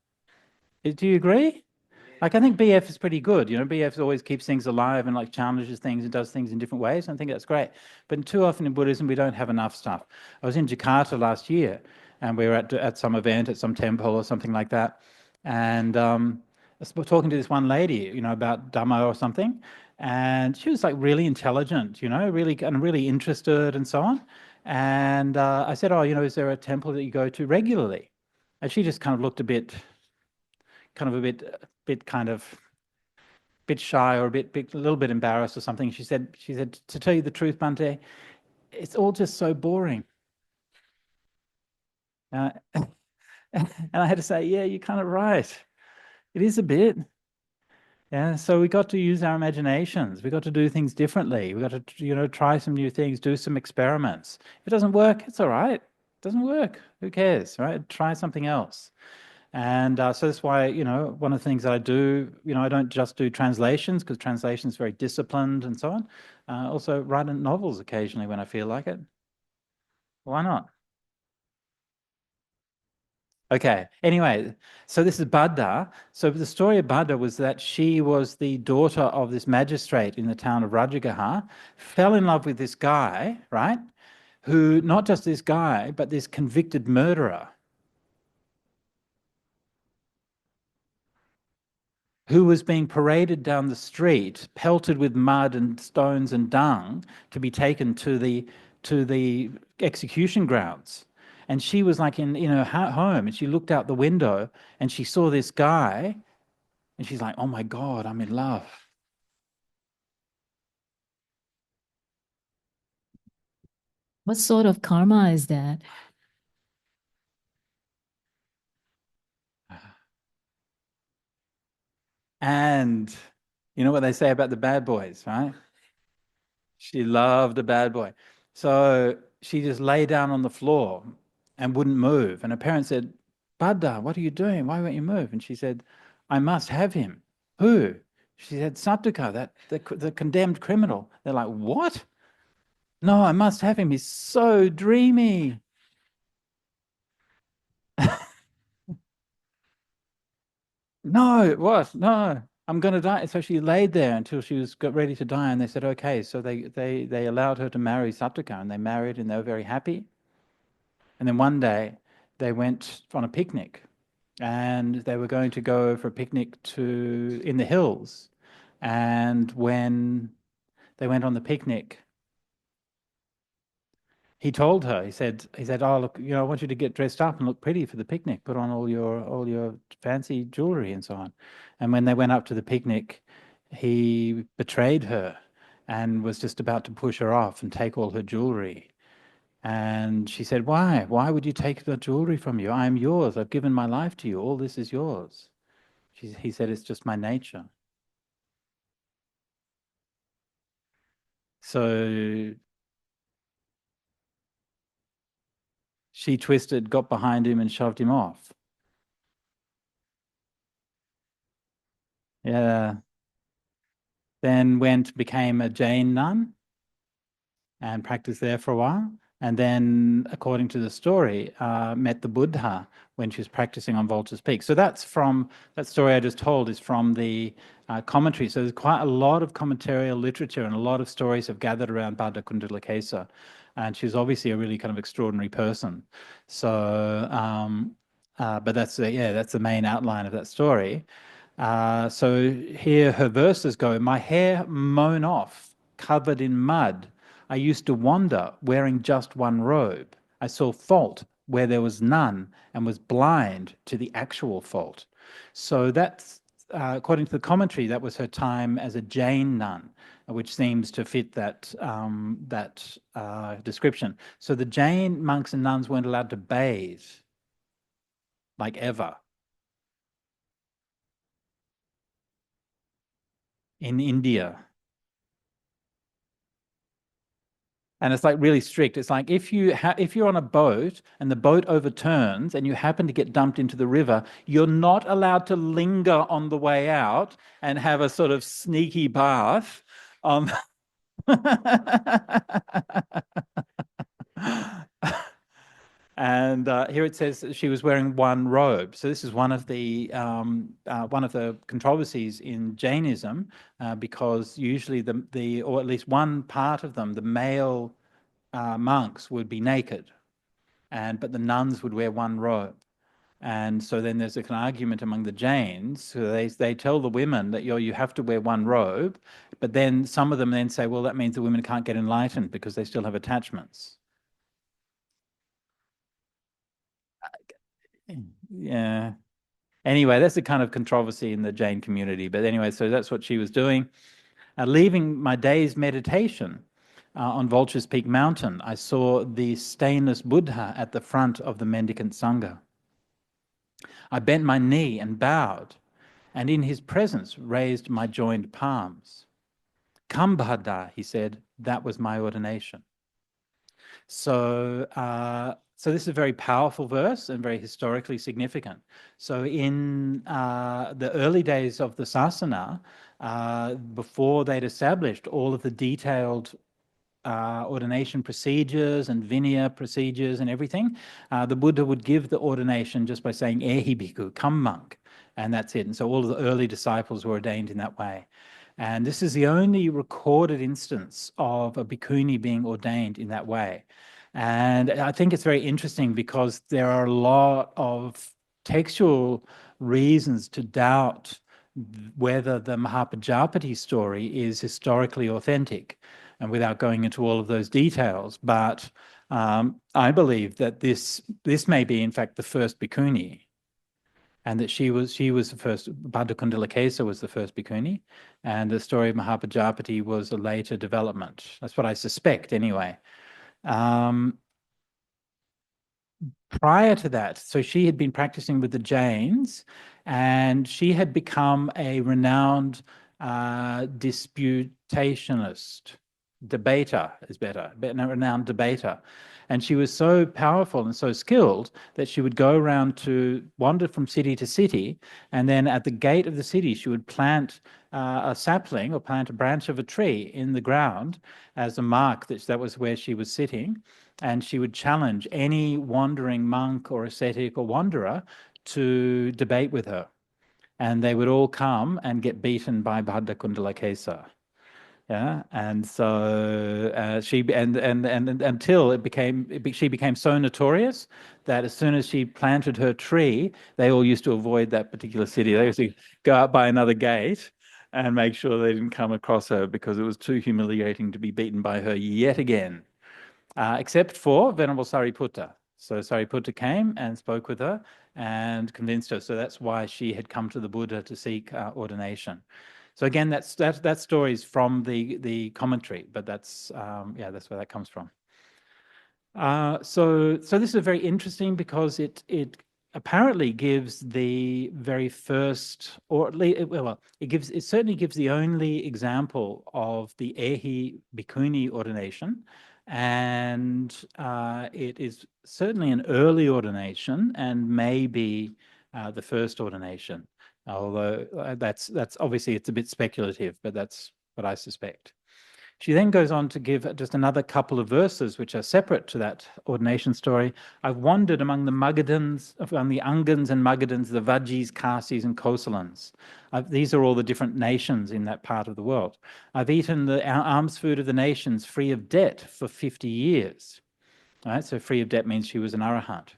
Speaker 1: Do you agree? Like, I think BF is pretty good. BF always keeps things alive and like challenges things and does things in different ways. And I think that's great. But too often in Buddhism, we don't have enough stuff. I was in Jakarta last year, and we were at some event at some temple or something like that. And I was talking to this one lady, about Dhamma or something, and she was like really intelligent, really interested and so on. And I said, "Oh, is there a temple that you go to regularly?" And she just kind of looked a bit shy, or a little bit embarrassed or something. She said, "To tell you the truth, Bhante, it's all just so boring." And I had to say, "Yeah, you're kind of right. It is a bit." Yeah, so we got to use our imaginations. We got to do things differently. We got to, try some new things, do some experiments. If it doesn't work, it's all right. It doesn't work. Who cares, right? Try something else. And so that's why, one of the things that I do, I don't just do translations because translation is very disciplined and so on. Also write novels occasionally when I feel like it. Why not? Okay, anyway, so this is Bhadda. So the story of Bhadda was that she was the daughter of this magistrate in the town of Rajagaha, fell in love with this guy, right? Who, not just this guy, but this convicted murderer, who was being paraded down the street, pelted with mud and stones and dung to be taken to the execution grounds. And she was like in her home, and she looked out the window and she saw this guy and she's like, oh my God, I'm in love.
Speaker 5: What sort of karma is that?
Speaker 1: And you know what they say about the bad boys, right? She loved a bad boy. So she just lay down on the floor and wouldn't move. And her parents said, Bhadda, what are you doing? Why won't you move? And she said, I must have him. Who? She said, Satyaka, the condemned criminal. They're like, what? No, I must have him. He's so dreamy. No, what? No, I'm going to die. So she laid there until she got ready to die. And they said, okay. So they allowed her to marry Satyaka, and they married and they were very happy. And then one day they went on a picnic, and they were going to go for a picnic in the hills. And when they went on the picnic, he told her, he said, oh, look, I want you to get dressed up and look pretty for the picnic. Put on all your fancy jewelry and so on. And when they went up to the picnic, he betrayed her and was just about to push her off and take all her jewelry. And she said, why? Why would you take the jewelry from you? I am yours. I've given my life to you. All this is yours. He said, it's just my nature. So she twisted, got behind him and shoved him off. Yeah. Then became a Jain nun and practiced there for a while. And then, according to the story, met the Buddha when she was practicing on Vulture's Peak. So that story I just told is from the commentary. So there's quite a lot of commentarial literature, and a lot of stories have gathered around Bhadda Kundalakesa. And she's obviously a really kind of extraordinary person. So, but that's the main outline of that story. So here her verses go, my hair mown off, covered in mud. I used to wander wearing just one robe. I saw fault where there was none and was blind to the actual fault. So that's, according to the commentary, that was her time as a Jain nun, which seems to fit that description. So the Jain monks and nuns weren't allowed to bathe, like ever, in India. And it's like really strict. It's like if you're on a boat and the boat overturns and you happen to get dumped into the river, you're not allowed to linger on the way out and have a sort of sneaky bath. And here it says that she was wearing one robe. So this is one of the controversies in Jainism, because usually or at least one part of them, the male monks would be naked, but the nuns would wear one robe. And so then there's an argument among the Jains. So they tell the women that you have to wear one robe, but then some of them then say, well, that means the women can't get enlightened because they still have attachments. Yeah. Anyway, that's the kind of controversy in the Jain community. But anyway, so that's what she was doing. Leaving my day's meditation on Vulture's Peak Mountain, I saw the stainless Buddha at the front of the mendicant Sangha. I bent my knee and bowed, and in his presence raised my joined palms. Come, Bhadda, he said, that was my ordination. So, so this is a very powerful verse and very historically significant. So in the early days of the Sasana, before they'd established all of the detailed ordination procedures and Vinaya procedures and everything, the Buddha would give the ordination just by saying, Ehi bhikkhu, come monk, and that's it. And so all of the early disciples were ordained in that way. And this is the only recorded instance of a bhikkhuni being ordained in that way. And I think it's very interesting because there are a lot of textual reasons to doubt whether the Mahapajapati story is historically authentic, and without going into all of those details. But I believe that this may be, in fact, the first bhikkhuni, and that she was the first. Bhadda Kundalakesa was the first bhikkhuni, and the story of Mahapajapati was a later development. That's what I suspect, anyway. Prior to that, so she had been practicing with the Jains, and she had become a renowned disputationist. Debater is better, a renowned debater. And she was so powerful and so skilled that she would go around to wander from city to city, and then at the gate of the city she would plant a sapling or plant a branch of a tree in the ground as a mark that was where she was sitting, and she would challenge any wandering monk or ascetic or wanderer to debate with her. And they would all come and get beaten by Bhadda Kundalakesa. Yeah, and so until she became so notorious that as soon as she planted her tree, they all used to avoid that particular city. They used to go out by another gate and make sure they didn't come across her because it was too humiliating to be beaten by her yet again, except for Venerable Sariputta. So Sariputta came and spoke with her and convinced her. So that's why she had come to the Buddha to seek ordination. So again, that story is from the commentary, but that's that's where that comes from. So this is very interesting because it apparently gives the very first, or at least, well, it certainly gives the only example of the Ehi bhikkhuni ordination, and it is certainly an early ordination and maybe the first ordination. Although that's obviously it's a bit speculative, but that's what I suspect. She then goes on to give just another couple of verses which are separate to that ordination story. I've wandered among the Magadhans, among the Angans and Magadhans, the Vajjis, Kasis and Kosalans. These are all the different nations in that part of the world. I've eaten the alms food of the nations free of debt for 50 years. All right, so free of debt means she was an arahant.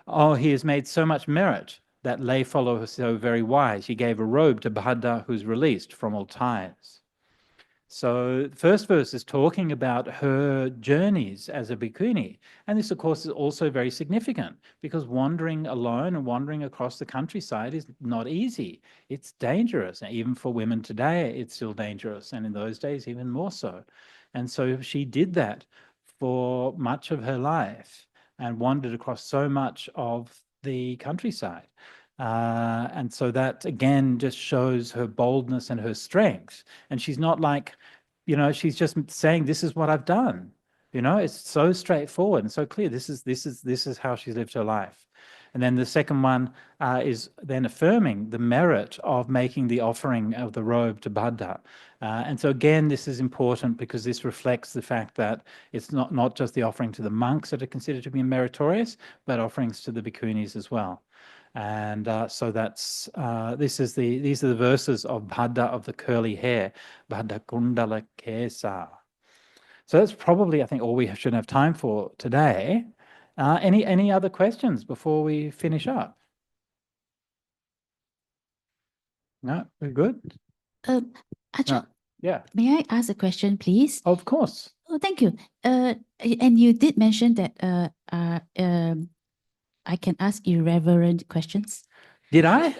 Speaker 1: Oh, he has made so much merit. That lay follower so very wise, he gave a robe to Bhadda, who's released from all ties. So the first verse is talking about her journeys as a bhikkhuni. And this, of course, is also very significant because wandering alone and wandering across the countryside is not easy. It's dangerous. And even for women today, it's still dangerous. And in those days, even more so. And so she did that for much of her life and wandered across so much of the countryside. And so that, again, just shows her boldness and her strength. And she's not like, she's just saying, this is what I've done. It's so straightforward and so clear. This is how she's lived her life. And then the second one is then affirming the merit of making the offering of the robe to Bhadda. And so again, this is important because this reflects the fact that it's not just the offering to the monks that are considered to be meritorious, but offerings to the bhikkhunis as well. And so that's these are the verses of Bhadda of the curly hair, Bhadda Kundalakesa. So that's probably, I think, all we should have time for today. Any other questions before we finish up? No, we're good.
Speaker 5: Ajahn,
Speaker 1: yeah.
Speaker 5: May I ask a question, please?
Speaker 1: Of course.
Speaker 5: Oh, thank you. And you did mention that I can ask irreverent questions.
Speaker 1: Did I?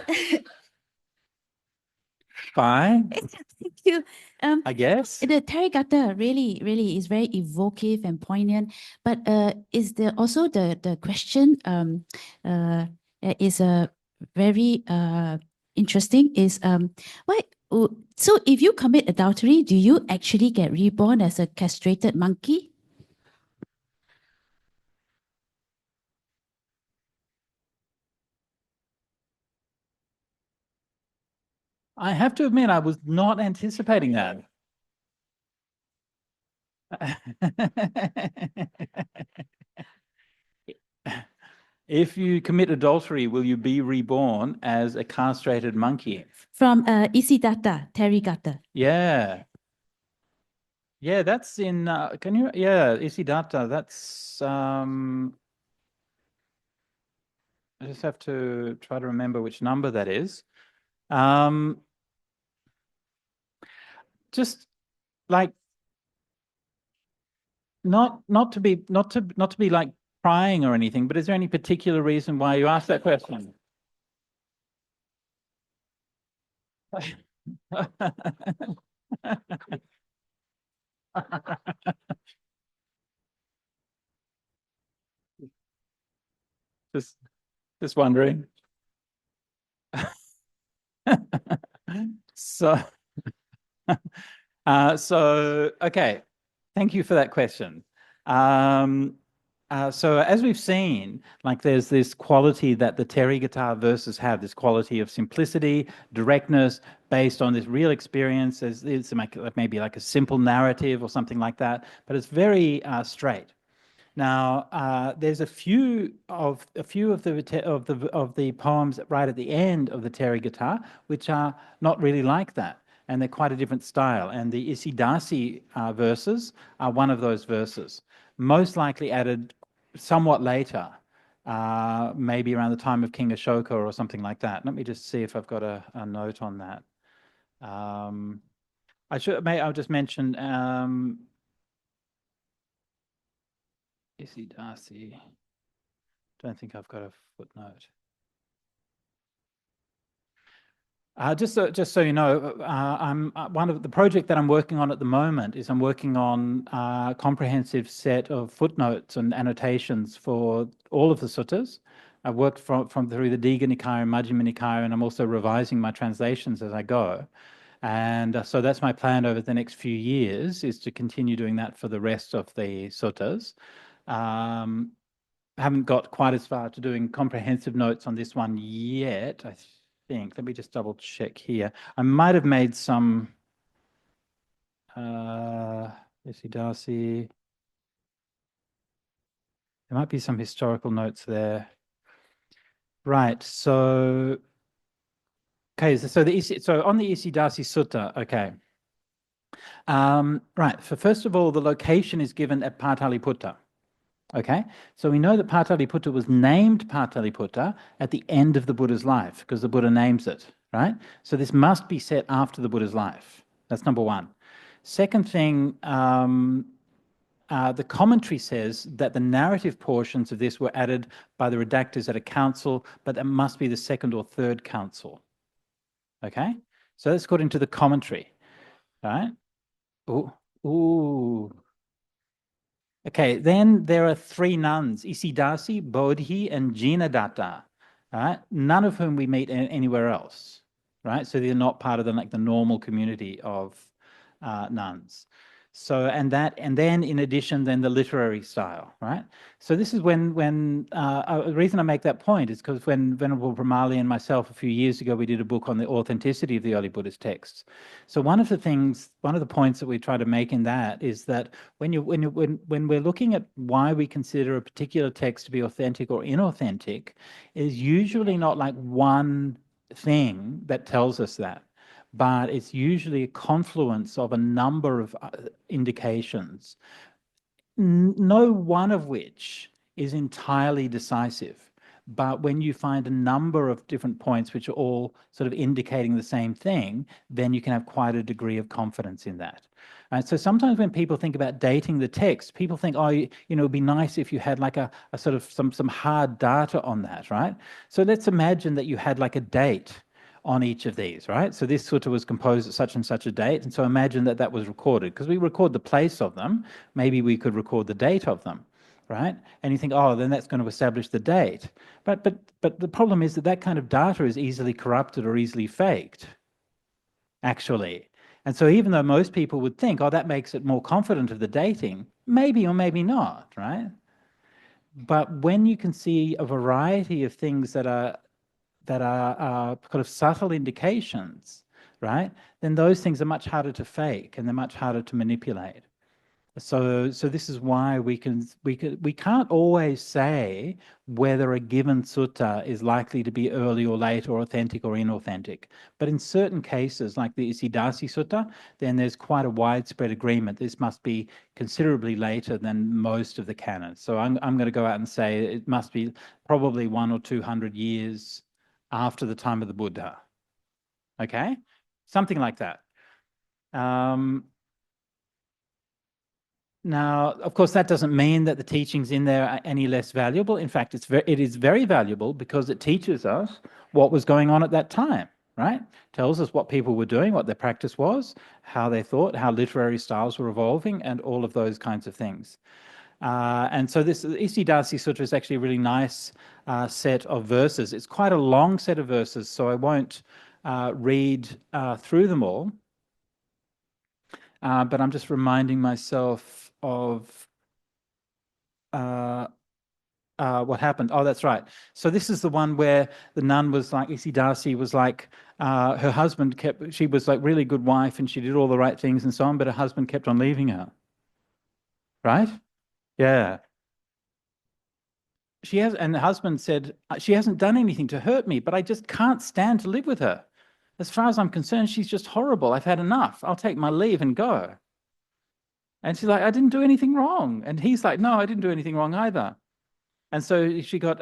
Speaker 1: Fine.
Speaker 5: Thank you.
Speaker 1: I guess.
Speaker 5: The Therigatha really is very evocative and poignant. But is there also the question is a very
Speaker 10: interesting is so if you commit adultery, do you actually get reborn as a castrated monkey?
Speaker 1: I have to admit, I was not anticipating that. If you commit adultery, will you be reborn as a castrated monkey?
Speaker 10: From 𝑒𝑗𝑗𝑠𝑡 Therigatha.
Speaker 1: Yeah. Yeah, that's in, can you, yeah, 𝑒𝑗𝑗𝑠𝑡, that's, I just have to try to remember which number that is. Just like, not to be like prying or anything, but is there any particular reason why you asked that question? just wondering. So okay, thank you for that question. So as we've seen, like there's this quality that the Therigatha verses have, this quality of simplicity, directness, based on this real experience. It's maybe like a simple narrative or something like that, but it's very straight. Now, there's a few of the poems right at the end of the Therigatha which are not really like that, and they're quite a different style. And the Isidasi verses are one of those verses, most likely added somewhat later, maybe around the time of King Ashoka or something like that. Let me just see if I've got a note on that. I'll just mention Isidasi. Don't think I've got a footnote. Just so you know, one of the project that I'm working on at the moment is I'm working on a comprehensive set of footnotes and annotations for all of the suttas. I've worked through the Digha Nikaya and Majjhima Nikaya, and I'm also revising my translations as I go. And so that's my plan over the next few years, is to continue doing that for the rest of the suttas. I haven't got quite as far to doing comprehensive notes on this one yet, I think. Let me just double check here. I might have made some Isidasi. There might be some historical notes there. Right, so okay, so on the Isidasi Sutta, okay. Right, so first of all, the location is given at Pataliputta. Okay, so we know that Pataliputta was named Pataliputta at the end of the Buddha's life, because the Buddha names it, right? So this must be set after the Buddha's life. That's number one. Second thing, the commentary says that the narrative portions of this were added by the redactors at a council, but that must be the second or third council. Okay, so that's according to the commentary, right? Ooh. Okay, then there are three nuns, Isidasi, Bodhi, and Jinadatta, right? None of whom we meet anywhere else, right? So they're not part of the normal community of nuns. So and then in addition, then the literary style, right? So this is when the reason I make that point is because when Venerable Brahmali and myself a few years ago, we did a book on the authenticity of the early Buddhist texts. So one of the points that we try to make in that is that when we're looking at why we consider a particular text to be authentic or inauthentic, is usually not like one thing that tells us that, but it's usually a confluence of a number of indications, no one of which is entirely decisive. But when you find a number of different points which are all sort of indicating the same thing, then you can have quite a degree of confidence in that. And so sometimes when people think about dating the text, people think, oh, it'd be nice if you had like a sort of some hard data on that, right? So let's imagine that you had like a date on each of these, right? So this sutta was composed at such and such a date, and so imagine that was recorded. Because we record the place of them, maybe we could record the date of them. right? And you think, oh, then that's going to establish the date. But the problem is that that kind of data is easily corrupted or easily faked, actually. And so even though most people would think, oh, that makes it more confident of the dating, maybe or maybe not, right? But when you can see a variety of things that are kind of subtle indications, right? Then those things are much harder to fake and they're much harder to manipulate. So this is why we can't always say whether a given sutta is likely to be early or late or authentic or inauthentic. But in certain cases, like the Isidasi Sutta, then there's quite a widespread agreement. This must be considerably later than most of the canons. So I'm going to go out and say it must be probably 100 or 200 years after the time of the Buddha. Okay? Something like that. Now, of course, that doesn't mean that the teachings in there are any less valuable. In fact, it is very valuable because it teaches us what was going on at that time, right? Tells us what people were doing, what their practice was, how they thought, how literary styles were evolving, and all of those kinds of things. And so this Isidasi Sutta is actually a really nice set of verses. It's quite a long set of verses, so I won't read through them all. But I'm just reminding myself of what happened. Oh, that's right. So this is the one where the nun was like, Isidasi was like, her husband she was like really good wife and she did all the right things and so on, but her husband kept on leaving her. Right? Yeah. And the husband said, she hasn't done anything to hurt me, but I just can't stand to live with her. As far as I'm concerned, she's just horrible. I've had enough. I'll take my leave and go. And she's like, I didn't do anything wrong. And he's like, no, I didn't do anything wrong either. And so she got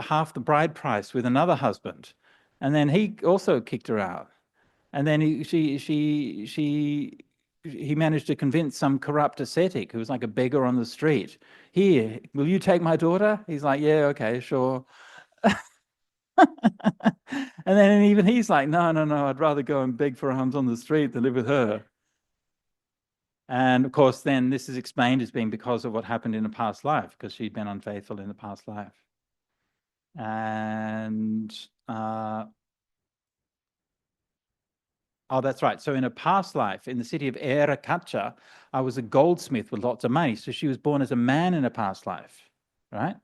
Speaker 1: half the bride price with another husband. And then he also kicked her out. And then he managed to convince some corrupt ascetic who was like a beggar on the street. Here, will you take my daughter? He's like, yeah, okay, sure. And then even he's like, no, I'd rather go and beg for alms on the street than live with her. And of course, then this is explained as being because of what happened in a past life, because she'd been unfaithful in the past life. And oh, that's right. So in a past life, in the city of Therigatha, I was a goldsmith with lots of money. So she was born as a man in a past life, right?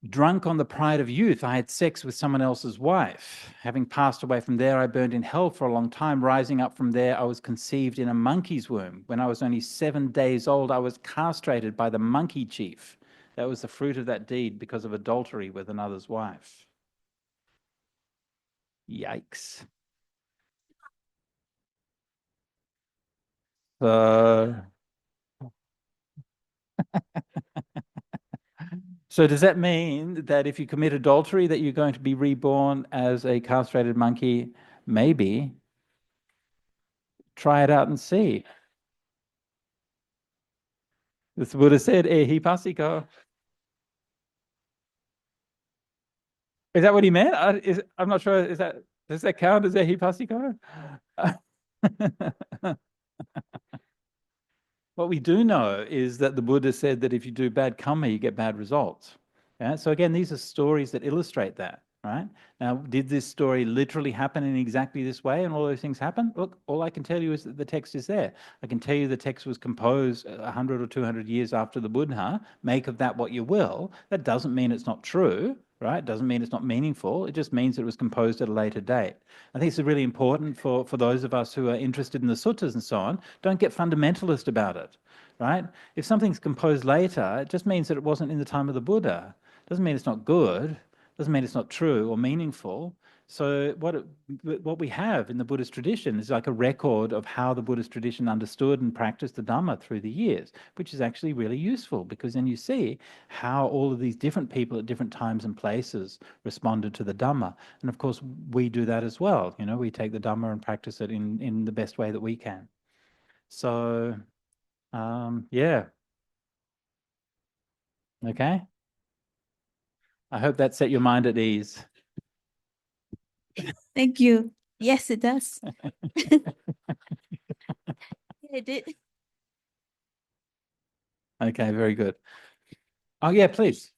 Speaker 1: Drunk on the pride of youth, I had sex with someone else's wife. Having passed away from there, I burned in hell for a long time. Rising up from there, I was conceived in a monkey's womb. When I was only 7 days old, I was castrated by the monkey chief. That was the fruit of that deed because of adultery with another's wife. Yikes. So does that mean that if you commit adultery that you're going to be reborn as a castrated monkey? Maybe. Try it out and see. The Buddha said, 𝐒𝐩𝑝. Is that what he meant? I'm not sure. Does that count as 𝐒𝐩𝑝? What we do know is that the Buddha said that if you do bad karma, you get bad results. Yeah? So again, these are stories that illustrate that, right? Now, did this story literally happen in exactly this way and all those things happen? Look, all I can tell you is that the text is there. I can tell you the text was composed 100 or 200 years after the Buddha. Make of that what you will. That doesn't mean it's not true, right? It doesn't mean it's not meaningful. It just means it was composed at a later date. I think it's really important for those of us who are interested in the suttas and so on. Don't get fundamentalist about it, right? If something's composed later, it just means that it wasn't in the time of the Buddha. It doesn't mean it's not good. Doesn't mean it's not true or meaningful. So what we have in the Buddhist tradition is like a record of how the Buddhist tradition understood and practiced the Dhamma through the years, which is actually really useful because then you see how all of these different people at different times and places responded to the Dhamma. And of course, we do that as well. You know, we take the Dhamma and practice it in the best way that we can. So, yeah. Okay. I hope that set your mind at ease.
Speaker 10: Thank you. Yes, it does. It did.
Speaker 1: Okay, very good. Oh yeah, please.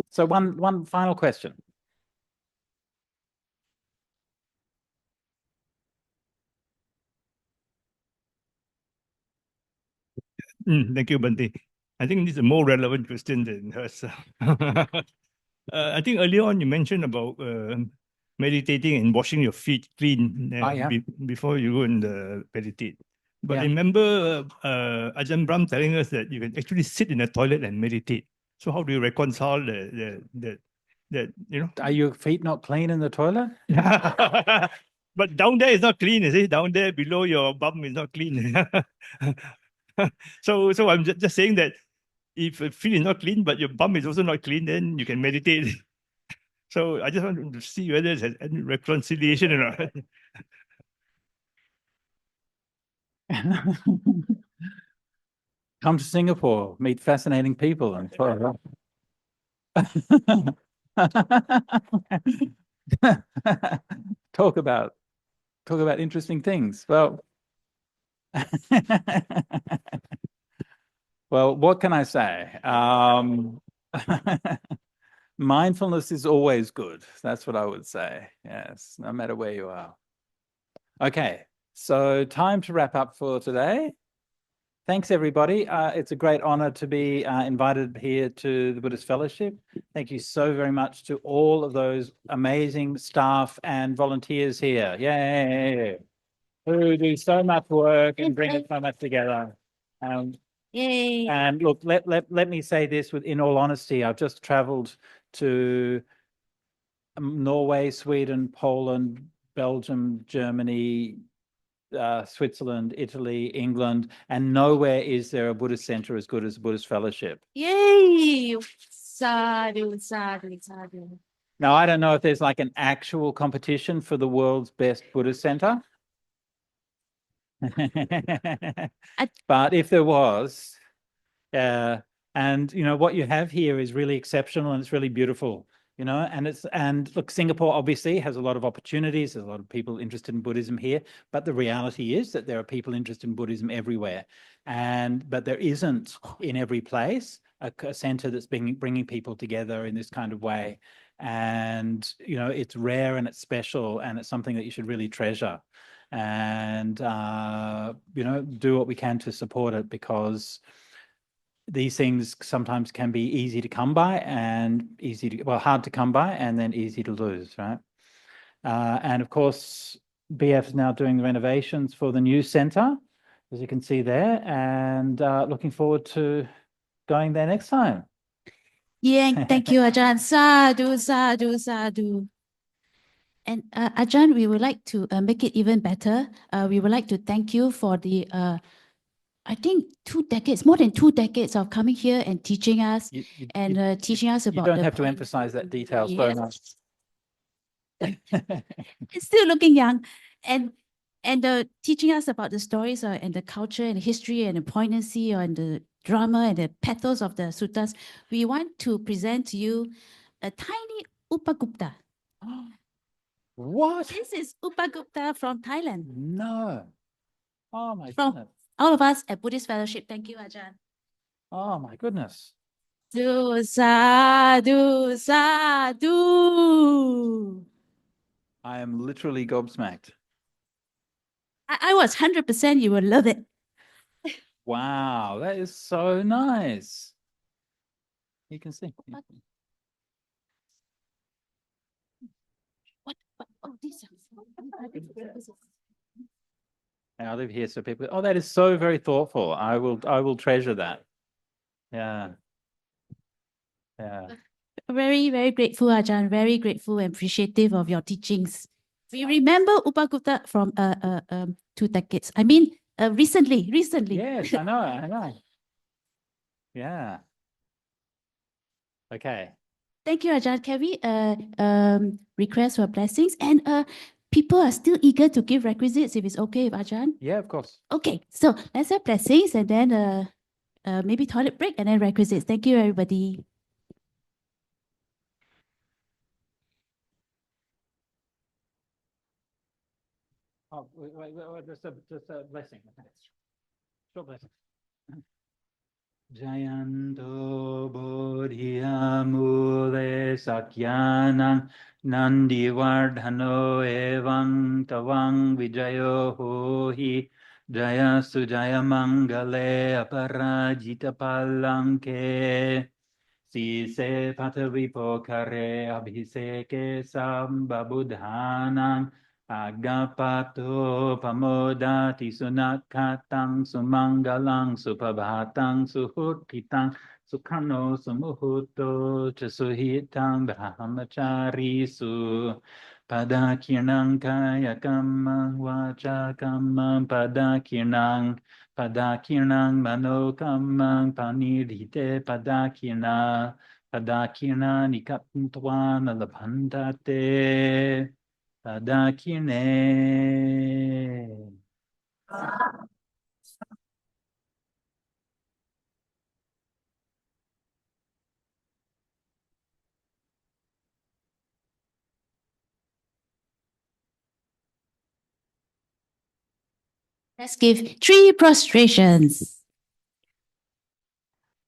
Speaker 1: So one final question.
Speaker 2: Thank you, Bhante. I think this is a more relevant question than hers. I think earlier on you mentioned about meditating and washing your feet clean before you go and meditate. But I remember Ajahn Brahm telling us that you can actually sit in a toilet and meditate. So how do you reconcile that, you know?
Speaker 1: Are your feet not clean in the toilet?
Speaker 2: But down there is not clean, is it? Down there below your bum is not clean. So I'm just saying that if your feet is not clean, but your bum is also not clean, then you can meditate. So I just want to see whether there's any reconciliation or not.
Speaker 1: Come to Singapore, meet fascinating people, and talk about interesting things. Well, well, what can I say? Mindfulness is always good. That's what I would say. Yes, no matter where you are. Okay, so time to wrap up for today. Thanks, everybody. It's a great honor to be invited here to the Buddhist Fellowship. Thank you so very much to all of those amazing staff and volunteers here. Yay! Who do so much work and bring it so much together.
Speaker 10: Yay.
Speaker 1: And look, let me say this in all honesty. I've just traveled to Norway, Sweden, Poland, Belgium, Germany, Switzerland, Italy, England, and nowhere is there a Buddhist center as good as the Buddhist Fellowship.
Speaker 10: Yay! Sadhu, sadhu, sadhu.
Speaker 1: Now, I don't know if there's like an actual competition for the world's best Buddhist center. But if there was, and you know, what you have here is really exceptional and it's really beautiful. You know, and look, Singapore obviously has a lot of opportunities. There's a lot of people interested in Buddhism here, but the reality is that there are people interested in Buddhism everywhere. But there isn't in every place a center that's bringing people together in this kind of way. And, you know, it's rare and it's special and it's something that you should really treasure. And, you know, do what we can to support it, because these things sometimes can be easy to come by and hard to come by and then easy to lose, right? And of course, BF is now doing the renovations for the new center, as you can see there, and looking forward to going there next time.
Speaker 10: Yeah, thank you, Ajahn. Sadhu, sadhu, sadhu. And Ajahn, we would like to make it even better. We would like to thank you for the I think 2 decades, more than 2 decades of coming here and teaching us teaching us about.
Speaker 1: You don't have to emphasize that detail so much.
Speaker 10: It's still looking young, and teaching us about the stories and the culture and the history and the poignancy and the drama and the pathos of the suttas. We want to present to you a tiny Upagupta.
Speaker 1: What?
Speaker 10: This is Upagupta from Thailand.
Speaker 1: No. Oh my
Speaker 10: from
Speaker 1: goodness.
Speaker 10: All of us at Buddhist Fellowship. Thank you, Ajahn.
Speaker 1: Oh my goodness.
Speaker 10: Sadhu, sadhu.
Speaker 1: I am literally gobsmacked.
Speaker 10: I was 100% you will love it.
Speaker 1: Wow, that is so nice. You can see.
Speaker 10: What? Oh, this.
Speaker 1: I live here, so people. Oh, that is so very thoughtful. I will treasure that. Yeah. Yeah.
Speaker 10: Very, very grateful, Ajahn. Very grateful and appreciative of your teachings. We remember Upagupta from 2 decades. I mean, recently.
Speaker 1: Yes, I know. Yeah. Okay.
Speaker 10: Thank you, Ajahn. Can we request for blessings? And people are still eager to give requisites if it's okay with Ajahn.
Speaker 1: Yeah, of course.
Speaker 10: Okay, so let's have blessings and then maybe toilet break and then requisites. Thank you, everybody.
Speaker 1: Oh, wait, just a blessing. Short blessing. Jayanto bodhiya mule sakyanam nandi vardhano evang tavang vijayo hohi jaya sujaya mangale aparajita palanke si se 𝒕𝒉𝒂𝒂𝒂𝒃𝒃 abhiseke sambabudhanam Agapato pamodati sunakatang sumangalang supabhatang suhutitang sukhano sumuhuto chasuhitang brahmachari su padakirnang kaya kamang vacha kamang padakirnang mano kamang panidhite padakirna nikapntwana labhandate Padakirne.
Speaker 10: Let's give 3 prostrations.